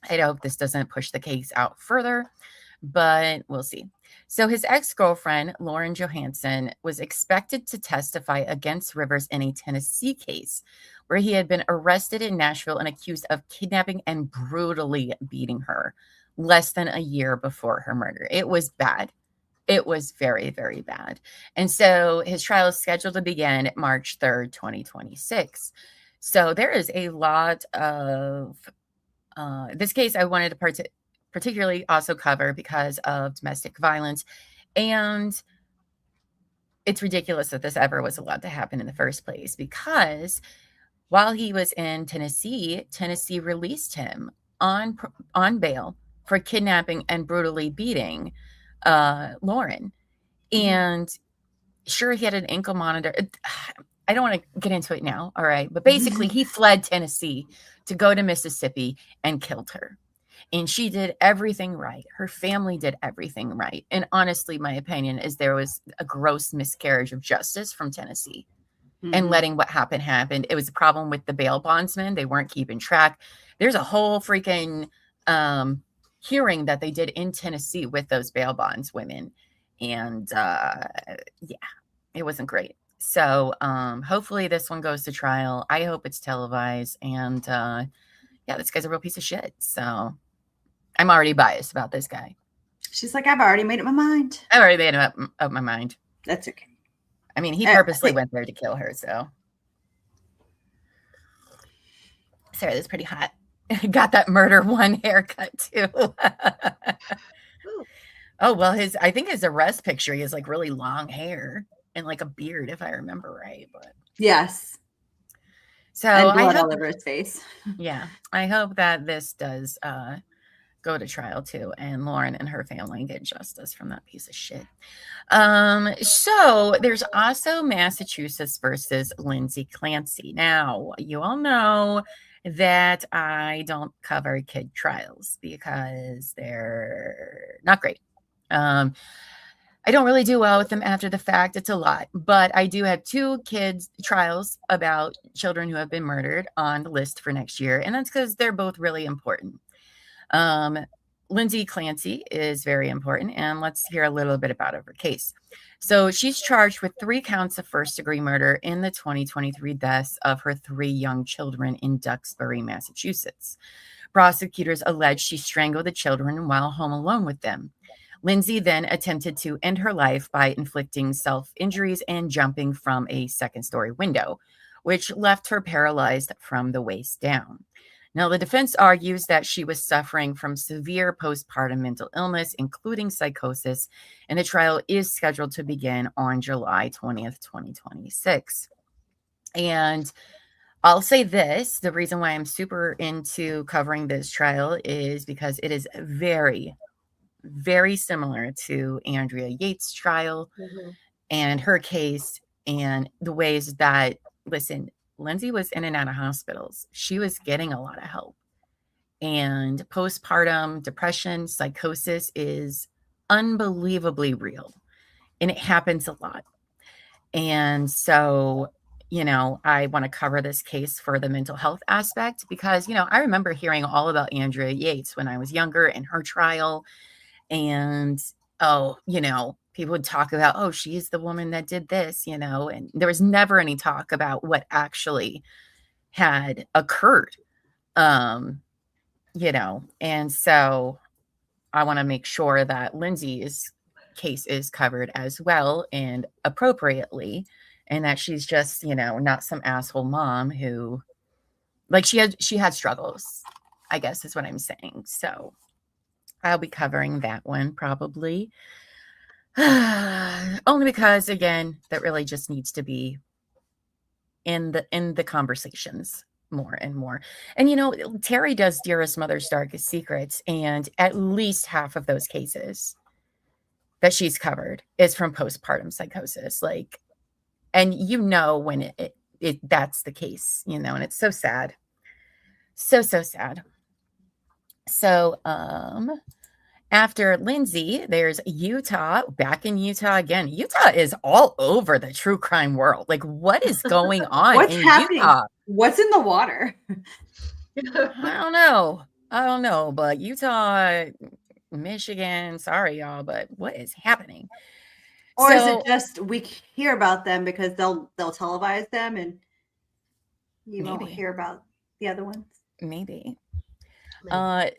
I hope this doesn't push the case out further, but we'll see. So his ex-girlfriend, Lauren Johansson, was expected to testify against Rivers in a Tennessee case where he had been arrested in Nashville and accused of kidnapping and brutally beating her less than a year before her murder. It was bad. It was very, very bad. And so his trial is scheduled to begin March 3rd, 2026. So there is a lot of this case I wanted to particularly also cover because of domestic violence. And it's ridiculous that this ever was allowed to happen in the first place, because while he was in Tennessee, Tennessee released him on bail for kidnapping and brutally beating Lauren. And sure, he had an ankle monitor. I don't want to get into it now. All right. But basically, he fled Tennessee to go to Mississippi and killed her. And she did everything right. Her family did everything right. And honestly, my opinion is there was a gross miscarriage of justice from Tennessee and letting what happened happen. It was a problem with the bail bondsmen. They weren't keeping track. There's a whole freaking hearing that they did in Tennessee with those bail bonds women. And yeah, it wasn't great. So hopefully this one goes to trial. I hope it's televised. And yeah, this guy's a real piece of shit. So I'm already biased about this guy. She's like, I've already made up my mind. I've already made up my mind. That's okay. I mean, he purposely went there to kill her. So sorry, that's pretty hot. Got that murder one haircut too. Oh, well, I think his arrest picture, he has like really long hair and like a beard, if I remember right. But yes. So and blood all over his face. Yeah. I hope that this does go to trial too, and Lauren and her family get justice from that piece of shit. So there's also Massachusetts versus Lindsay Clancy. Now, you all know that I don't cover kid trials because they're not great. I don't really do well with them after the fact. It's a lot, but I do have 2 kids trials about children who have been murdered on the list for next year. And that's because they're both really important. Lindsay Clancy is very important, and let's hear a little bit about her case. So she's charged with 3 counts of first-degree murder in the 2023 deaths of her 3 young children in Duxbury, Massachusetts. Prosecutors allege she strangled the children while home alone with them. Lindsay then attempted to end her life by inflicting self-injuries and jumping from a second-story window, which left her paralyzed from the waist down. Now, the defense argues that she was suffering from severe postpartum mental illness, including psychosis, and the trial is scheduled to begin on July 20th, 2026. And I'll say this, the reason why I'm super into covering this trial is because it is very, very similar to Andrea Yates' trial and her case, and the ways that, listen, Lindsay was in and out of hospitals. She was getting a lot of help. And postpartum depression, psychosis is unbelievably real. And it happens a lot. And so, you know, I want to cover this case for the mental health aspect because, you know, I remember hearing all about Andrea Yates when I was younger and her trial. And, oh, you know, people would talk about, oh, she's the woman that did this, you know, and there was never any talk about what actually had occurred, you know, and so I want to make sure that Lindsay's case is covered as well and appropriately, and that she's just, you know, not some asshole mom who, like, she had struggles, I guess is what I'm saying. So I'll be covering that one probably. Only because, again, that really just needs to be in the conversations more and more. And Terry does Dearest Mother's Darkest Secrets, and at least half of those cases that she's covered is from postpartum psychosis. Like, and when that's the case, and it's so sad. So sad. So after Lindsay, there's Utah. Back in Utah again. Utah is all over the true crime world. Like, what is going on What's in happening? Utah? What's in the water? I don't know, but Utah, Michigan, sorry y'all, but what is happening? Or is it just we hear about them because they'll televise them and you won't hear about the other ones? Maybe.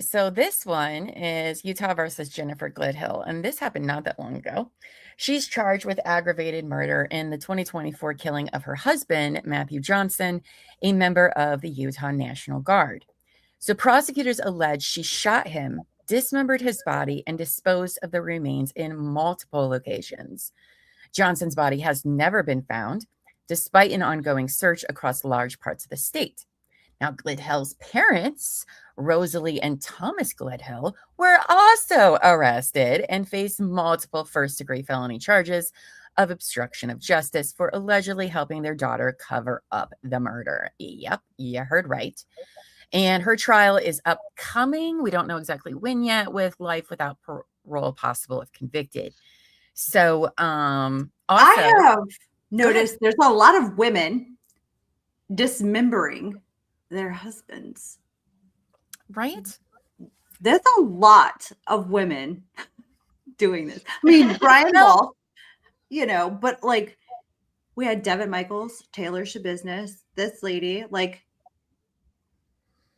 So this one is Utah versus Jennifer Glidhill, and this happened not that long ago. She's charged with aggravated murder in the 2024 killing of her husband, Matthew Johnson, a member of the Utah National Guard. So prosecutors allege she shot him, dismembered his body, and disposed of the remains in multiple locations. Johnson's body has never been found, despite an ongoing search across large parts of the state. Now, Glidhill's parents, Rosalie and Thomas Glidhill, were also arrested and faced multiple first-degree felony charges of obstruction of justice for allegedly helping their daughter cover up the murder. Yep, you heard right. And her trial is upcoming. We don't know exactly when yet, with life without parole possible if convicted. So, also, I have noticed there's a lot of women dismembering their husbands. Right? There's a lot of women doing this. I mean, Brian Wall, but like we had Devin Michaels, Taylor Shabusiness, this lady, like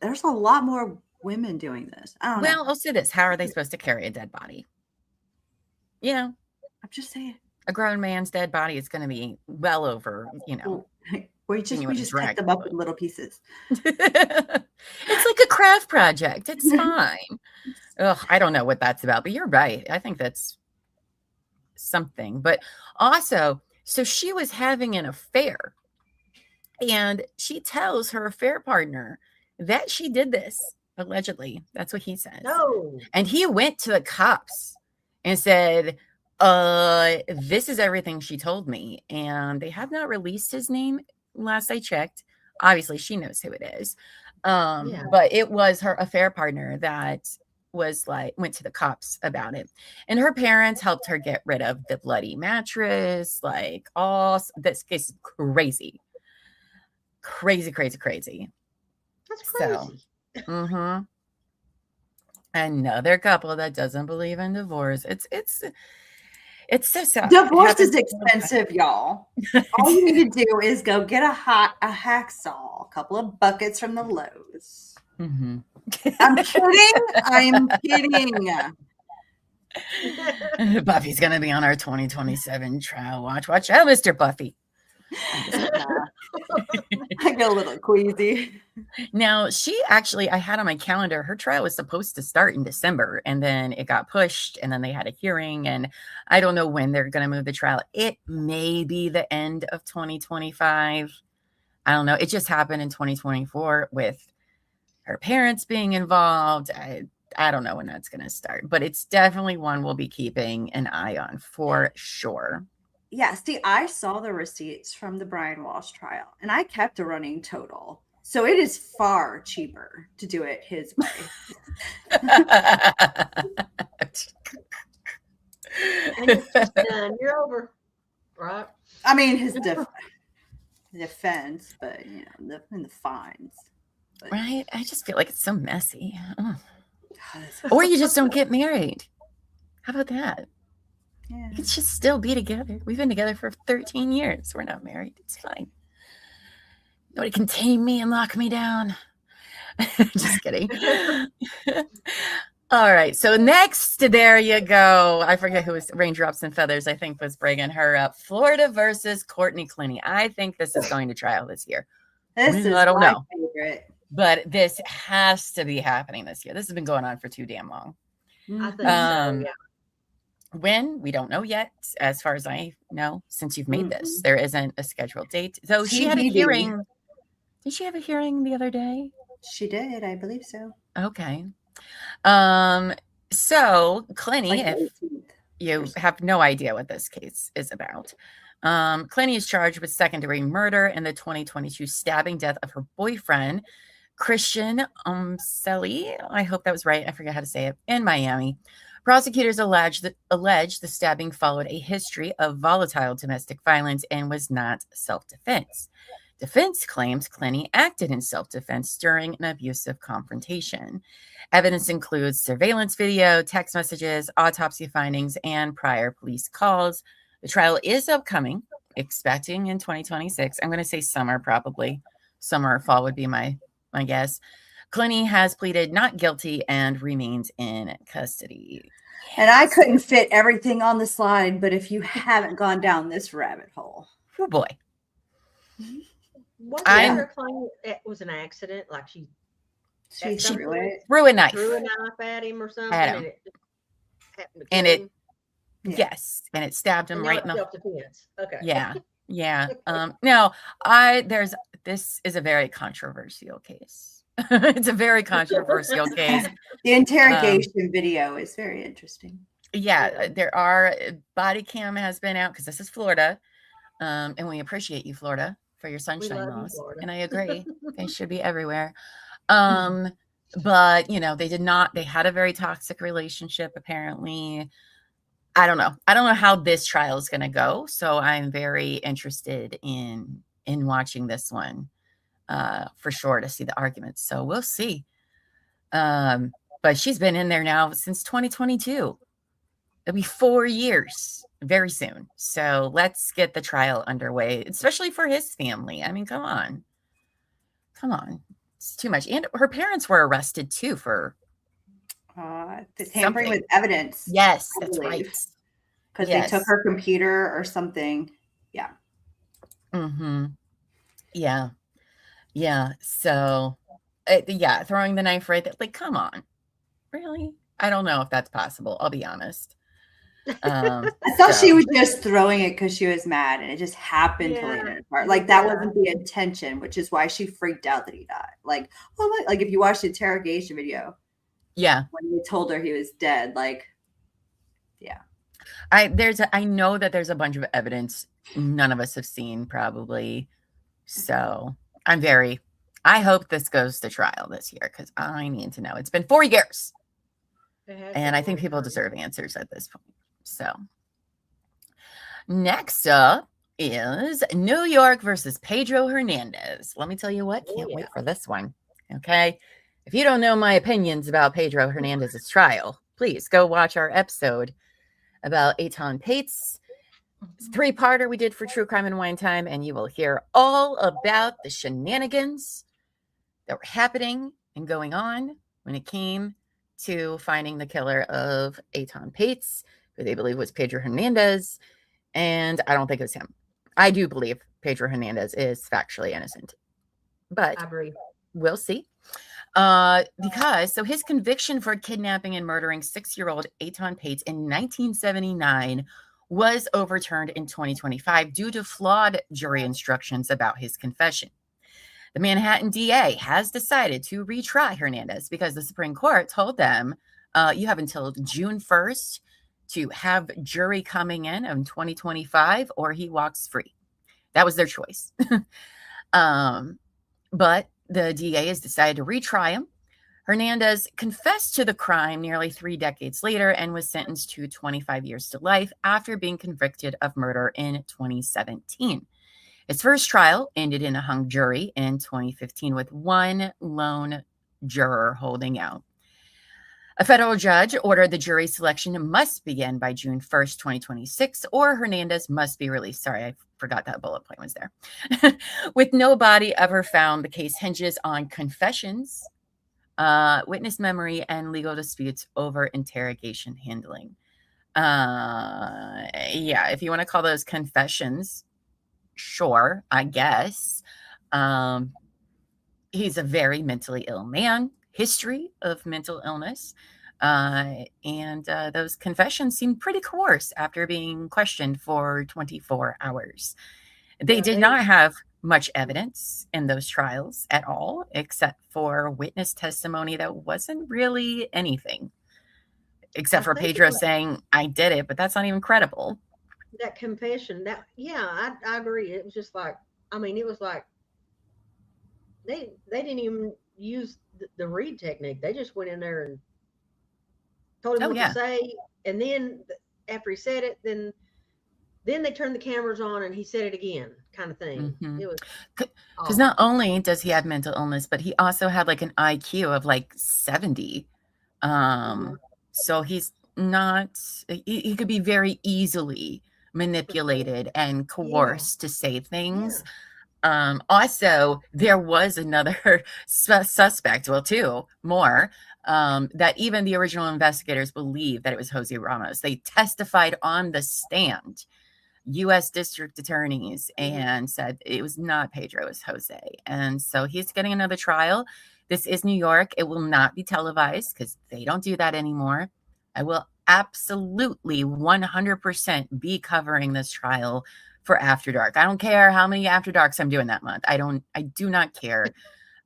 there's a lot more women doing this. I don't know. Well, I'll say this. How are they supposed to carry a dead body? I'm just saying. A grown man's dead body is going to be well over, We just cut them up in little pieces. It's like a craft project. It's fine. Ugh, I don't know what that's about, but you're right. I think that's something. But also, so she was having an affair, and she tells her affair partner that she did this, allegedly. That's what he says. No. And he went to the cops and said, this is everything she told me. And they have not released his name last I checked. Obviously, she knows who it is. But it was her affair partner that was went to the cops about it. And her parents helped her get rid of the bloody mattress. This case is crazy. Crazy. That's crazy. So, another couple that doesn't believe in divorce. It's so sad. Divorce is expensive, y'all. All you need to do is go get a hacksaw, a couple of buckets from the Lowe's. Mm-hmm. I'm kidding. Buffy's gonna be on our 2027 trial watch. Watch out, Mr. Buffy. I get a little queasy. Now, I had on my calendar, her trial was supposed to start in December, and then it got pushed, and then they had a hearing, and I don't know when they're going to move the trial. It may be the end of 2025. I don't know. It just happened in 2024 with her parents being involved. I don't know when that's going to start, but it's definitely one we'll be keeping an eye on for sure. Yeah, see, I saw the receipts from the Brian Walsh trial, and I kept a running total. So it is far cheaper to do it his way. And it's just done. You're over, right? I mean, his defense, but and the fines. But, right? I just feel like it's so messy. Or you just don't get married. How about that? Yeah. We could just still be together. We've been together for 13 years. We're not married. It's fine. Nobody can tame me and lock me down. Just kidding. All right. So next, there you go. I forget who was Raindrops and Feathers, I think, was bringing her up. Florida versus Courtney Clooney. I think this is going to trial this year. This is I don't my know. favorite. But this has to be happening this year. This has been going on for too damn long. I think so, yeah. When, we don't know yet, as far as I know, since you've made this. There isn't a scheduled date. Though she had a TBD. hearing. Did she have a hearing the other day? She did, I believe so. Okay. So Clinny, Like if you have no idea what this case is about, Clinny is charged with second-degree murder in the 2022 stabbing death of her boyfriend, Christian Umseli. I hope that was right. I forget how to say it. In Miami. Prosecutors allege the stabbing followed a history of volatile domestic violence and was not self-defense. Defense claims Clinny acted in self-defense during an abusive confrontation. Evidence includes surveillance video, text messages, autopsy findings, and prior police calls. The trial is upcoming, expecting in 2026. I'm going to say summer, probably. Summer or fall would be my guess. Clinny has pleaded not guilty and remains in custody. And I couldn't fit everything on the slide, but if you haven't gone down this rabbit hole. Oh, boy. Wasn't her claim it was an accident? Like she threw a a knife. Threw a knife at him or something. At him. And it just happened to And kill it, him? yes, and it stabbed him And right in now the. it's self-defense. Okay. Yeah. This is a very controversial case. It's a very controversial case. The interrogation video is very interesting. Yeah, there are body cam has been out because this is Florida. And we appreciate you, Florida, for your sunshine laws. And I agree. They should be everywhere. But they had a very toxic relationship, apparently. I don't know how this trial is going to go. So I'm very interested in watching this one for sure to see the arguments. So we'll see. But she's been in there now since 2022. It'll be 4 years very soon. So let's get the trial underway, especially for his family. I mean, come on. It's too much. And her parents were arrested too for tampering with evidence. Yes, that's right. Because they took her computer or something. Yeah. Mm-hmm. Yeah. Yeah. So, throwing the knife right there. Like, come on. Really? I don't know if that's possible. I'll be honest. I thought she was just throwing it because she was mad and it just happened to land in her part. Like that wasn't the intention, which is why she freaked out that he died. Like, oh my, like if you watch the interrogation video, when they told her he was dead, like, I know that there's a bunch of evidence none of us have seen probably. So I hope this goes to trial this year because I need to know. It's been 4 years. And I think people deserve answers at this point. So next up is New York versus Pedro Hernandez. Let me tell you what, can't wait for this one. Okay. If you don't know my opinions about Pedro Hernandez's trial, please go watch our episode about Eitan Pates. It's a 3-parter we did for True Crime and Wine Time, and you will hear all about the shenanigans that were happening and going on when it came to finding the killer of Eitan Pates, who they believe was Pedro Hernandez. And I don't think it was him. I do believe Pedro Hernandez is factually innocent. But I agree. We'll see. Because his conviction for kidnapping and murdering 6-year-old Eitan Pates in 1979 was overturned in 2025 due to flawed jury instructions about his confession. The Manhattan DA has decided to retry Hernandez because the Supreme Court told them you have until June 1st to have jury coming in 2025 or he walks free. That was their choice. But the DA has decided to retry him. Hernandez confessed to the crime nearly 3 decades later and was sentenced to 25 years to life after being convicted of murder in 2017. His first trial ended in a hung jury in 2015 with one lone juror holding out. A federal judge ordered the jury selection must begin by June 1st, 2026, or Hernandez must be released. Sorry, I forgot that bullet point was there. With no body ever found, the case hinges on confessions, witness memory, and legal disputes over interrogation handling. If you want to call those confessions, sure, I guess. He's a very mentally ill man, history of mental illness. And those confessions seemed pretty coarse after being questioned for 24 hours. They did not have much evidence in those trials at all, except for witness testimony that wasn't really anything, except for Pedro saying, I did it, but that's not even credible. That confession, I agree. It was just like, I mean, it was like they didn't even use the read technique. They just went in there and told him what to say, and then after he said it, then they turned the cameras on and he said it again, kind of thing. Mm-hmm. It was because not only does he have mental illness, but he also had like an IQ of like 70. So he's not, he could be very easily manipulated and coerced to say things. Also, there was another suspect, well, two more, that even the original investigators believed that it was Jose Ramos. They testified on the stand, U.S. district attorneys, and said it was not Pedro, it was Jose. And so he's getting another trial. This is New York. It will not be televised because they don't do that anymore. I will absolutely 100% be covering this trial for After Dark. I don't care how many After Darks I'm doing that month. I do not care.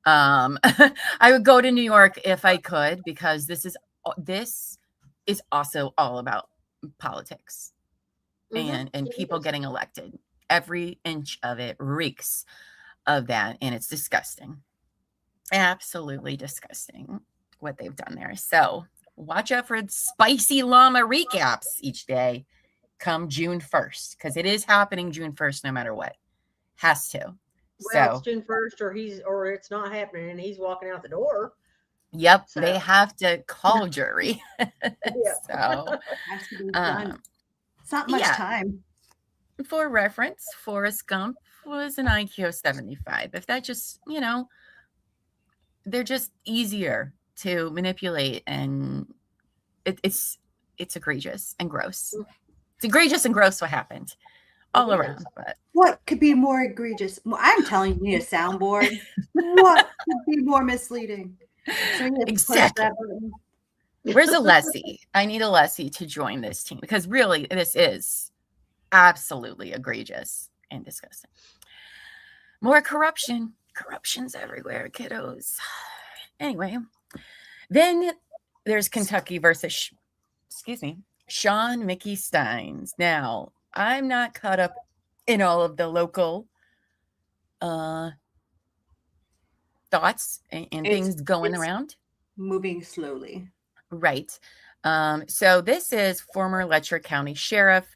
I would go to New York if I could, because this is also all about politics and people getting elected. Every inch of it reeks of that, and it's disgusting. Absolutely disgusting what they've done there. So watch out for spicy llama recaps each day come June 1st, because it is happening June 1st no matter what. Has to. Well, it's June 1st or it's not happening and he's walking out the door. Yep, so they have to call jury. So has to be done. It's not much time. For reference, Forrest Gump was an IQ of 75. If that just, they're just easier to manipulate, and it's egregious and gross. It's egregious and gross what happened all around. But what could be more egregious? I'm telling you, a soundboard. What could be more misleading? So exactly. Where's Alessi? I need Alessi to join this team, because really this is absolutely egregious and disgusting. More corruption. Corruption's everywhere, kiddos. Anyway, then there's Kentucky versus, Sean Mickey Steins. Now, I'm not caught up in all of the local thoughts and things going around. Moving slowly. Right. So this is former Letcher County Sheriff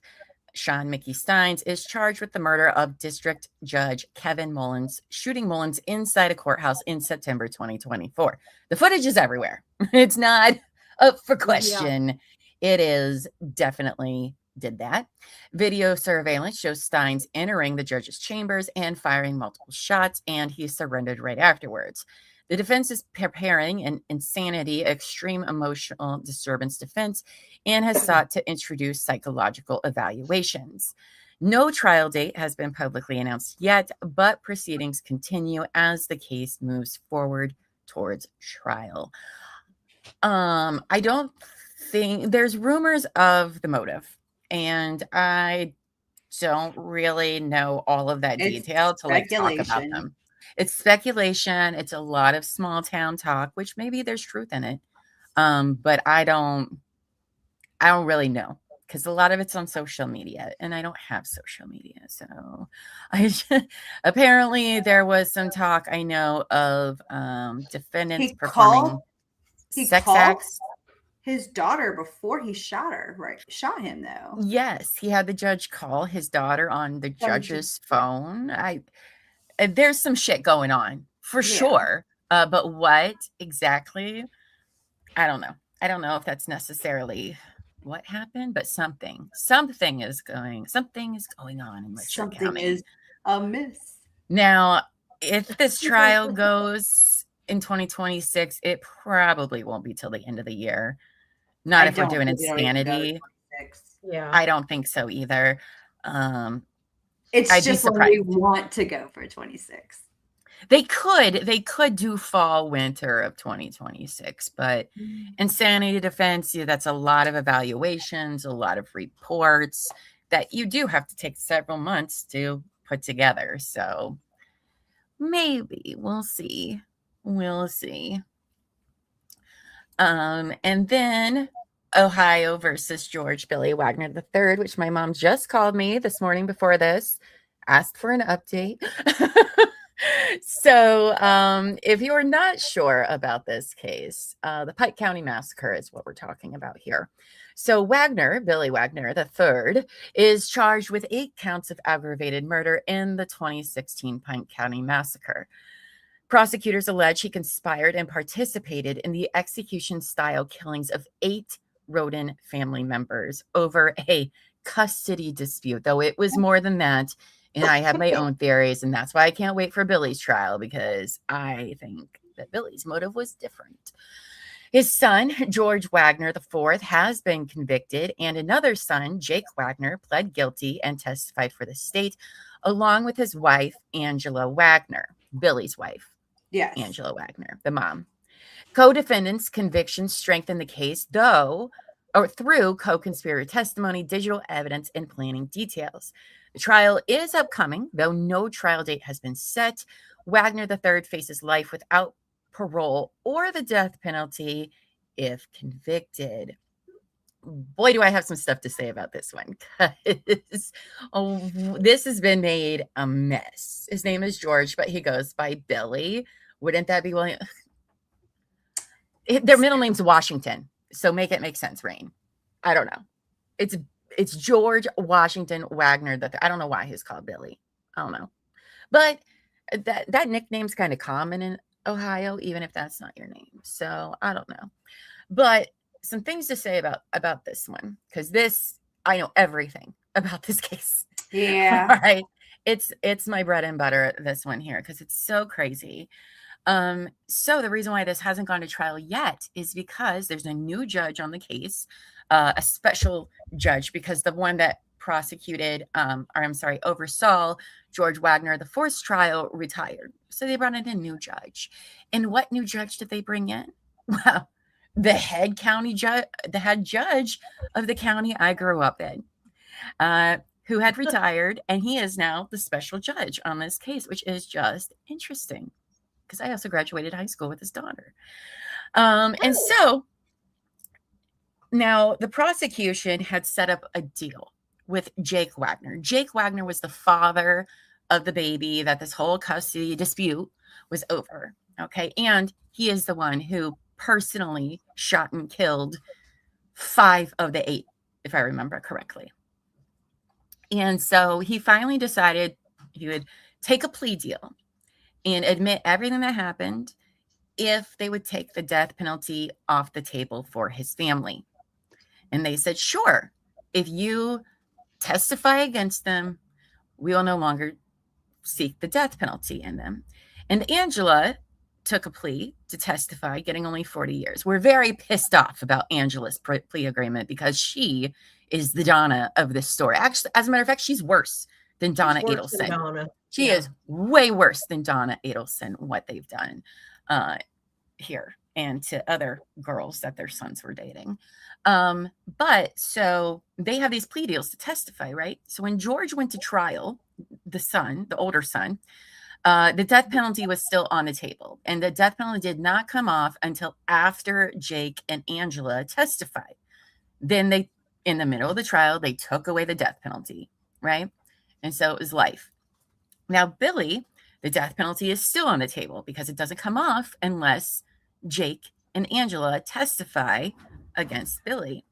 Sean Mickey Steins is charged with the murder of District Judge Kevin Mullins, shooting Mullins inside a courthouse in September 2024. The footage is everywhere. It's not up for question. Yeah. It is definitely did that. Video surveillance shows Steins entering the judge's chambers and firing multiple shots, and he surrendered right afterwards. The defense is preparing an insanity, extreme emotional disturbance defense, and has sought to introduce psychological evaluations. No trial date has been publicly announced yet, but proceedings continue as the case moves forward towards trial. I don't think there's rumors of the motive, and I don't really know all of that detail to like talk about them. It's speculation. It's a lot of small town talk, which maybe there's truth in it. But I don't really know, because a lot of it's on social media and I don't have social media. So apparently there was some talk, I know, of defendants performing sex acts. His daughter before he shot her, right? Shot him though. Yes, he had the judge call his daughter on the judge's phone. There's some shit going on for sure. But what exactly? I don't know. I don't know if that's necessarily what happened, but something is going on in Letcher County. Something is amiss. Now, if this trial goes in 2026, it probably won't be till the end of the year. Not if we're doing insanity. Yeah, I don't think so either. It's just when we want to go for 26. They could do fall winter of 2026, but insanity defense, that's a lot of evaluations, a lot of reports that you do have to take several months to put together. So maybe we'll see. We'll see. And then Ohio versus George Billy Wagner III, which my mom just called me this morning before this, asked for an update. So if you're not sure about this case, the Pike County Massacre is what we're talking about here. So Billy Wagner III, is charged with 8 counts of aggravated murder in the 2016 Pike County Massacre. Prosecutors allege he conspired and participated in the execution-style killings of 8 Roden family members over a custody dispute, though it was more than that. And I have my own theories, and that's why I can't wait for Billy's trial, because I think that Billy's motive was different. His son, George Wagner IV, has been convicted, and another son, Jake Wagner, pled guilty and testified for the state, along with his wife, Angela Wagner, Billy's wife. Yes. Angela Wagner, the mom. Co-defendants' convictions strengthen the case, through co-conspirator testimony, digital evidence, and planning details. The trial is upcoming, though no trial date has been set. Wagner III faces life without parole or the death penalty if convicted. Boy, do I have some stuff to say about this one, because this has been made a mess. His name is George, but he goes by Billy. Wouldn't that be William? Their middle name's Washington, so make it make sense, Rain. I don't know. It's George Washington Wagner. I don't know why he's called Billy. I don't know. But that nickname's kind of common in Ohio, even if that's not your name. So I don't know. But some things to say about this one, because I know everything about this case. Yeah. All right. It's my bread and butter, this one here, because it's so crazy. So the reason why this hasn't gone to trial yet is because there's a new judge on the case, a special judge, because the one that oversaw George Wagner IV's trial retired. So they brought in a new judge. And what new judge did they bring in? Well, the head judge of the county I grew up in, who had retired, and he is now the special judge on this case, which is just interesting, because I also graduated high school with his daughter. And so now the prosecution had set up a deal with Jake Wagner. Jake Wagner was the father of the baby that this whole custody dispute was over. Okay. And he is the one who personally shot and killed 5 of the 8, if I remember correctly. And so he finally decided he would take a plea deal and admit everything that happened if they would take the death penalty off the table for his family. And they said, sure, if you testify against them, we will no longer seek the death penalty in them. And Angela took a plea to testify, getting only 40 years. We're very pissed off about Angela's plea agreement, because she is the Donna of this story. Actually, as a matter of fact, she's worse than Donna Adelson. She is way worse than Donna Adelson, what they've done here and to other girls that their sons were dating. But so they have these plea deals to testify, right? So when George went to trial, the older son, the death penalty was still on the table, and the death penalty did not come off until after Jake and Angela testified. Then in the middle of the trial, they took away the death penalty, right? And so it was life. Now, Billy, the death penalty is still on the table, because it doesn't come off unless Jake and Angela testify against Billy,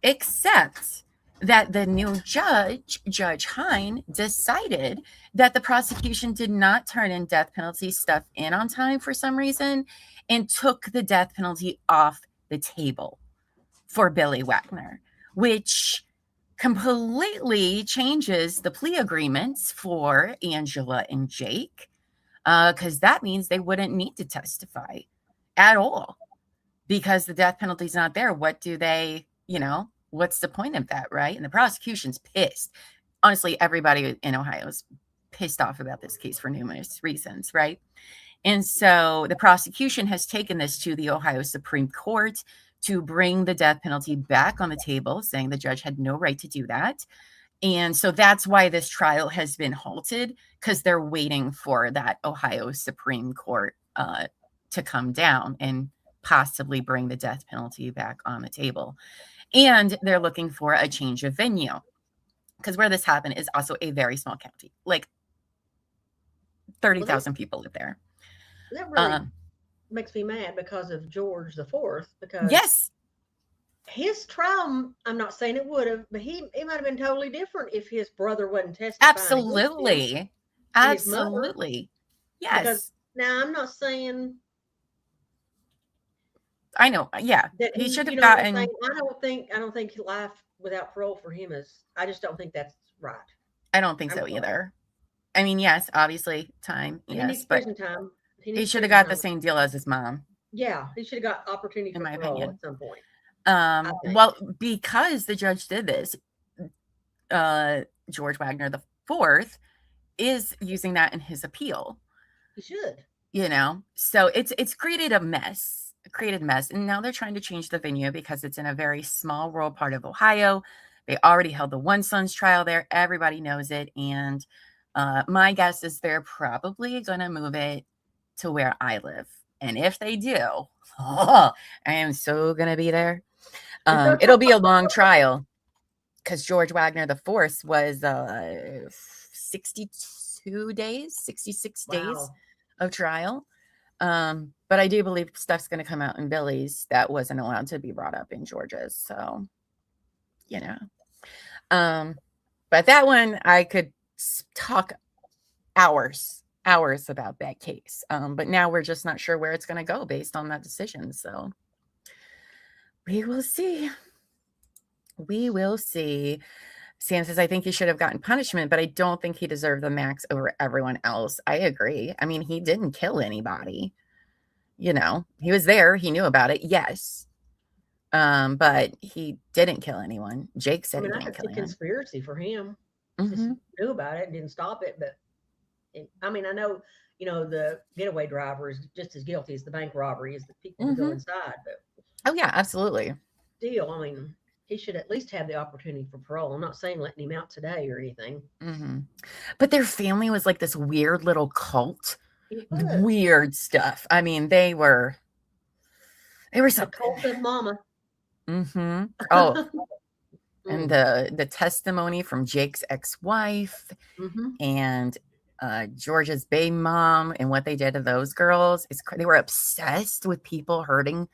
except that the new judge, Judge Hine, decided that the prosecution did not turn in death penalty stuff in on time for some reason, and took the death penalty off the table for Billy Wagner, which completely changes the plea agreements for Angela and Jake, because that means they wouldn't need to testify at all, because the death penalty is not there. What do they, what's the point of that, right? And the prosecution's pissed. Honestly, everybody in Ohio is pissed off about this case for numerous reasons, right? And so the prosecution has taken this to the Ohio Supreme Court to bring the death penalty back on the table, saying the judge had no right to do that. And so that's why this trial has been halted, because they're waiting for that Ohio Supreme Court to come down and possibly bring the death penalty back on the table. And they're looking for a change of venue, because where this happened is also a very small county, like 30,000 people live there. That really makes me mad because of George the Fourth. Because yes, his trial, I'm not saying it would have, but it might have been totally different if his brother wasn't testifying. Absolutely. Absolutely. Yes. Because now I'm not saying. I know. Yeah. That he should have you know gotten. I don't think life without parole for him is. I just don't think that's right. I don't think so either. I mean, yes, obviously time. Yes, but time. He should have got the same deal as his mom. Yeah, he should have got opportunity for parole at some point. Well, because the judge did this, George Wagner the Fourth is using that in his appeal. He should. You know, so it's created a mess. And now they're trying to change the venue because it's in a very small rural part of Ohio. They already held the one son's trial there. Everybody knows it. And my guess is they're probably going to move it to where I live. And if they do, I am so going to be there. It'll be a long trial because George Wagner the Fourth was 66 days of trial. But I do believe stuff's going to come out in Billy's that wasn't allowed to be brought up in Georgia's. So, you know, but that one I could talk hours about that case. But now we're just not sure where it's going to go based on that decision. So we will see. Sam says, I think he should have gotten punishment, but I don't think he deserved the max over everyone else. I agree. I mean, he didn't kill anybody. You know, he was there. He knew about it. Yes. But he didn't kill anyone. Jake said he didn't kill anyone. Conspiracy for him. Just knew about it and didn't stop it. But I mean, I know, you know, the getaway driver is just as guilty as the bank robbery as the people who go inside. But oh yeah, absolutely. Still, I mean, he should at least have the opportunity for parole. I'm not saying letting him out today or anything. But their family was like this weird little cult. Weird stuff. I mean, they were so cult of mama. Oh, and the testimony from Jake's ex-wife and Georgia's baby mom and what they did to those girls is they were obsessed with people hurting,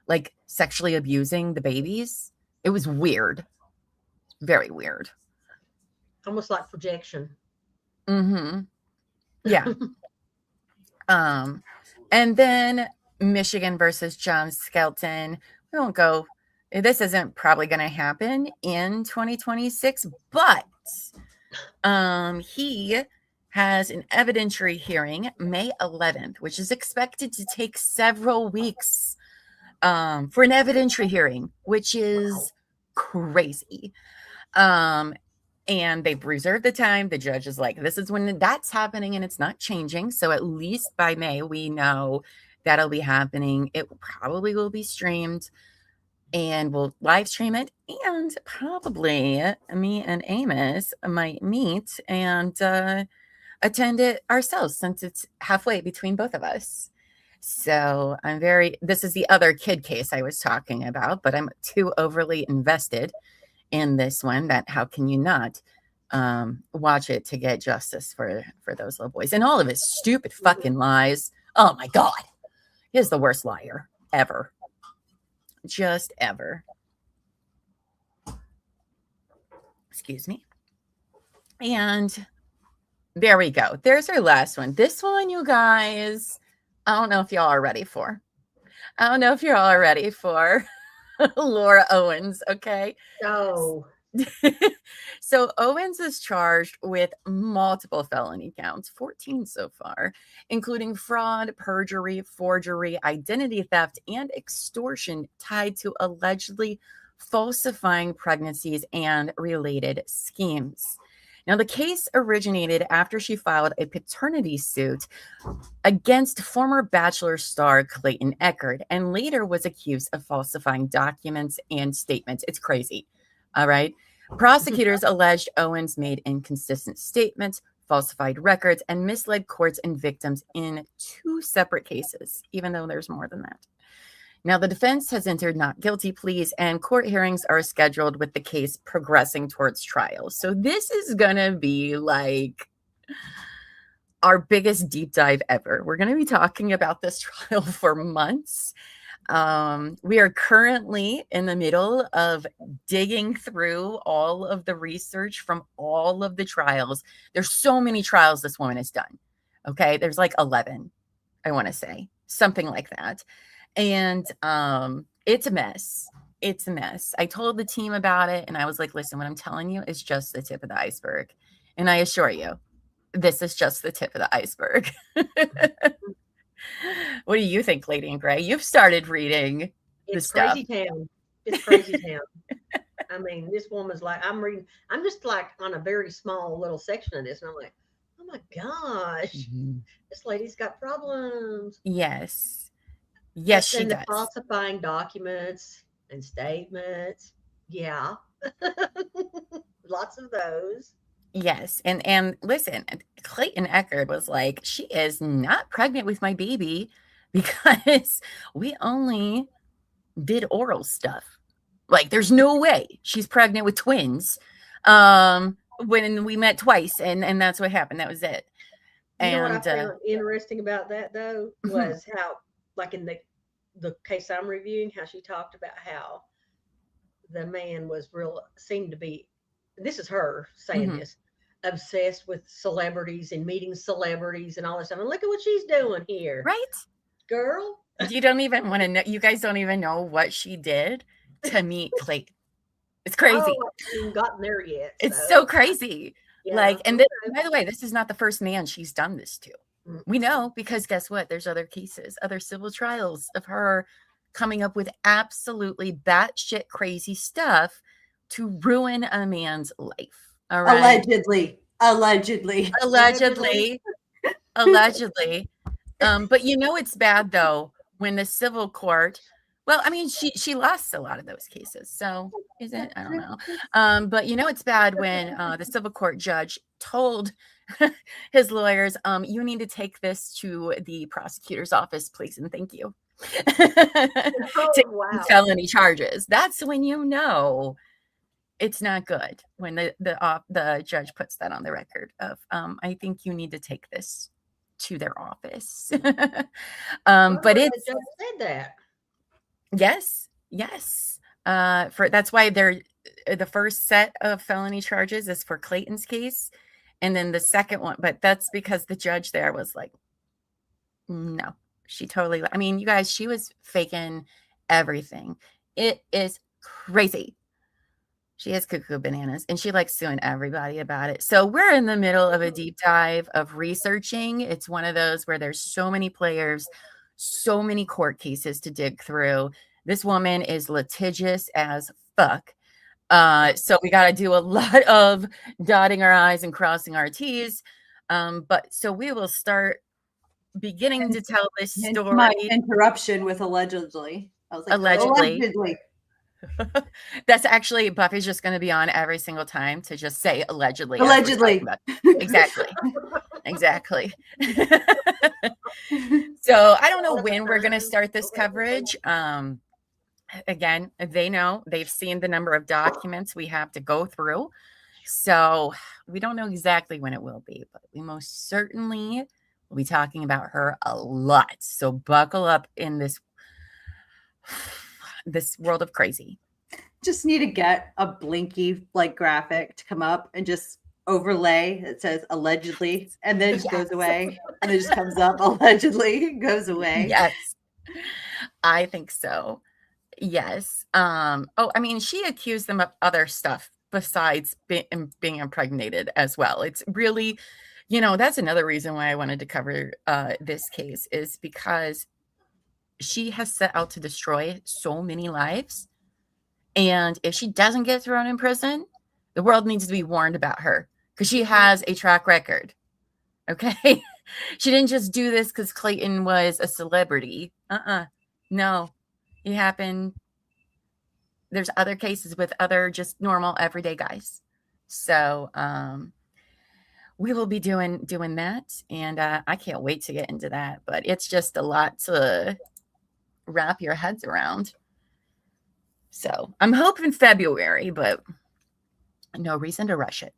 like sexually abusing the babies. It was weird, very weird, almost like projection. Yeah. And then Michigan versus John Skelton. We won't go. This isn't probably going to happen in 2026, but he has an evidentiary hearing May 11th, which is expected to take several weeks for an evidentiary hearing, which is crazy. And they've reserved the time. The judge is like, this is when that's happening and it's not changing. So at least by May, we know that'll be happening. It probably will be streamed and we'll live stream it. And probably me and Amos might meet and attend it ourselves since it's halfway between both of us. So this is the other kid case I was talking about, but I'm too overly invested in this one that how can you not watch it to get justice for those little boys and all of his stupid fucking lies. Oh my God. He's the worst liar ever. Just ever. Excuse me. And there we go. There's our last one. This one, you guys, I don't know if y'all are ready for. I don't know if you're all ready for Laura Owens, okay? No. So Owens is charged with multiple felony counts, 14 so far, including fraud, perjury, forgery, identity theft, and extortion tied to allegedly falsifying pregnancies and related schemes. Now, the case originated after she filed a paternity suit against former Bachelor star Clayton Echard and later was accused of falsifying documents and statements. It's crazy. All right. Prosecutors alleged Owens made inconsistent statements, falsified records, and misled courts and victims in 2 separate cases, even though there's more than that. Now, the defense has entered not guilty pleas, and court hearings are scheduled with the case progressing towards trial. So this is going to be like our biggest deep dive ever. We're going to be talking about this trial for months. We are currently in the middle of digging through all of the research from all of the trials. There's so many trials this woman has done. Okay. There's like 11, I want to say, something like that. And it's a mess. It's a mess. I told the team about it and I was like, listen, what I'm telling you is just the tip of the iceberg. And I assure you, this is just the tip of the iceberg. What do you think, Lady in Gray? You've started reading the stuff. Crazy town. It's crazy town. I mean, this woman's like, I'm just like on a very small little section of this. And I'm like, oh my gosh, this lady's got problems. Yes. Yes, she and does. The falsifying documents and statements. Yeah. Lots of those. Yes. And listen, Clayton Echard was like, she is not pregnant with my baby because we only did oral stuff. Like, there's no way she's pregnant with twins. When we met twice and that's what happened. That was it. You know what I found interesting about that though was how, like in the case I'm reviewing, how she talked about how the man was seemed to be, this is her saying this, obsessed with celebrities and meeting celebrities and all this stuff. And look at what she's doing here. Right? Girl. You don't even want to know. You guys don't even know what she did to meet Clayton. It's crazy. Oh, I haven't gotten there yet. It's so crazy. Yeah. Like, and this, by the way, this is not the first man she's done this to. We know because guess what? There's other cases, other civil trials of her coming up with absolutely batshit crazy stuff to ruin a man's life. All right. Allegedly. But you know, it's bad though, when the civil court, well, I mean, she lost a lot of those cases. So is it? I don't know. But you know, it's bad when the civil court judge told his lawyers, you need to take this to the prosecutor's office, please. And thank you. Felony charges. That's when you know it's not good, when the judge puts that on the record of, I think you need to take this to their office. But it's the judge said that. Yes. That's why the first set of felony charges is for Clayton's case, and then the second one. But that's because the judge there was like, no, she totally. I mean, you guys, she was faking everything. It is crazy. She has cuckoo bananas and she likes suing everybody about it. So we're in the middle of a deep dive of researching. It's one of those where there's so many players, so many court cases to dig through. This woman is litigious as fuck. So we got to do a lot of dotting our I's and crossing our T's. But so we will start beginning to tell this story. My interruption with allegedly. I was like, allegedly. That's actually, Buffy's just going to be on every single time to just say allegedly. Exactly. So I don't know when we're going to start this coverage. Again, they know, they've seen the number of documents we have to go through. So we don't know exactly when it will be, but we most certainly will be talking about her a lot. So buckle up in this world of crazy. Just need to get a blinky like graphic to come up and just overlay. It says allegedly, and then it just goes away, and it just comes up allegedly, goes away. Yes, I think so. Yes. I mean, she accused them of other stuff besides being impregnated as well. It's really, that's another reason why I wanted to cover this case, is because she has set out to destroy so many lives. And if she doesn't get thrown in prison, the world needs to be warned about her. because she has a track record. Okay. She didn't just do this because Clayton was a celebrity. No, it happened. There's other cases with other just normal everyday guys. So we will be doing that. And I can't wait to get into that. But it's just a lot to wrap your heads around. So I'm hoping February, but no reason to rush it.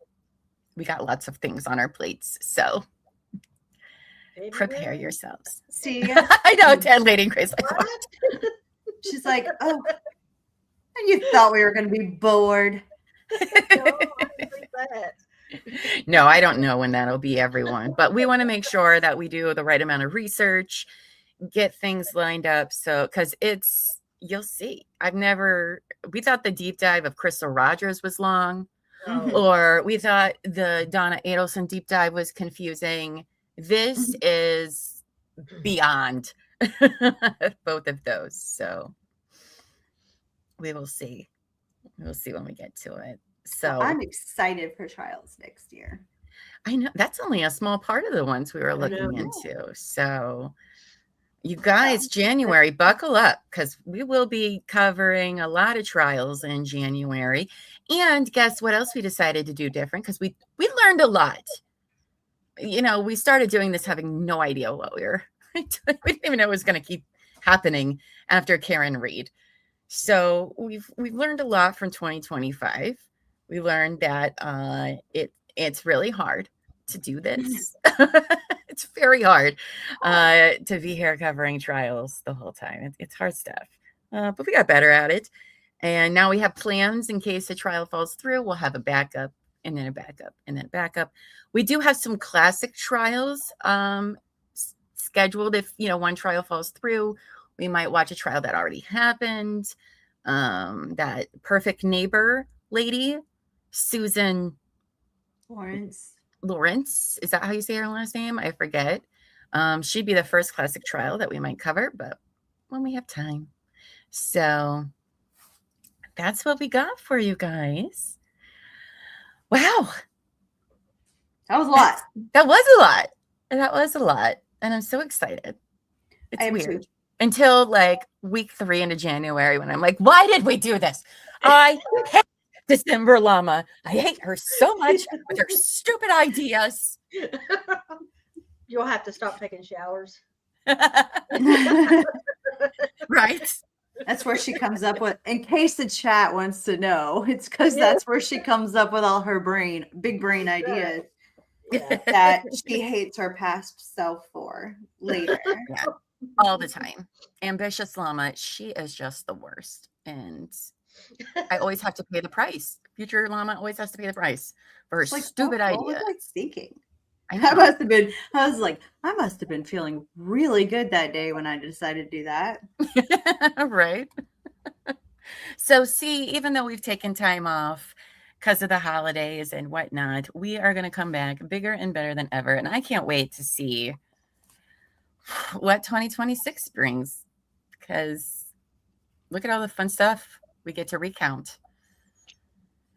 We got lots of things on our plates. So prepare yourselves. See, I know, Ted Lady Grace. Like, what? She's like, oh, and you thought we were going to be bored. No, I don't know when that'll be, everyone. But we want to make sure that we do the right amount of research, get things lined up. So, because you'll see. We thought the deep dive of Crystal Rogers was long, or we thought the Donna Adelson deep dive was confusing. This is beyond both of those. So we will see. We'll see when we get to it. So well, I'm excited for trials next year. I know that's only a small part of the ones we were looking into. So you guys, January, buckle up, because we will be covering a lot of trials in January. And guess what else we decided to do different? Because we learned a lot. You know, we started doing this having no idea what we didn't even know it was going to keep happening after Karen Reed. So we've learned a lot from 2025. We learned that it's really hard to do this. It's very hard to be here covering trials the whole time. It's hard stuff, but we got better at it. And now we have plans in case a trial falls through. We'll have a backup, and then a backup, and then a backup. We do have some classic trials scheduled. If one trial falls through, we might watch a trial that already happened. That Perfect Neighbor lady, Susan Lawrence. Is that how you say her last name? I forget. She'd be the first classic trial that we might cover, but when we have time. So that's what we got for you guys. Wow. That was a lot. That was a lot. That was a lot. And I'm so excited. It's weird. Too. Until like week 3 into January, when I'm like, why did we do this? I hate December Llama. I hate her so much with her stupid ideas. You'll have to stop taking showers. Right. That's where she comes up with, in case the chat wants to know, it's because that's where she comes up with all her big brain ideas that she hates her past self for later. Yeah. All the time. Ambitious Llama, she is just the worst. And I always have to pay the price. Future Llama always has to pay the price for her stupid ideas. What was I thinking? I must have been feeling really good that day when I decided to do that. Right. So see, even though we've taken time off because of the holidays and whatnot, we are going to come back bigger and better than ever. And I can't wait to see what 2026 brings, because look at all the fun stuff we get to recount.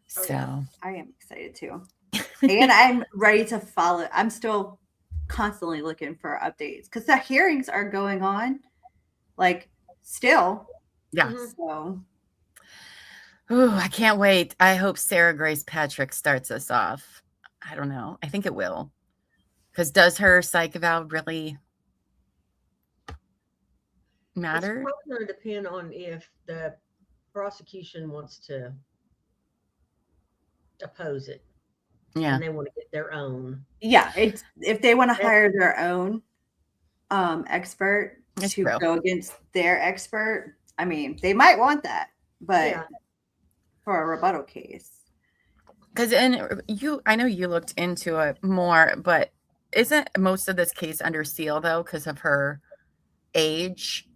So I am excited too. And I'm ready to follow. I'm still constantly looking for updates because the hearings are going on, like, still. Yeah. So, I can't wait. I hope Sarah Grace Patrick starts us off. I don't know. I think it will. Because does her psych eval really matter? It's probably going to depend on if the prosecution wants to oppose it. Yeah. And they want to get their own. Yeah. It's if they want to hire their own expert to go against their expert. I mean, they might want that, but for a rebuttal case. Because I know you looked into it more, but isn't most of this case under seal though because of her age?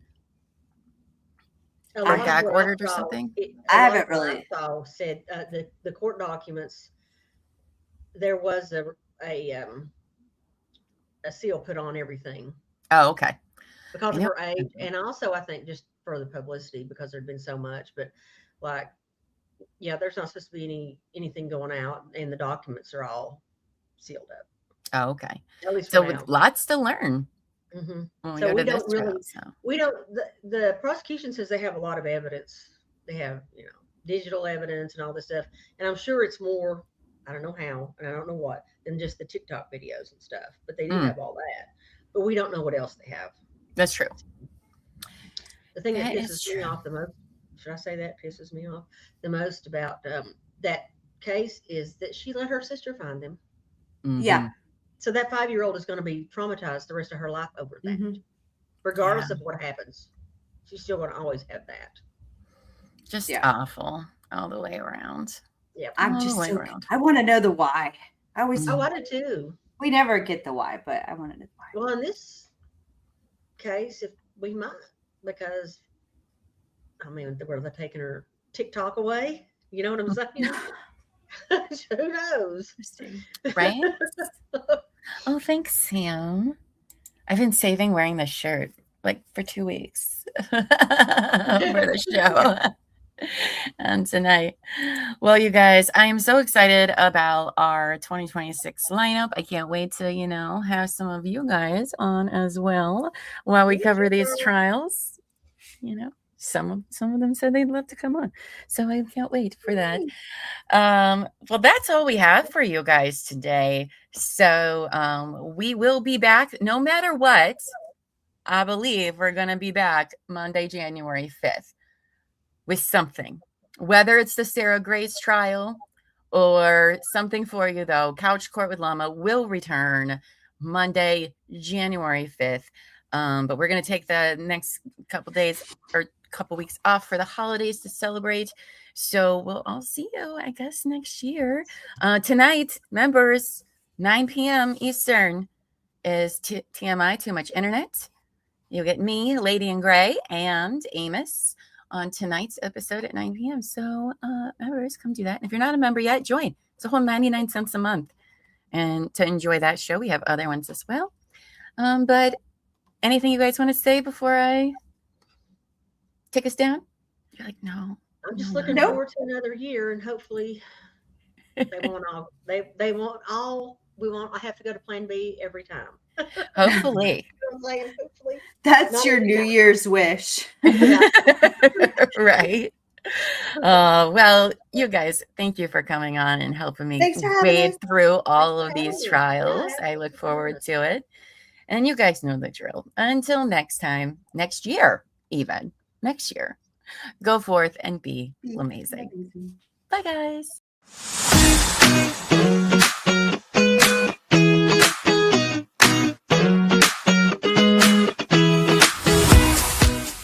Or gag ordered or something? I haven't really. Said the court documents. There was a seal put on everything. Oh, okay. Because of her age, and also I think just for the publicity because there'd been so much. But there's not supposed to be anything going out, and the documents are all sealed up. Oh, okay. At least So for with now. lots to learn. Mm-hmm. When we So go we to this don't really, trial, so. we don't, the prosecution says they have a lot of evidence. They have, digital evidence and all this stuff. And I'm sure it's more, I don't know how, and I don't know what, than just the TikTok videos and stuff. But they do have all that. But we don't know what else they have. That's true. The thing that That is pisses me true. off the most, should I say that pisses me off the most about that case is that she let her sister find them. Yeah. So that 5-year-old is going to be traumatized the rest of her life over that. Regardless of what happens. She's still going to always have that. Just awful all the way around. Yeah. I'm all just the way so, around. I want to know the why. I always, Oh, I do too. we never get the why, but I want to know the why. Well, in this case, if we might, because I mean, were they taking her TikTok away? You know what I'm saying? Who knows? Right? Oh, thanks, Sam. I've been saving wearing this shirt like for 2 weeks for the show. And tonight, well, you guys, I am so excited about our 2026 lineup. I can't wait to, have some of you guys on as well while we cover these trials. Some of them said they'd love to come on, so I can't wait for that. Well, that's all we have for you guys today. So we will be back no matter what. I believe we're going to be back Monday, January 5th with something, whether it's the Sarah Grace trial or something for you, though. Couch Court with Llama will return Monday, January 5th. But we're going to take the next couple days or couple weeks off for the holidays to celebrate. So we'll all see you, I guess, next year. Tonight, members, 9 p.m. Eastern is TMI, Too Much Internet. You'll get me, Lady in Gray, and Amos on tonight's episode at 9 p.m. So members, come do that. And if you're not a member yet, join. It's a whole 99 cents a month. And to enjoy that show, we have other ones as well. But anything you guys want to say before I take us down? You're like, no. I'm just looking forward to another year, and hopefully they won't all. They won't all. We won't. I have to go to Plan B every time. Hopefully. I'm saying, hopefully. That's your New Year's wish. Right. Well, you guys, thank you for coming on and helping me wade through all of these trials. I look forward to it. And you guys know the drill. Until next time, next year, even next year, go forth and be amazing. Bye, guys.